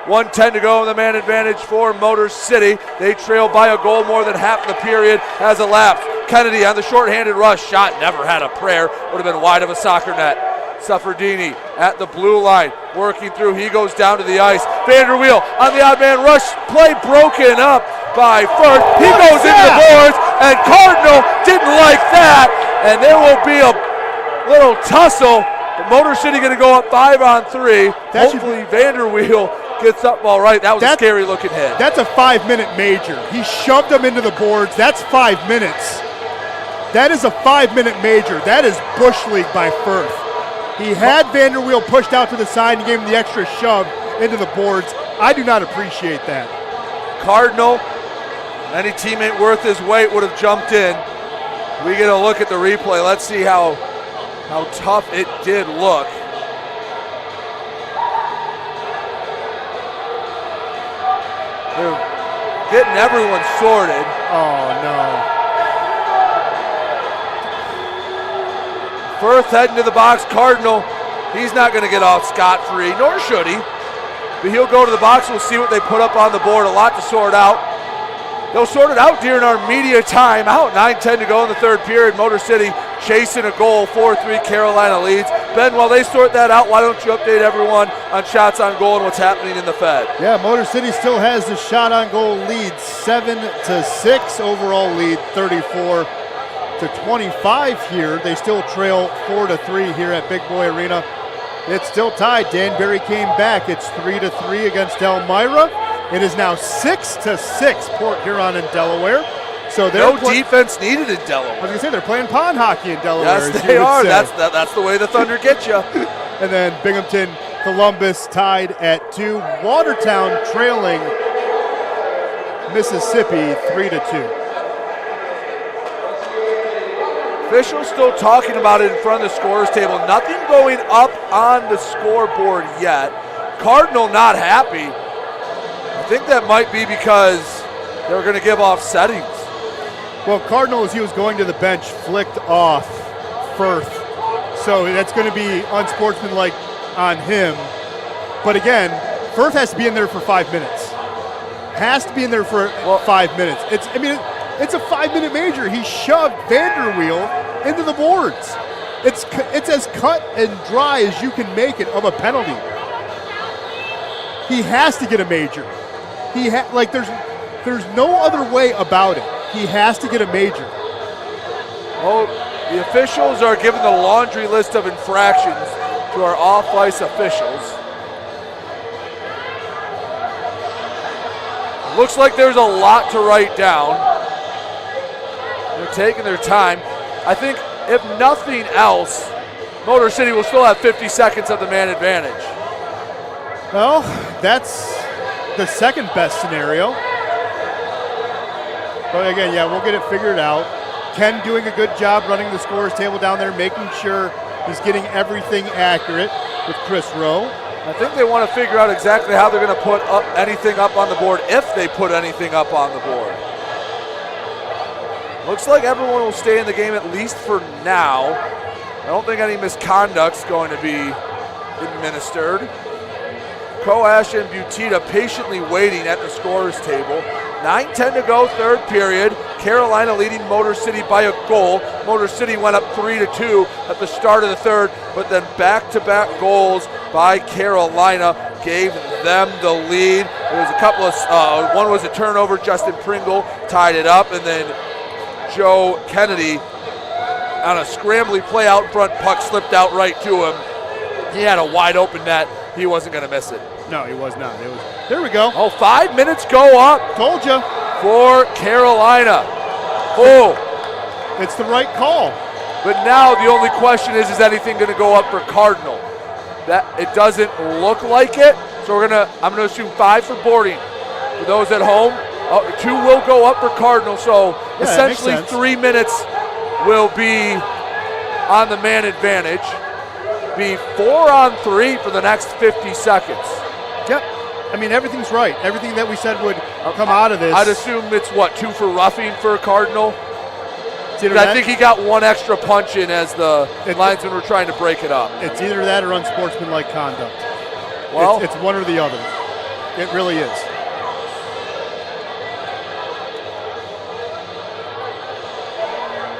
1:10 to go in the man advantage for Motor City. They trail by a goal. More than half the period has elapsed. Kennedy on the shorthanded rush, shot never had a prayer. Would have been wide of a soccer net. Suffredini at the blue line, working through. He goes down to the ice. Vanderweel on the odd man rush. Play broken up by Firth. He goes into the boards, and Cardinal didn't like that. And there will be a little tussle. But Motor City going to go up 5-on-3. Hopefully Vanderweel gets up all right. That was a scary looking hit. That's a 5-minute major. He shoved him into the boards. That's 5 minutes. That is a 5-minute major. That is Bush League by Firth. He had Vanderweel pushed out to the side and gave him the extra shove into the boards. I do not appreciate that. Cardinal, any teammate worth his weight would have jumped in. We get a look at the replay. Let's see how tough it did look. They're getting everyone sorted. Oh, no. Firth heading to the box. Cardinal, he's not going to get off scot-free, nor should he. But he'll go to the box. We'll see what they put up on the board. A lot to sort out. They'll sort it out during our media timeout. 9:10 to go in the third period. Motor City chasing a goal. 4-3 Carolina leads. Ben, while they sort that out, why don't you update everyone on shots on goal and what's happening in the Fed? Yeah, Motor City still has the shot on goal lead, 7-6. Overall lead, 34-25 here. They still trail 4-3 here at Big Boy Arena. It's still tied. Danbury came back. It's 3-3 against Elmira. It is now 6-6 Port Huron in Delaware. So no defense needed in Delaware. I was going to say they're playing pond hockey in Delaware. Yes, they are. That's the way the Thunder get you. And then Binghamton, Columbus tied at 2. Watertown trailing Mississippi 3-2. Officials still talking about it in front of the scorer's table. Nothing going up on the scoreboard yet. Cardinal not happy. I think that might be because they were going to give off settings. Well, Cardinal, as he was going to the bench, flicked off Firth. So that's going to be unsportsmanlike on him. But again, Firth has to be in there for 5 minutes. Has to be in there for 5 minutes. It's a 5-minute major. He shoved Vanderweel into the boards. It's as cut and dry as you can make it of a penalty. He has to get a major. There's no other way about it. He has to get a major. Well, the officials are giving the laundry list of infractions to our off-ice officials. Looks like there's a lot to write down. They're taking their time. I think if nothing else, Motor City will still have 50 seconds of the man advantage. Well, that's the second best scenario. But again, yeah, we'll get it figured out. Ken doing a good job running the scorer's table down there, making sure he's getting everything accurate with Chris Rowe. I think they want to figure out exactly how they're going to put anything up on the board, if they put anything up on the board. Looks like everyone will stay in the game at least for now. I don't think any misconduct's going to be administered. Koash and Butita patiently waiting at the scorer's table. 9:10 to go, third period. Carolina leading Motor City by a goal. Motor City went up 3-2 at the start of the third, but then back-to-back goals by Carolina gave them the lead. There was a couple of, one was a turnover. Justin Pringle tied it up, and then Joe Kennedy on a scrambly play out front, puck slipped out right to him. He had a wide open net. He wasn't going to miss it. No, he was not. There we go. Oh, 5 minutes go up. Told you. For Carolina. Oh. It's the right call. But now the only question is anything going to go up for Cardinal? That it doesn't look like it. So I'm gonna assume 5 for boarding. For those at home, 2 will go up for Cardinal. So yeah, essentially 3 minutes will be on the man advantage. Be 4-on-3 for the next 50 seconds. Yep. I mean, everything's right. Everything that we said would come out of this. I'd assume it's 2 for roughing for Cardinal. I think he got 1 extra punch in as the linesmen were trying to break it up. It's either that or unsportsmanlike conduct. Well, it's one or the other. It really is.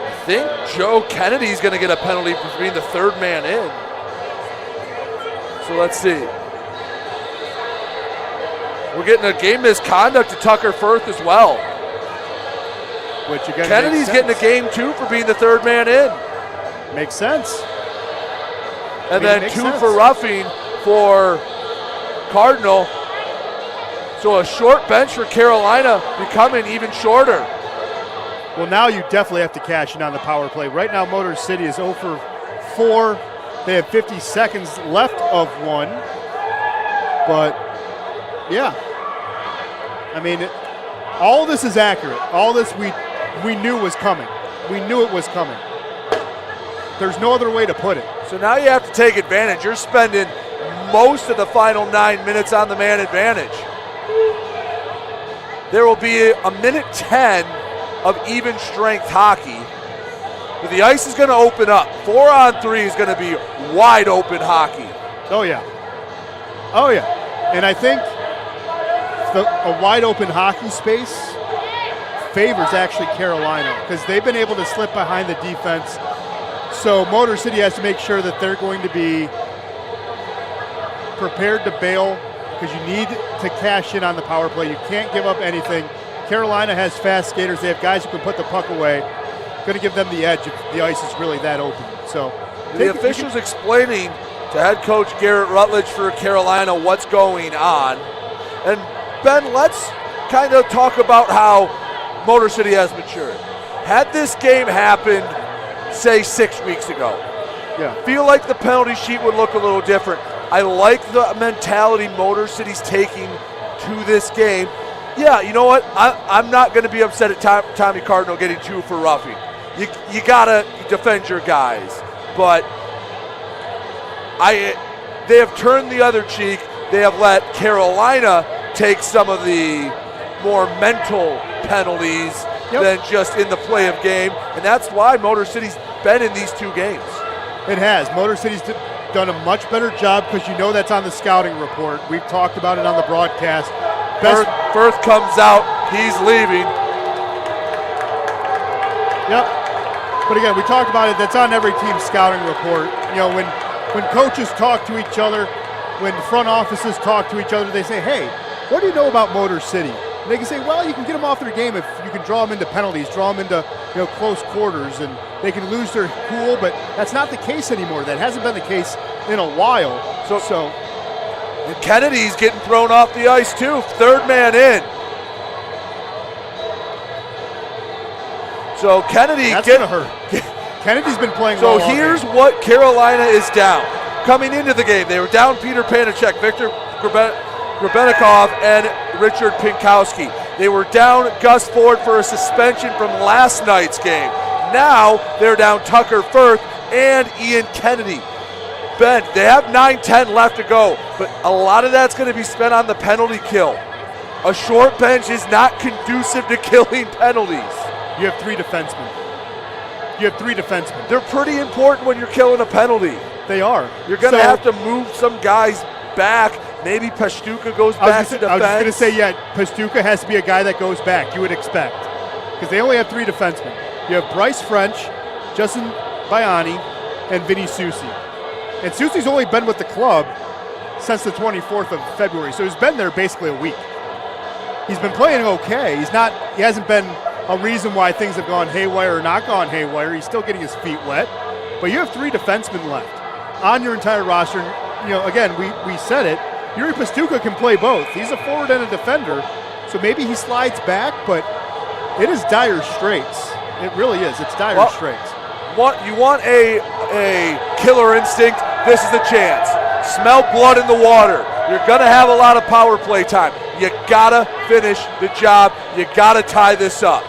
I think Joe Kennedy's going to get a penalty for being the third man in. So let's see. We're getting a game misconduct to Tucker Firth as well. Which again, Kennedy's getting a game 2 for being the third man in. Makes sense. And then 2 for roughing for Cardinal. So a short bench for Carolina becoming even shorter. Well, now you definitely have to cash in on the power play. Right now, Motor City is 0 for 4. They have 50 seconds left of 1. But, yeah. I mean, all this is accurate. All this we knew was coming. We knew it was coming. There's no other way to put it. So now you have to take advantage. You're spending most of the final 9 minutes on the man advantage. There will be a minute 10 of even strength hockey. But the ice is going to open up. 4-on-3 is going to be wide open hockey. Oh, yeah. Oh, yeah. And I think a wide open hockey space favors actually Carolina because they've been able to slip behind the defense. So Motor City has to make sure that they're going to be prepared to bail because you need to cash in on the power play. You can't give up anything. Carolina has fast skaters. They have guys who can put the puck away. Going to give them the edge if the ice is really that open. So the officials explaining to head coach Garrett Rutledge for Carolina what's going on. And Ben, let's kind of talk about how Motor City has matured. Had this game happened, say 6 weeks ago, feel like the penalty sheet would look a little different. I like the mentality Motor City's taking to this game. Yeah, you know what? I'm not going to be upset at Tommy Cardinal getting 2 for roughing. You got to defend your guys. But they have turned the other cheek. They have let Carolina take some of the more mental penalties than just in the play of game. And that's why Motor City's been in these 2 games. It has. Motor City's done a much better job because you know that's on the scouting report. We've talked about it on the broadcast. Firth comes out. He's leaving. Yep. But again, we talked about it. That's on every team's scouting report. You know, when coaches talk to each other, when front offices talk to each other, they say, hey, what do you know about Motor City? And they can say, well, you can get them off their game if you can draw them into penalties, draw them into close quarters, and they can lose their cool. But that's not the case anymore. That hasn't been the case in a while. So and Kennedy's getting thrown off the ice too. Third man in. So Kennedy. That's going to hurt. Kennedy's been playing well. So here's what Carolina is down. Coming into the game, they were down Peter Panicek, Victor Grebenikov, and Richard Pinkowski. They were down Gus Ford for a suspension from last night's game. Now they're down Tucker Firth and Ian Kennedy. Ben, they have 9-10 left to go, but a lot of that's going to be spent on the penalty kill. A short bench is not conducive to killing penalties. You have 3 defensemen. you have 3 defensemen. They're pretty important when you're killing a penalty. They are. You're going to have to move some guys back. Maybe Pastuca goes back to defense. I was just going to say, Pastuca has to be a guy that goes back, you would expect. Because they only have 3 defensemen. You have Bryce French, Justin Baiani, and Vinny Susi. And Susi's only been with the club since the 24th of February, so he's been there basically a week. He's been playing okay. He hasn't been a reason why things have gone haywire or not gone haywire. He's still getting his feet wet. But you have 3 defensemen left on your entire roster. Again, we said it. Yuri Pastuca can play both. He's a forward and a defender, so maybe he slides back, but it is dire straits. It really is. It's dire straits. You want a killer instinct? This is the chance. Smell blood in the water. You're going to have a lot of power play time. You got to finish the job. You got to tie this up.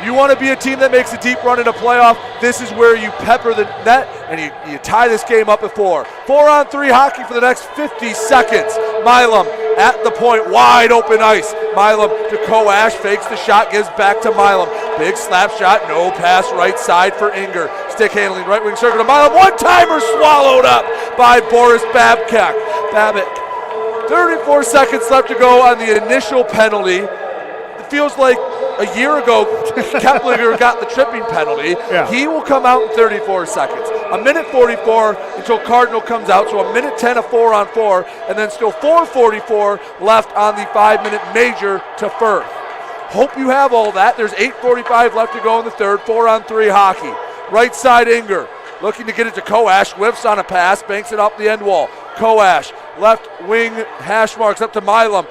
You want to be a team that makes a deep run in a playoff, this is where you pepper the net and you tie this game up at 4. 4-on-3 hockey for the next 50 seconds. Milam at the point, wide open ice. Milam to Koash, fakes the shot, gives back to Milam. Big slap shot, no pass right side for Inger. Stick handling, right wing circle to Milam. One-timer swallowed up by Boris Babcock. 34 seconds left to go on the initial penalty. It feels like a year ago, Keplinger got the tripping penalty. Yeah. He will come out in 34 seconds. A minute 44 until Cardinal comes out, so a minute 10 of 4-on-4, and then still 4:44 left on the 5-minute major to Firth. Hope you have all that. There's 8:45 left to go in the third. 4-on-3 hockey. Right side Inger looking to get it to Koash. Whiffs on a pass, banks it off the end wall. Koash, left wing hash marks up to Milam.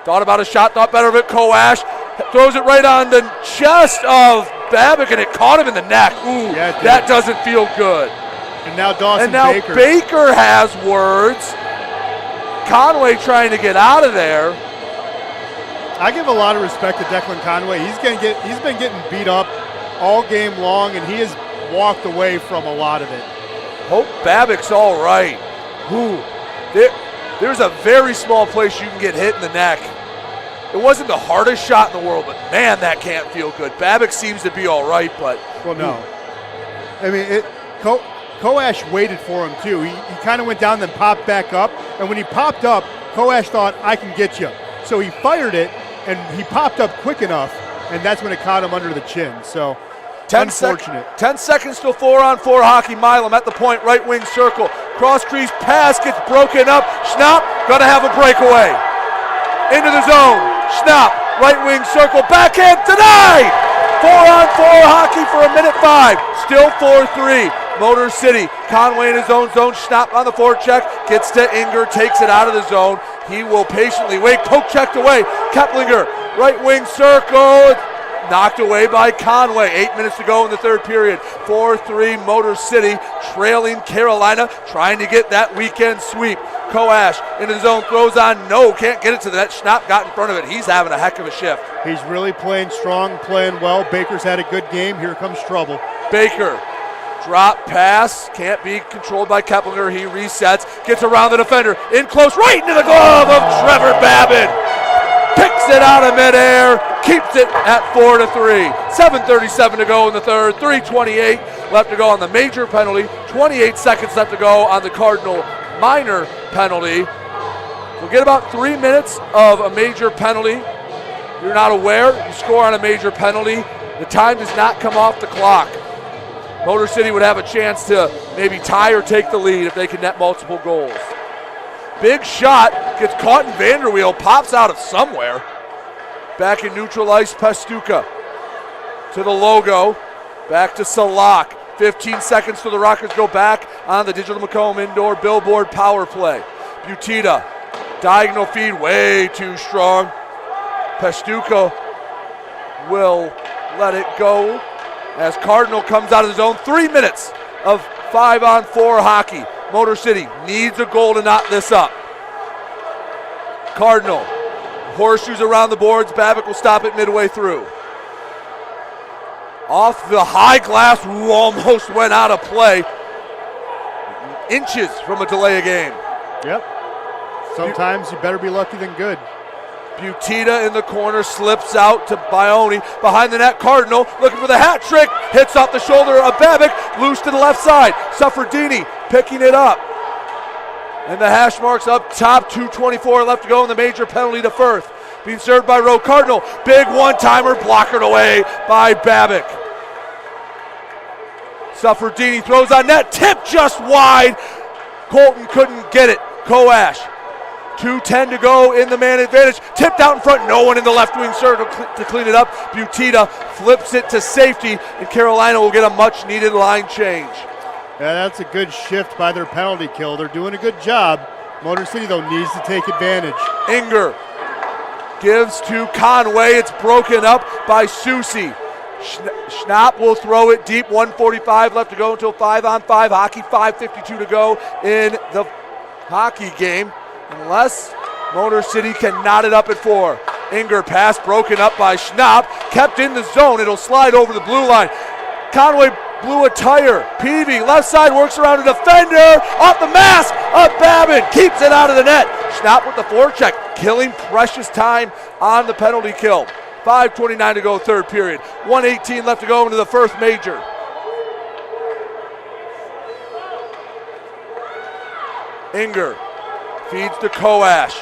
Thought about a shot, thought better of it. Koash throws it right on the chest of Babbitt, and it caught him in the neck. Ooh, yeah, that doesn't feel good. And now Dawson Baker. Baker has words. Conway trying to get out of there. I give a lot of respect to Declan Conway. He's been getting beat up all game long, and he has walked away from a lot of it. Hope Babbitt's all right. Ooh, there's a very small place you can get hit in the neck. It wasn't the hardest shot in the world, but man, that can't feel good. Babbitt seems to be all right, but well, no. I mean, Koash waited for him too. He kind of went down, then popped back up, and when he popped up, Koash thought, "I can get you." So he fired it, and he popped up quick enough, and that's when it caught him under the chin. So 10 seconds till 4-on-4 hockey. Milam at the point, right wing circle. Cross crease pass gets broken up. Schnapp gonna have a breakaway. Into the zone. Schnapp, right wing circle, backhand denied. 4-on-4 hockey for a minute 5. Still 4-3. Motor City. Conway in his own zone. Schnapp on the forecheck. Gets to Inger, takes it out of the zone. He will patiently wait. Poke checked away. Keplinger, right wing circle. Knocked away by Conway. 8 minutes to go in the third period. 4-3 Motor City trailing Carolina, trying to get that weekend sweep. Koash into the zone, throws on, no, can't get it to the net. Schnapp got in front of it. He's having a heck of a shift. He's really playing strong, playing well. Baker's had a good game. Here comes trouble. Baker, drop pass, can't be controlled by Keplinger. He resets, gets around the defender, in close, right into the glove of Trevor Babbitt. Picks it out of midair, keeps it at 4-3. 7:37 to go in the third, 3:28 left to go on the major penalty, 28 seconds left to go on the Cardinal minor penalty. We'll get about 3 minutes of a major penalty. If you're not aware, you score on a major penalty, the time does not come off the clock. Motor City would have a chance to maybe tie or take the lead if they can net multiple goals. Big shot, gets caught in Vanderweel, pops out of somewhere. Back in neutral ice, Pastuca to the logo, back to Salak. 15 seconds till the Rockets go back on the Digital Macomb Indoor Billboard power play. Butita, diagonal feed, way too strong. Pastuca will let it go as Cardinal comes out of the zone. 3 minutes of 5-on-4 hockey. Motor City needs a goal to knot this up. Cardinal, horseshoes around the boards. Babbitt will stop it midway through. Off the high glass, almost went out of play. Inches from a delay of game. Yep. Sometimes you better be lucky than good. Butita in the corner, slips out to Bione. Behind the net, Cardinal looking for the hat trick. Hits off the shoulder of Babic, loose to the left side. Suffredini picking it up. And the hash marks up top, 2:24 left to go in the major penalty to Firth. Being served by Rowe. Cardinal, big one-timer, blockered away by Babic. Suffredini throws on net, tip just wide. Colton couldn't get it. Koash, 2:10 to go in the man advantage. Tipped out in front, no one in the left wing circle to clean it up. Butita flips it to safety, and Carolina will get a much-needed line change. Yeah, that's a good shift by their penalty kill. They're doing a good job. Motor City, though, needs to take advantage. Inger gives to Conway. It's broken up by Susi. Schnapp will throw it deep. 1:45 left to go until 5-on-5 hockey. 5:52 to go in the hockey game. Unless Motor City can knot it up at 4. Inger pass broken up by Schnapp. Kept in the zone. It'll slide over the blue line. Conway blew a tire. Peavy, left side, works around a defender. Off the mask of Babin. Keeps it out of the net. Schnapp with the forecheck. Killing precious time on the penalty kill. 5:29 to go, third period. 1:18 left to go into the first major. Inger feeds to Koash.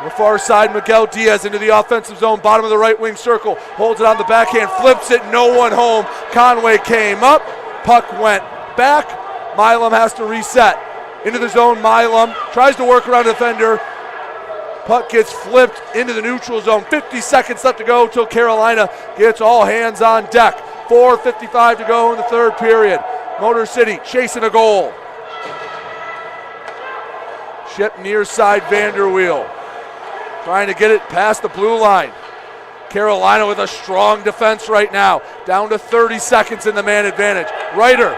On the far side, Miguel Diaz into the offensive zone, bottom of the right wing circle. Holds it on the backhand, flips it, no one home. Conway came up, puck went back. Milam has to reset. Into the zone, Milam tries to work around the defender. Puck gets flipped into the neutral zone. 50 seconds left to go till Carolina gets all hands on deck. 4:55 to go in the third period. Motor City chasing a goal. Ship near side, Vanderweel. Trying to get it past the blue line. Carolina with a strong defense right now. Down to 30 seconds in the man advantage. Ryder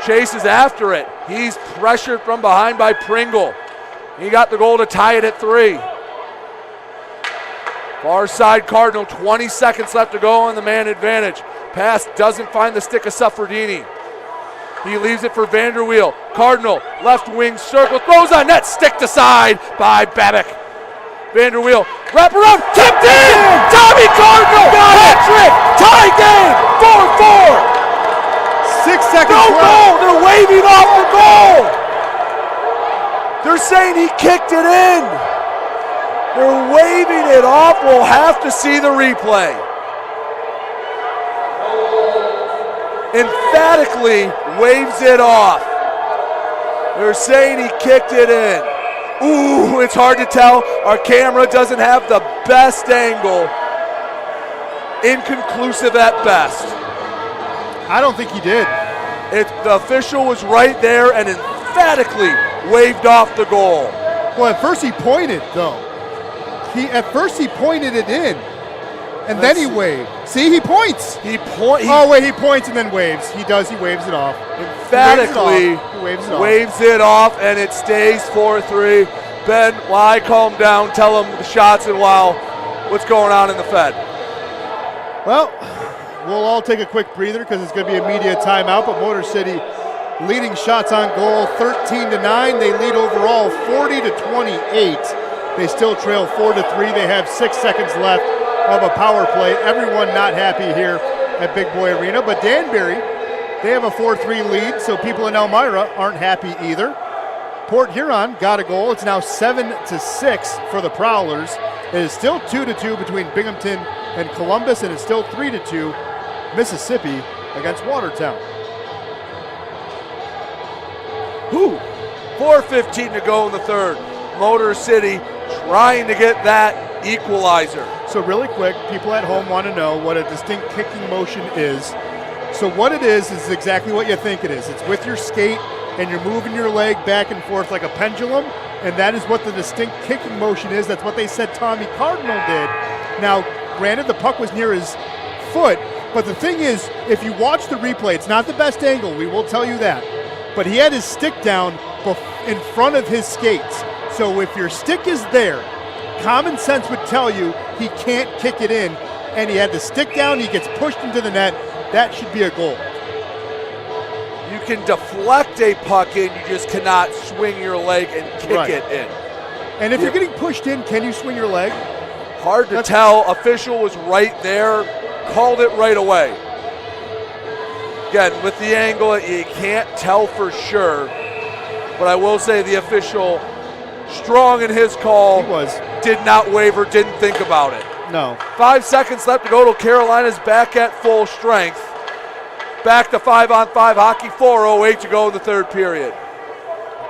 chases after it. He's pressured from behind by Pringle. He got the goal to tie it at 3. Far side Cardinal, 20 seconds left to go on the man advantage. Pass doesn't find the stick of Suffredini. He leaves it for Vanderweel. Cardinal, left wing circle, throws on net, stick to side by Babic. Vanderweel, wrap around, tipped in! Tommy Cardinal, hat-trick, tie game, 4-4. 6 seconds no left. Goal, they're waving off the goal. They're saying he kicked it in. They're waving it off. We'll have to see the replay. Emphatically waves it off. They're saying he kicked it in. Ooh, it's hard to tell. Our camera doesn't have the best angle. Inconclusive at best. I don't think he did. The official was right there and emphatically waved off the goal. Well, at first he pointed, though. At first he pointed it in, and then he waved. See, he points. He points and then waves. He waves it off. Emphatically waves it off, and it stays 4-3. Ben, while I calm down, tell him the shots and what's going on in the Fed. Well, we'll all take a quick breather because it's going to be a media timeout, but Motor City leading shots on goal 13-9. They lead overall 40-28. They still trail 4-3. They have 6 seconds left of a power play. Everyone not happy here at Big Boy Arena, but Danbury, they have a 4-3 lead, so people in Elmira aren't happy either. Port Huron got a goal. It's now 7-6 for the Prowlers. It is still 2-2 between Binghamton and Columbus, and it's still 3-2 Mississippi against Watertown. 4:15 to go in the third. Motor City trying to get that equalizer. So really quick, people at home want to know what a distinct kicking motion is. So what it is exactly what you think it is. It's with your skate and you're moving your leg back and forth like a pendulum, and that is what the distinct kicking motion is. That's what they said Tommy Cardinal did. Now, granted, the puck was near his foot, but the thing is, if you watch the replay, it's not the best angle, we will tell you that. But he had his stick down in front of his skates. So if your stick is there, common sense would tell you he can't kick it in, and he had the stick down, he gets pushed into the net. That should be a goal. You can deflect a puck in, you just cannot swing your leg and kick it in. And if you're getting pushed in, can you swing your leg? Hard to tell. Official was right there, called it right away. Again, with the angle, you can't tell for sure. But I will say the official, strong in his call, He was. Did not waver, didn't think about it. No. 5 seconds left to go till Carolina's back at full strength. Back to 5-on-5 hockey, 4:08 to go in the third period.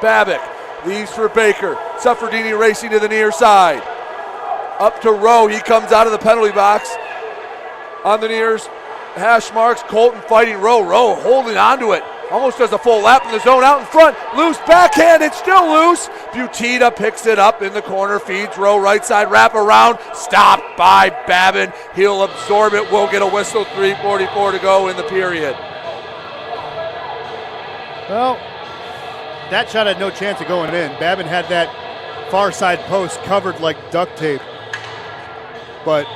Babick leaves for Baker. Suffredini racing to the near side. Up to Rowe, he comes out of the penalty box. On the near hash marks, Colton fighting Rowe. Rowe holding onto it. Almost does a full lap in the zone out in front. Loose backhand, it's still loose. Butita picks it up in the corner, feeds Rowe right side, wrap around. Stopped by Babin. He'll absorb it. We'll get a whistle. 3:44 to go in the period. Well, that shot had no chance of going in. Babin had that far side post covered like duct tape. But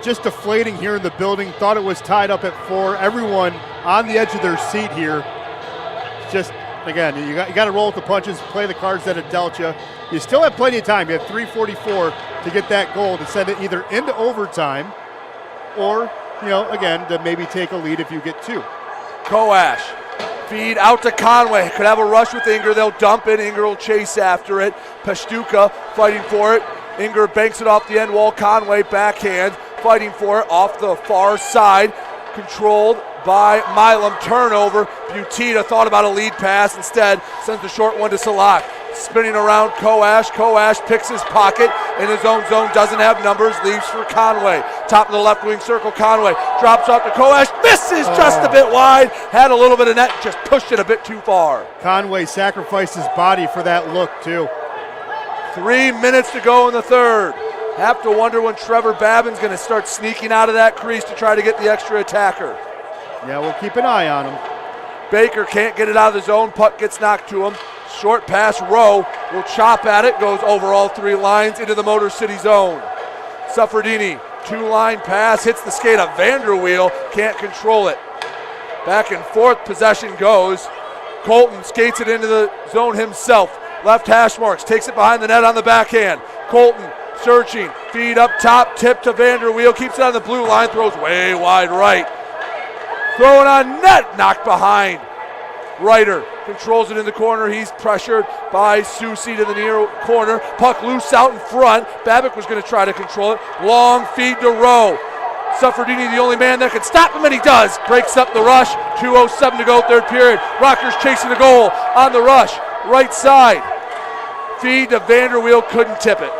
just deflating here in the building. Thought it was tied up at 4. Everyone on the edge of their seat here. Just, again, you got to roll with the punches, play the cards that it dealt you. You still have plenty of time. You have 3:44 to get that goal to send it either into overtime or, again, to maybe take a lead if you get 2. Koash. Feed out to Conway. Could have a rush with Inger. They'll dump it. Inger will chase after it. Pastuka fighting for it. Inger banks it off the end wall. Conway backhand fighting for it off the far side. Controlled by Milam. Turnover. Butita thought about a lead pass. Instead, sends the short one to Salak. Spinning around Koash. Koash picks his pocket in his own zone. Doesn't have numbers. Leaves for Conway. Top of the left wing circle. Conway drops off to Koash. Misses just a bit wide. Had a little bit of net. Just pushed it a bit too far. Conway sacrificed his body for that look, too. 3 minutes to go in the third. Have to wonder when Trevor Babin's going to start sneaking out of that crease to try to get the extra attacker. Yeah, we'll keep an eye on him. Baker can't get it out of the zone. Puck gets knocked to him. Short pass, Rowe will chop at it. Goes over all 3 lines into the Motor City zone. Suffredini, 2-line pass, hits the skate of Vanderweel. Can't control it. Back and forth possession goes. Colton skates it into the zone himself. Left hash marks, takes it behind the net on the backhand. Colton searching, feed up top, tip to Vanderweel, keeps it on the blue line, throws way wide right. Throwing on net, knocked behind. Ryder controls it in the corner. He's pressured by Susi to the near corner. Puck loose out in front. Babick was going to try to control it. Long feed to Rowe. Suffredini, the only man that can stop him, and he does. Breaks up the rush. 2:07 to go, third period. Rockers chasing the goal on the rush. Right side. Feed to Vanderweel, couldn't tip it.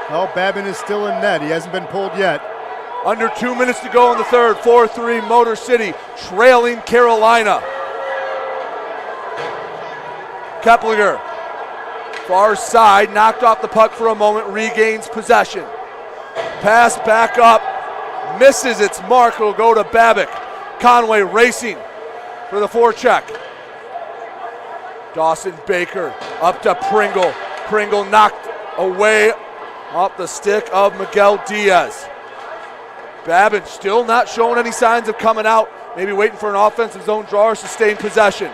Well, Babin is still in net. He hasn't been pulled yet. Under 2 minutes to go in the third. 4-3 Motor City trailing Carolina. Keplinger, far side, knocked off the puck for a moment, regains possession. Pass back up, misses its mark, it'll go to Babick. Conway racing for the forecheck. Dawson Baker up to Pringle. Pringle knocked away off the stick of Miguel Diaz. Babin still not showing any signs of coming out, maybe waiting for an offensive zone draw or sustained possession.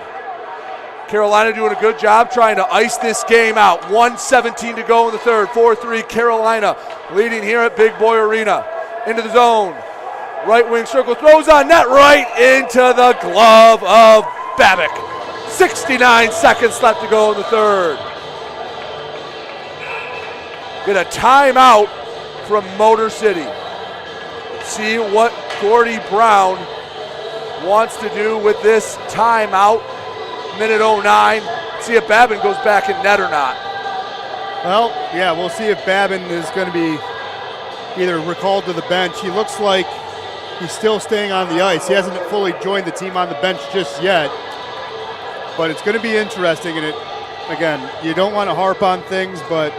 Carolina doing a good job trying to ice this game out. 1:17 to go in the third. 4-3 Carolina leading here at Big Boy Arena. Into the zone. Right wing circle, throws on net right into the glove of Babick. 69 seconds left to go in the third. Get a timeout from Motor City. See what Gordy Brown wants to do with this timeout. Minute 09. See if Babin goes back in net or not. Well, yeah, we'll see if Babin is going to be either recalled to the bench. He looks like he's still staying on the ice. He hasn't fully joined the team on the bench just yet. But it's going to be interesting. And again, you don't want to harp on things, but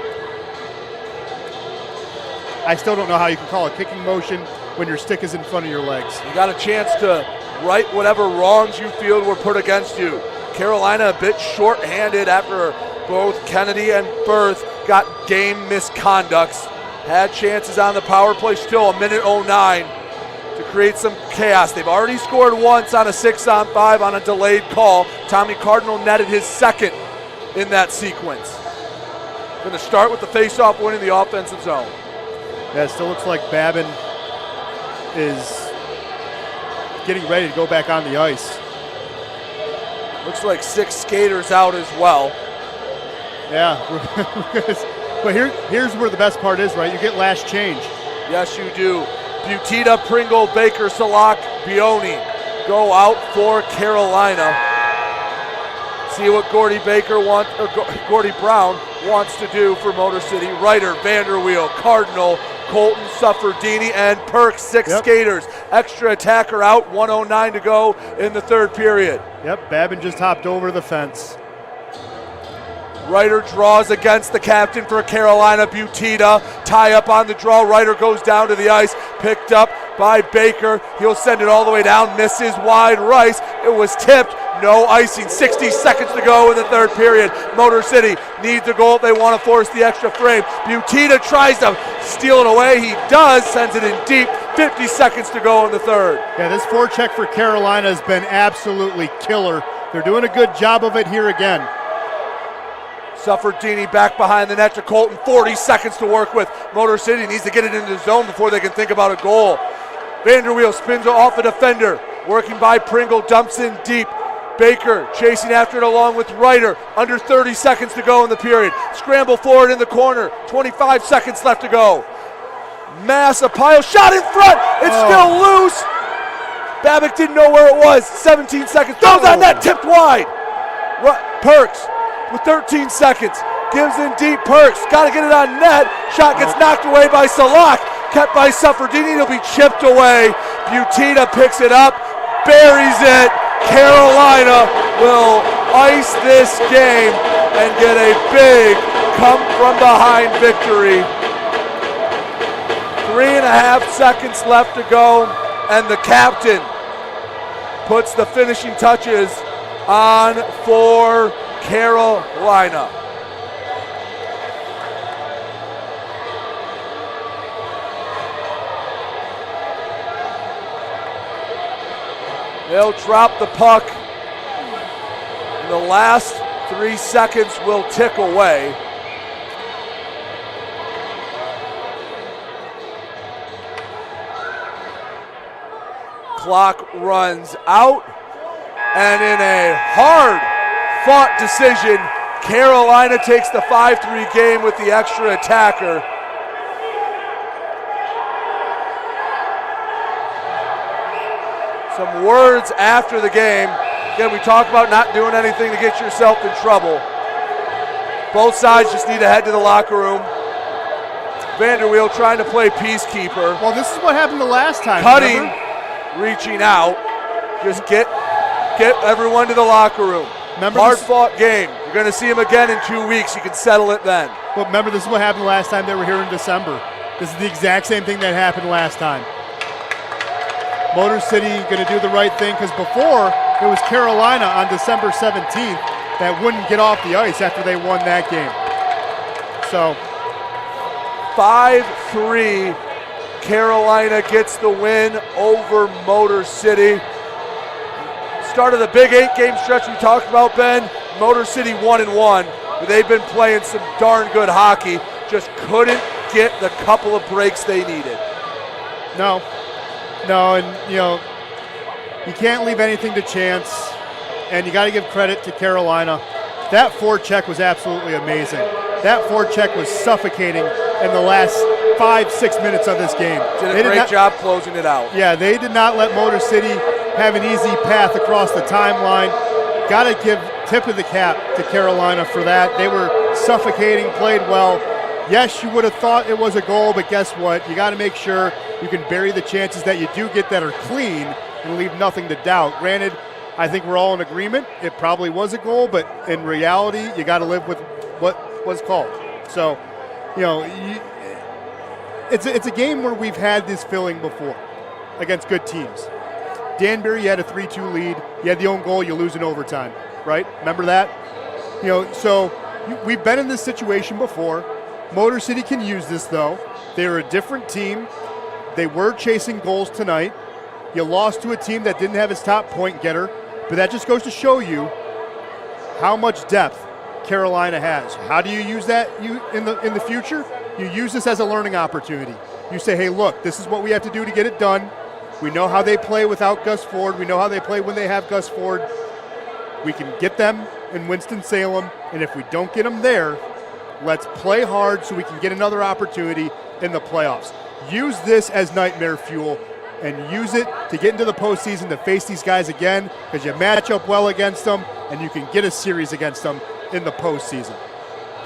I still don't know how you can call a kicking motion when your stick is in front of your legs. You got a chance to right whatever wrongs you feel were put against you. Carolina a bit short-handed after both Kennedy and Berth got game misconducts. Had chances on the power play, still a minute 09 to create some chaos. They've already scored once on a 6-on-5 on a delayed call. Tommy Cardinal netted his second in that sequence. Going to start with the face-off win in the offensive zone. Yeah, it still looks like Babin is getting ready to go back on the ice. Looks like 6 skaters out as well. Yeah, but here's where the best part is, right? You get last change. Yes, you do. Butita, Pringle, Baker, Salak, Bioni go out for Carolina. See what Gordy Brown wants to do for Motor City. Ryder, Vanderweel, Cardinal, Colton, Sufferdini, and Perks, 6 skaters. Extra attacker out, 1:09 to go in the third period. Yep, Babin just hopped over the fence. Ryder draws against the captain for Carolina, Butita. Tie up on the draw. Ryder goes down to the ice. Picked up by Baker. He'll send it all the way down. Misses wide Rice. It was tipped. No icing. 60 seconds to go in the third period. Motor City needs a goal if they want to force the extra frame. Butita tries to steal it away. He does. Sends it in deep. 50 seconds to go in the third. Yeah, this forecheck for Carolina has been absolutely killer. They're doing a good job of it here again. Sufferdini back behind the net to Colton. 40 seconds to work with. Motor City needs to get it into the zone before they can think about a goal. Vanderweel spins off a defender. Working by Pringle, dumps in deep. Baker chasing after it along with Ryder. Under 30 seconds to go in the period. Scramble forward in the corner. 25 seconds left to go. Massapile shot in front. It's still loose. Babick didn't know where it was. 17 seconds. Throws on net, tipped wide. Perks with 13 seconds. Gives in deep. Perks got to get it on net. Shot gets knocked away by Salak. Kept by Sufferdini. It'll be chipped away. Butita picks it up. Buries it. Carolina will ice this game and get a big come from behind victory. 3.5 seconds left to go, and the captain puts the finishing touches on for Carolina. They'll drop the puck. The last 3 seconds will tick away. Clock runs out, and in a hard-fought decision, Carolina takes the 5-3 game with the extra attacker. Some words after the game. Again, we talk about not doing anything to get yourself in trouble. Both sides just need to head to the locker room. Vanderweel trying to play peacekeeper. Well, this is what happened the last time. Cutting, remember? Reaching out. Just get everyone to the locker room. Hard-fought game. You're going to see him again in 2 weeks. You can settle it then. Well, remember, this is what happened last time they were here in December. This is the exact same thing that happened last time. Motor City going to do the right thing, because before it was Carolina on December 17th that wouldn't get off the ice after they won that game. So 5-3, Carolina gets the win over Motor City. Start of the big 8-game stretch we talked about, Ben. Motor City 1-1. They've been playing some darn good hockey. Just couldn't get the couple of breaks they needed. No, and you can't leave anything to chance, and you got to give credit to Carolina. That forecheck was absolutely amazing. That forecheck was suffocating in the last 5-6 minutes of this game. Did a great job closing it out. Yeah, they did not let Motor City have an easy path across the timeline. Got to give tip of the cap to Carolina for that. They were suffocating, played well. Yes, you would have thought it was a goal, but guess what? You got to make sure you can bury the chances that you do get that are clean and leave nothing to doubt. Granted, I think we're all in agreement. It probably was a goal, but in reality, you got to live with what was called. So, it's a game where we've had this feeling before against good teams. Danbury, you had a 3-2 lead. You had the own goal, you lose in overtime, right? Remember that? So we've been in this situation before. Motor City can use this, though. They're a different team. They were chasing goals tonight. You lost to a team that didn't have its top point getter, but that just goes to show you how much depth Carolina has. How do you use that in the future? You use this as a learning opportunity. You say, hey, look, this is what we have to do to get it done. We know how they play without Gus Ford. We know how they play when they have Gus Ford. We can get them in Winston-Salem, and if we don't get them there, let's play hard so we can get another opportunity in the playoffs. Use this as nightmare fuel and use it to get into the postseason to face these guys again, because you match up well against them and you can get a series against them in the postseason.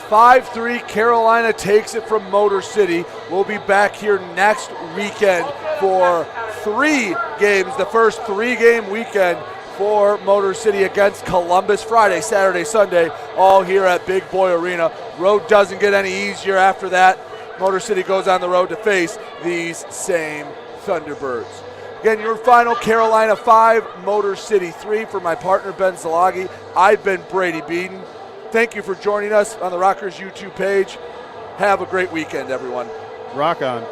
5-3, Carolina takes it from Motor City. We'll be back here next weekend for 3 games, the first 3-game weekend for Motor City against Columbus, Friday, Saturday, Sunday, all here at Big Boy Arena. Road doesn't get any easier after that. Motor City goes on the road to face these same Thunderbirds. Again, your final, Carolina 5, Motor City 3. For my partner, Ben Zalagi, I've been Brady Beaton. Thank you for joining us on the Rockers YouTube page. Have a great weekend, everyone. Rock on.